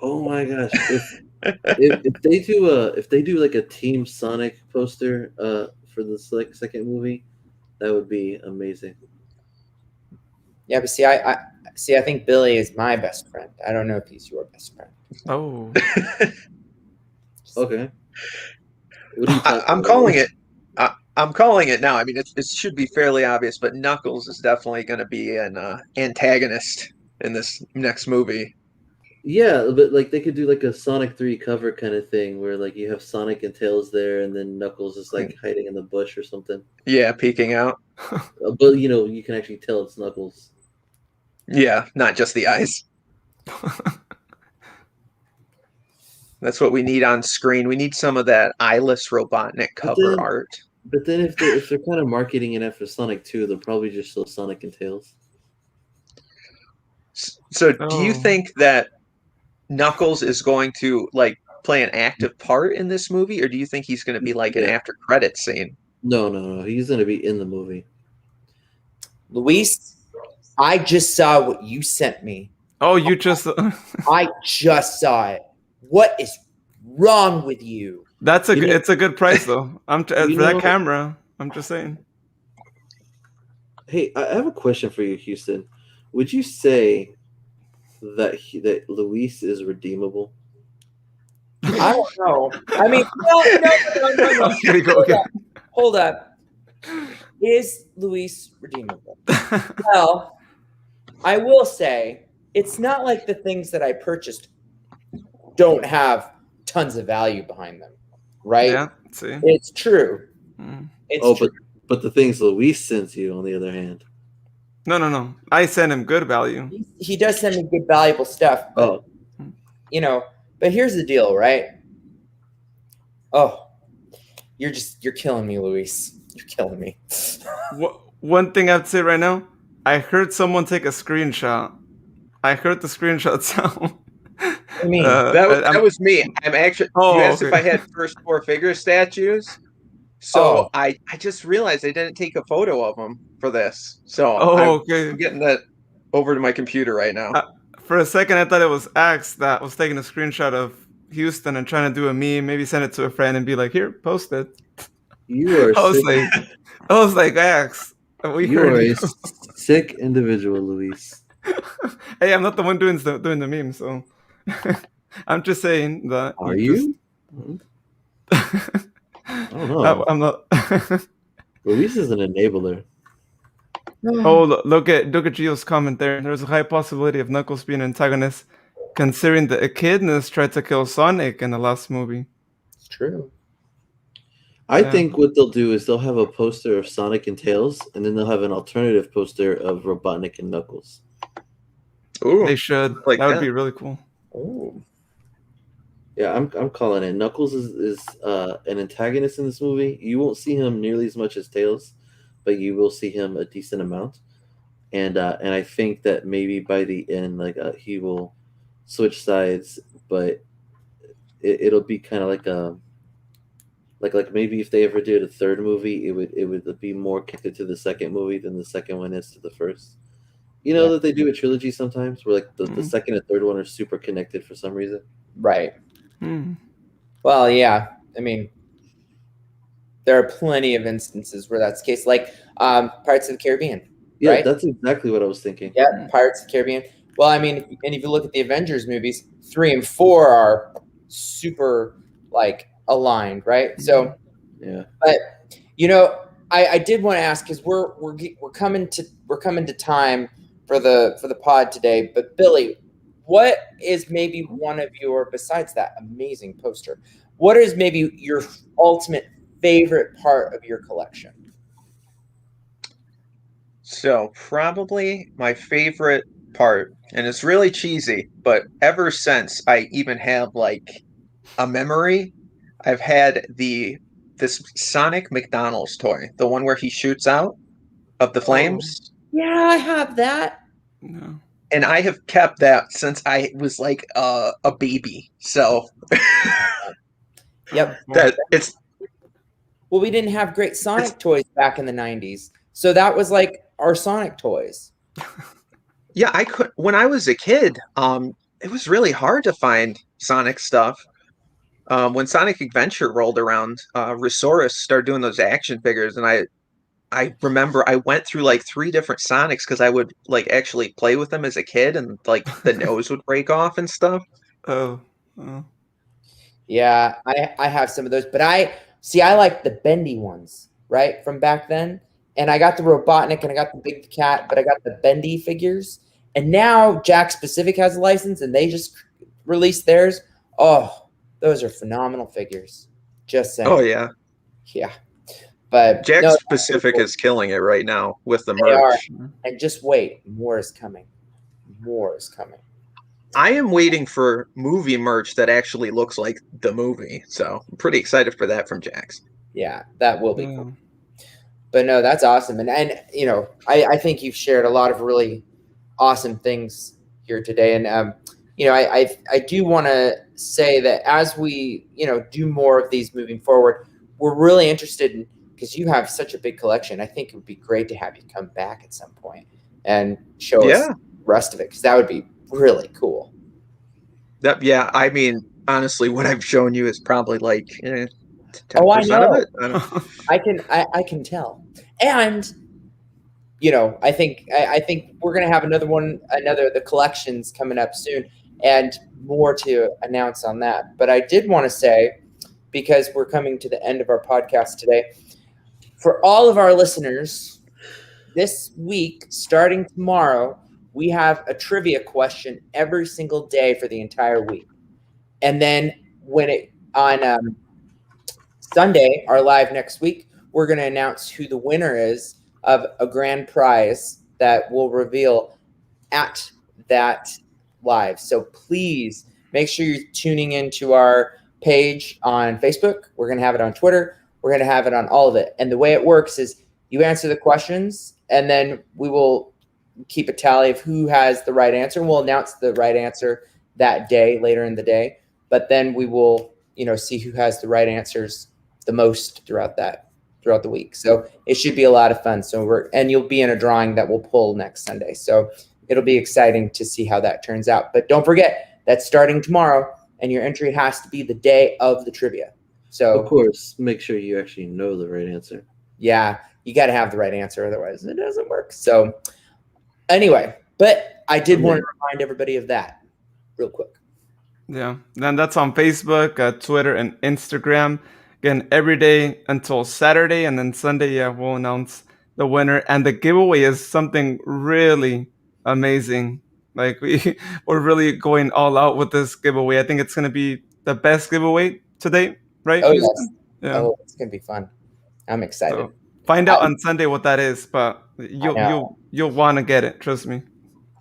Oh my gosh! If they do like a Team Sonic poster for the second movie, that would be amazing. Yeah, but see, I think Billy is my best friend. I don't know if he's your best friend. Oh. Okay. What are you talking I'm about? calling it. I'm calling it now. I mean, it should be fairly obvious, but Knuckles is definitely going to be an antagonist in this next movie. Yeah, but like they could do like a Sonic 3 cover kind of thing where like you have Sonic and Tails there and then Knuckles is like hiding in the bush or something. Yeah, peeking out. But you know, you can actually tell it's Knuckles. Yeah, not just the eyes. That's what we need on screen. We need some of that eyeless Robotnik cover art. But then if they're kind of marketing it for Sonic 2, they'll probably just show Sonic and Tails. So do you think that Knuckles is going to like play an active part in this movie, or do you think he's going to be like an after credit scene? No. He's going to be in the movie. Luis, I just saw what you sent me. Oh, you just... I just saw it. What is wrong with you? It's a good price though. For that camera, I'm just saying. Hey, I have a question for you, Houston. Would you say that Luis is redeemable? I don't know. I mean, no. Hold up. Is Luis redeemable? Well, I will say it's not like the things that I purchased don't have tons of value behind them, right? Yeah, see. It's true. It's true. But the things Luis sends you, on the other hand. No. I send him good value. He does send me good, valuable stuff. But, you know, but here's the deal, right? Oh, you're killing me, Luis. You're killing me. One thing I have to say right now, I heard someone take a screenshot. I heard the screenshot sound. I mean, That was me. I'm actually. Oh, You asked okay. if I had first four figure statues. So I just realized I didn't take a photo of them for this. So Oh, I'm okay. getting that over to my computer right now. For a second, I thought it was Axe that was taking a screenshot of Houston and trying to do a meme, maybe send it to a friend and be like, "Here, post it." You are I was sick. like, Axe, we You heard are you. a sick individual, Luis. Hey, I'm not the one doing the meme, so I'm just saying that. Are just- you? I don't know. I'm not. Luis is an enabler. Oh, look at Gio's comment there. There's a high possibility of Knuckles being an antagonist, considering that Echidnas tried to kill Sonic in the last movie. it's true. I Yeah. think what they'll do is they'll have a poster of Sonic and Tails, and then they'll have an alternative poster of Robotnik and Knuckles. Ooh, They should. like That would that. be really cool. Oh, Yeah, I'm calling it. Knuckles is an antagonist in this movie. You won't see him nearly as much as Tails, but you will see him a decent amount. And I think that maybe by the end, he will switch sides, but it'll be kind of like a like maybe if they ever did a third movie, it would be more connected to the second movie than the second one is to the first. You know Yeah. that they do a trilogy sometimes where like the Mhm. second and third one are super connected for some reason. right. Hmm. Well, yeah. I mean, there are plenty of instances where that's the case, like Pirates of the Caribbean. Yeah, Right? that's exactly what I was thinking. Yeah, Pirates of the Caribbean. Well, I mean, and if you look at the Avengers movies, 3 and 4 are super like aligned, right? So, Yeah. but I did want to ask because we're coming to time for the pod today. But Billy, what is maybe one of your, besides that amazing poster, what is maybe your ultimate favorite part of your collection? So probably my favorite part, and it's really cheesy, but ever since I even have like a memory, I've had this Sonic McDonald's toy, the one where he shoots out of the flames, Yeah, I have that. No. and I have kept that since I was like a baby. So Yep. that it's Well, we didn't have great Sonic toys back in the 90s. So that was like our Sonic toys. yeah, I could when I was a kid, it was really hard to find Sonic stuff. When Sonic Adventure rolled around, Resource started doing those action figures, and I remember I went through like 3 different Sonics because I would like actually play with them as a kid, and like the nose would break off and stuff. Oh. Yeah, I have some of those, but I like the bendy ones, right? From back then. And I got the Robotnik and I got the Big Cat, but I got the bendy figures. And now Jack Specific has a license and they just released theirs. Oh, those are phenomenal figures. Just saying. Oh yeah, Yeah. But Jack no, Specific is killing it right now with the they are. merch. And just wait, more is coming. More is coming. I am waiting for movie merch that actually looks like the movie, so I'm pretty excited for that from Jax. Yeah, that will be cool. But no, that's awesome. And I think you've shared a lot of really awesome things here today. And I do want to say that as we do more of these moving forward, we're really interested in, because you have such a big collection. I think it would be great to have you come back at some point and show us the rest of it, because that would be really cool. Yeah, I mean, honestly, what I've shown you is probably like 10% I know. of it. I can tell. And I think we're gonna have the collections coming up soon, and more to announce on that. But I did want to say, because we're coming to the end of our podcast today, for all of our listeners, this week, starting tomorrow, we have a trivia question every single day for the entire week. And then on Sunday, our live next week, we're going to announce who the winner is of a grand prize that we'll reveal at that live. So please make sure you're tuning into our page on Facebook. We're going to have it on Twitter. We're going to have it on all of it. And the way it works is you answer the questions, and then we will keep a tally of who has the right answer. And we'll announce the right answer that day, later in the day. But then we will, see who has the right answers the most throughout the week. So it should be a lot of fun. And you'll be in a drawing that we'll pull next Sunday. So it'll be exciting to see how that turns out. But don't forget, that's starting tomorrow, and your entry has to be the day of the trivia. So Of course, make sure you actually know the right answer. yeah, you got to have the right answer, otherwise it doesn't work. So anyway, but I did want to remind everybody of that real quick. Yeah, then that's on Facebook, Twitter, and Instagram. Again, every day until Saturday, and then Sunday, we'll announce the winner. And the giveaway is something really amazing. Like we're really going all out with this giveaway. I think it's gonna be the best giveaway to date, right? Oh Houston? yes. Yeah. Oh, it's gonna be fun. I'm excited. So find out on Sunday what that is, but you'll want to get it. Trust me.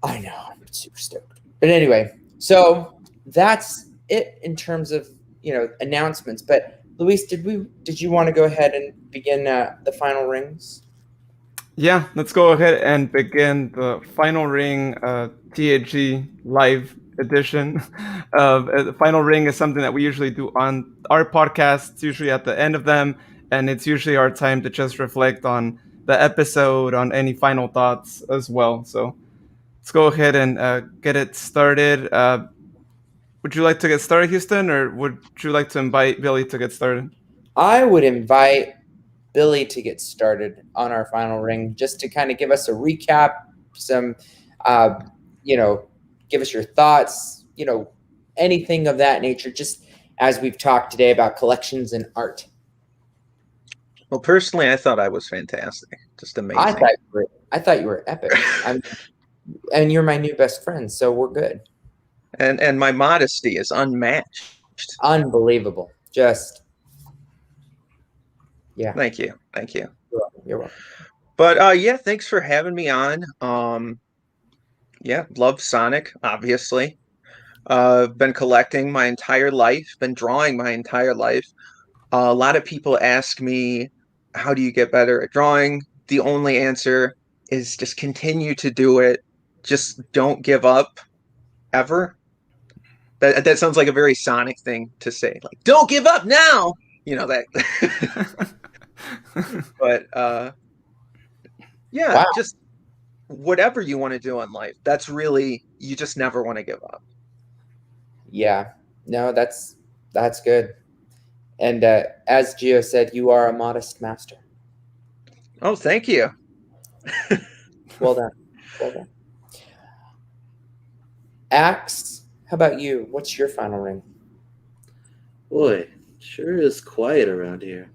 I know. I'm super stoked. But anyway, so that's it in terms of announcements. But Luis, did you want to go ahead and begin the final rings? Yeah, let's go ahead and begin the final ring THG live edition. The final ring is something that we usually do on our podcasts, usually at the end of them, and it's usually our time to just reflect on the episode, on any final thoughts as well. So let's go ahead and get it started. Would you like to get started, Houston, or would you like to invite Billy to get started? I would invite Billy to get started on our final ring, just to kind of give us a recap, some, give us your thoughts, anything of that nature, just as we've talked today about collections and art. Well, personally, I thought I was fantastic. Just amazing. I thought you were epic. And you're my new best friend, so we're good. And my modesty is unmatched. Unbelievable. Just yeah. Thank you. You're welcome. But yeah, thanks for having me on. Yeah, love Sonic, obviously. Been collecting my entire life, been drawing my entire life. A lot of people ask me, how do you get better at drawing? The only answer is just continue to do it. Just don't give up ever. That sounds like a very Sonic thing to say. Like, don't give up now. That. But yeah, just whatever you want to do in life. That's really, you just never want to give up. Yeah. No, that's good. And as Gio said, you are a modest master. Oh, thank you. Well done. Axe, how about you? What's your final ring? Boy, sure is quiet around here.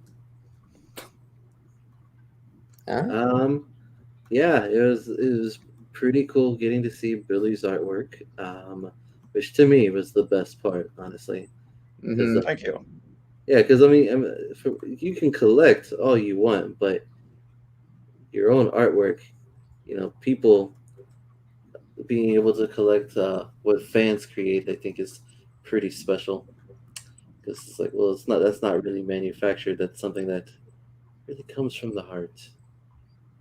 Huh? Yeah, it was pretty cool getting to see Billy's artwork, which to me was the best part, honestly. Mm-hmm. Thank you. Yeah, because you can collect all you want, but your own artwork, people being able to collect what fans create, I think is pretty special. Because it's like, well, that's not really manufactured. That's something that really comes from the heart.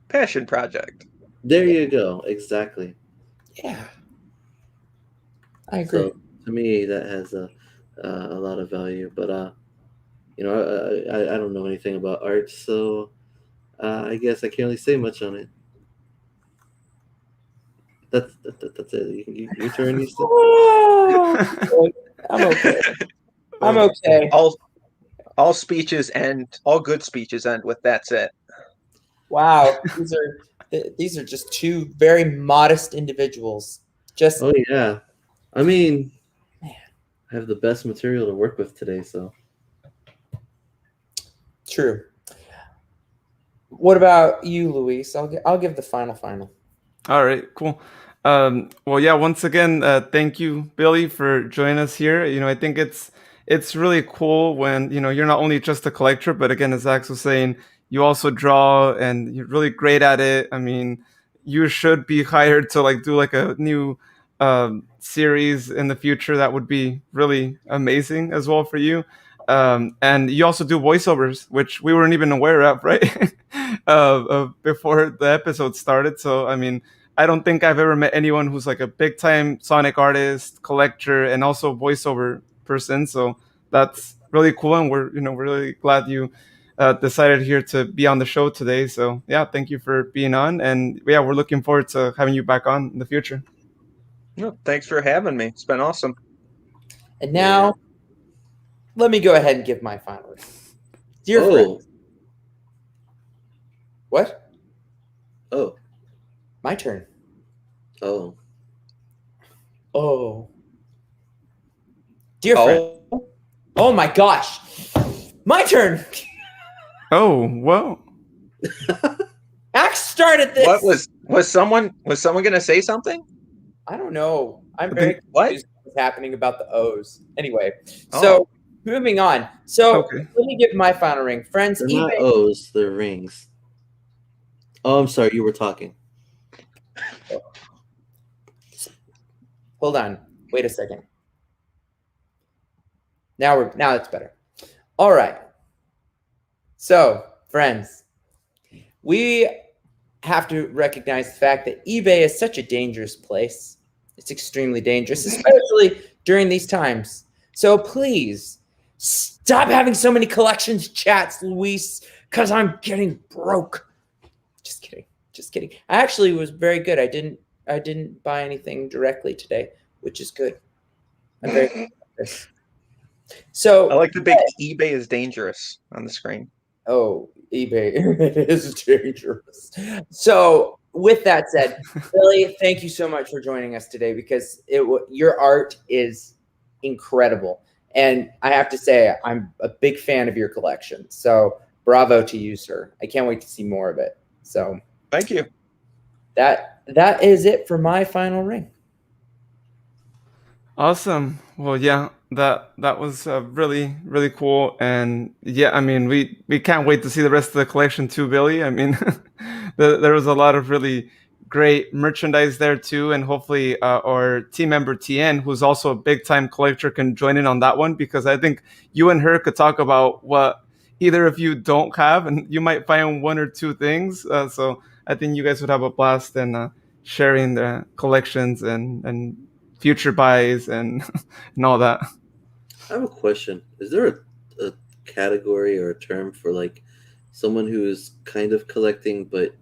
Passion project. There you go. Exactly. Yeah, I agree. So to me, that has a lot of value. But I don't know anything about art, so I guess I can't really say much on it. That's it. You turn these things. I'm okay. I'm okay. All speeches end. All good speeches end with "that's it." Wow, these are just two very modest individuals. Just Oh yeah, I mean, I have the best material to work with today, so. True. What about you, Luis? I'll give the final. All right, cool. Well, yeah. Once again, thank you, Billy, for joining us here. I think it's really cool when you're not only just a collector, but again, as Ax was saying, you also draw and you're really great at it. I mean, you should be hired to do a new series in the future. That would be really amazing as well for you. And you also do voiceovers, which we weren't even aware of, right? Before the episode started. So, I mean, I don't think I've ever met anyone who's like a big time Sonic artist, collector, and also voiceover person. So that's really cool, and we're really glad you decided here to be on the show today. So yeah, thank you for being on, and yeah, we're looking forward to having you back on in the future. No, thanks for having me. It's been awesome. And now, let me go ahead and give my final ring. Dear friend. What? Oh. My turn. Oh. Oh. Dear friend. Oh my gosh. My turn. Oh, whoa. Axe started this. What was someone gonna say something? I don't know. I'm very confused what's happening about the O's. Anyway, moving on. So let me give my final ring. Friends, they're not O's, they're rings. Oh, I'm sorry, you were talking. Hold on. Wait a second. Now it's better. All right. So, friends, we have to recognize the fact that eBay is such a dangerous place. It's extremely dangerous, especially during these times. So please stop having so many collections chats, Luis, because I'm getting broke. Just kidding. Just kidding. I actually was very good. I didn't buy anything directly today, which is good. I'm very good at this. So I like the big eBay is dangerous on the screen. Oh, eBay is dangerous. So with that said, Billy, thank you so much for joining us today, because your art is incredible. And I have to say, I'm a big fan of your collection. So bravo to you, sir. I can't wait to see more of it. So thank you. That is it for my final ring. Awesome. Well, yeah, that was really, really cool. And yeah, I mean, we can't wait to see the rest of the collection too, Billy. I mean, there was a lot of really great merchandise there too. And hopefully our team member TN, who's also a big time collector, can join in on that one, because I think you and her could talk about what either of you don't have, and you might find one or two things. So I think you guys would have a blast in sharing the collections and future buys and all that. I have a question. Is there a category or a term for like someone who is kind of collecting but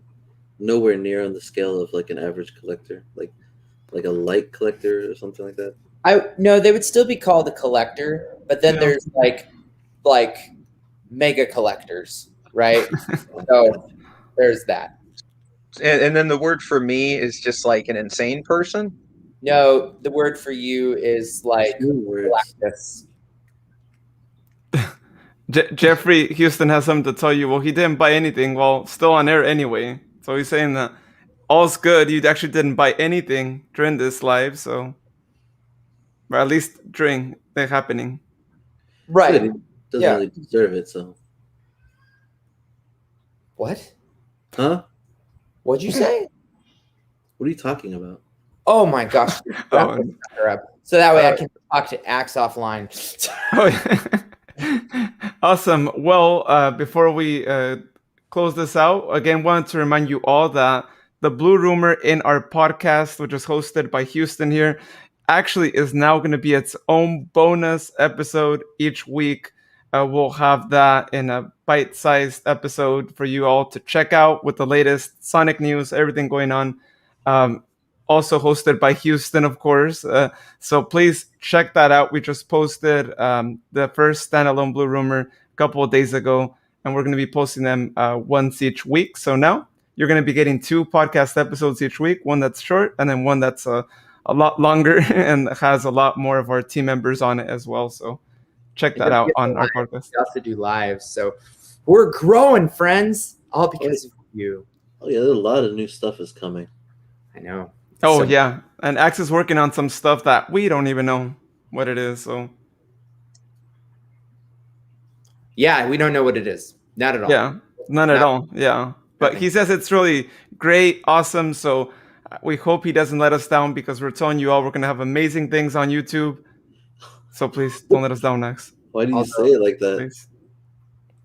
nowhere near on the scale of like an average collector, like a light collector or something like that? No, they would still be called a collector, but then there's like mega collectors, right? So there's that. And then the word for me is just like an insane person. No, the word for you is like Galactus. Jeffrey Houston has something to tell you. Well, he didn't buy anything. Well, still on air anyway. So he's saying that all's good. You actually didn't buy anything during this live, so, or at least during the happening. Right. He doesn't really deserve it, so. What? Huh? What'd you say? What are you talking about? Oh my gosh. So that way I can talk to Axe offline. Awesome. Well, before we close this out, again, wanted to remind you all that the Blue Rumor in our podcast, which is hosted by Houston here, actually is now going to be its own bonus episode each week. We'll have that in a bite-sized episode for you all to check out with the latest Sonic news, everything going on. Also hosted by Houston, of course. So please check that out. We just posted the first standalone Blue Rumor a couple of days ago, and we're going to be posting them once each week. So now you're going to be getting 2 podcast episodes each week, one that's short and then one that's a lot longer and has a lot more of our team members on it as well. So check that out on our podcast. We also do lives. So we're growing, friends, all because of you. Oh, yeah, there's a lot of new stuff is coming. I know. Oh, yeah. And Axe is working on some stuff that we don't even know what it is. So, yeah, we don't know what it is. Not at all. Yeah, not at all. Yeah. But he says it's really great, awesome. So we hope he doesn't let us down, because we're telling you all we're going to have amazing things on YouTube. So please don't let us down, Axe. Why do you say it like that? Please.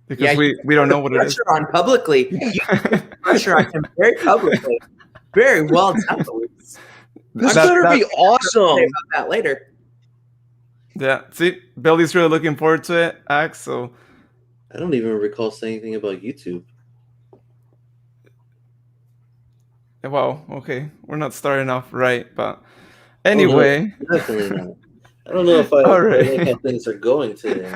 Because we don't know what it is. Pressure on publicly. You put pressure on him very publicly. Very well done, Luis. This That- better that- be awesome. Say about that later. Yeah, see, Billy's really looking forward to it, Axe. So I don't even recall saying anything about YouTube. wow, okay, we're not starting off right, but anyway. Oh, no, definitely not. I don't know if I All right. like how things are going today.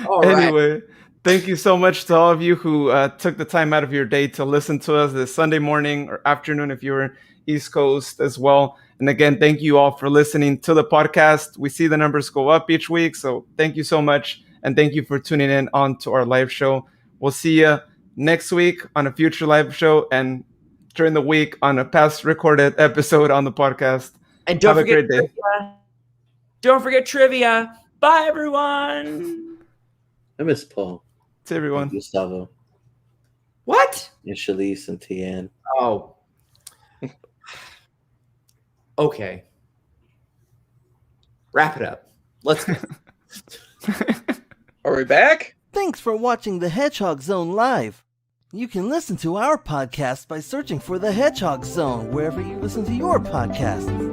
All right. Anyway, thank you so much to all of you who took the time out of your day to listen to us this Sunday morning or afternoon if you're East Coast as well. And again, thank you all for listening to the podcast. We see the numbers go up each week, so thank you so much. And thank you for tuning in on to our live show. We'll see you next week on a future live show and during the week on a past recorded episode on the podcast. And don't Have a forget great day. trivia. Don't forget trivia. Bye, everyone. I miss Paul, To and everyone. Gustavo, What? and Shalise, and Tian. Oh. Okay. Wrap it up. Let's go. Are we back? Thanks for watching the Hedgehog Zone live. You can listen to our podcast by searching for the Hedgehog Zone wherever you listen to your podcast.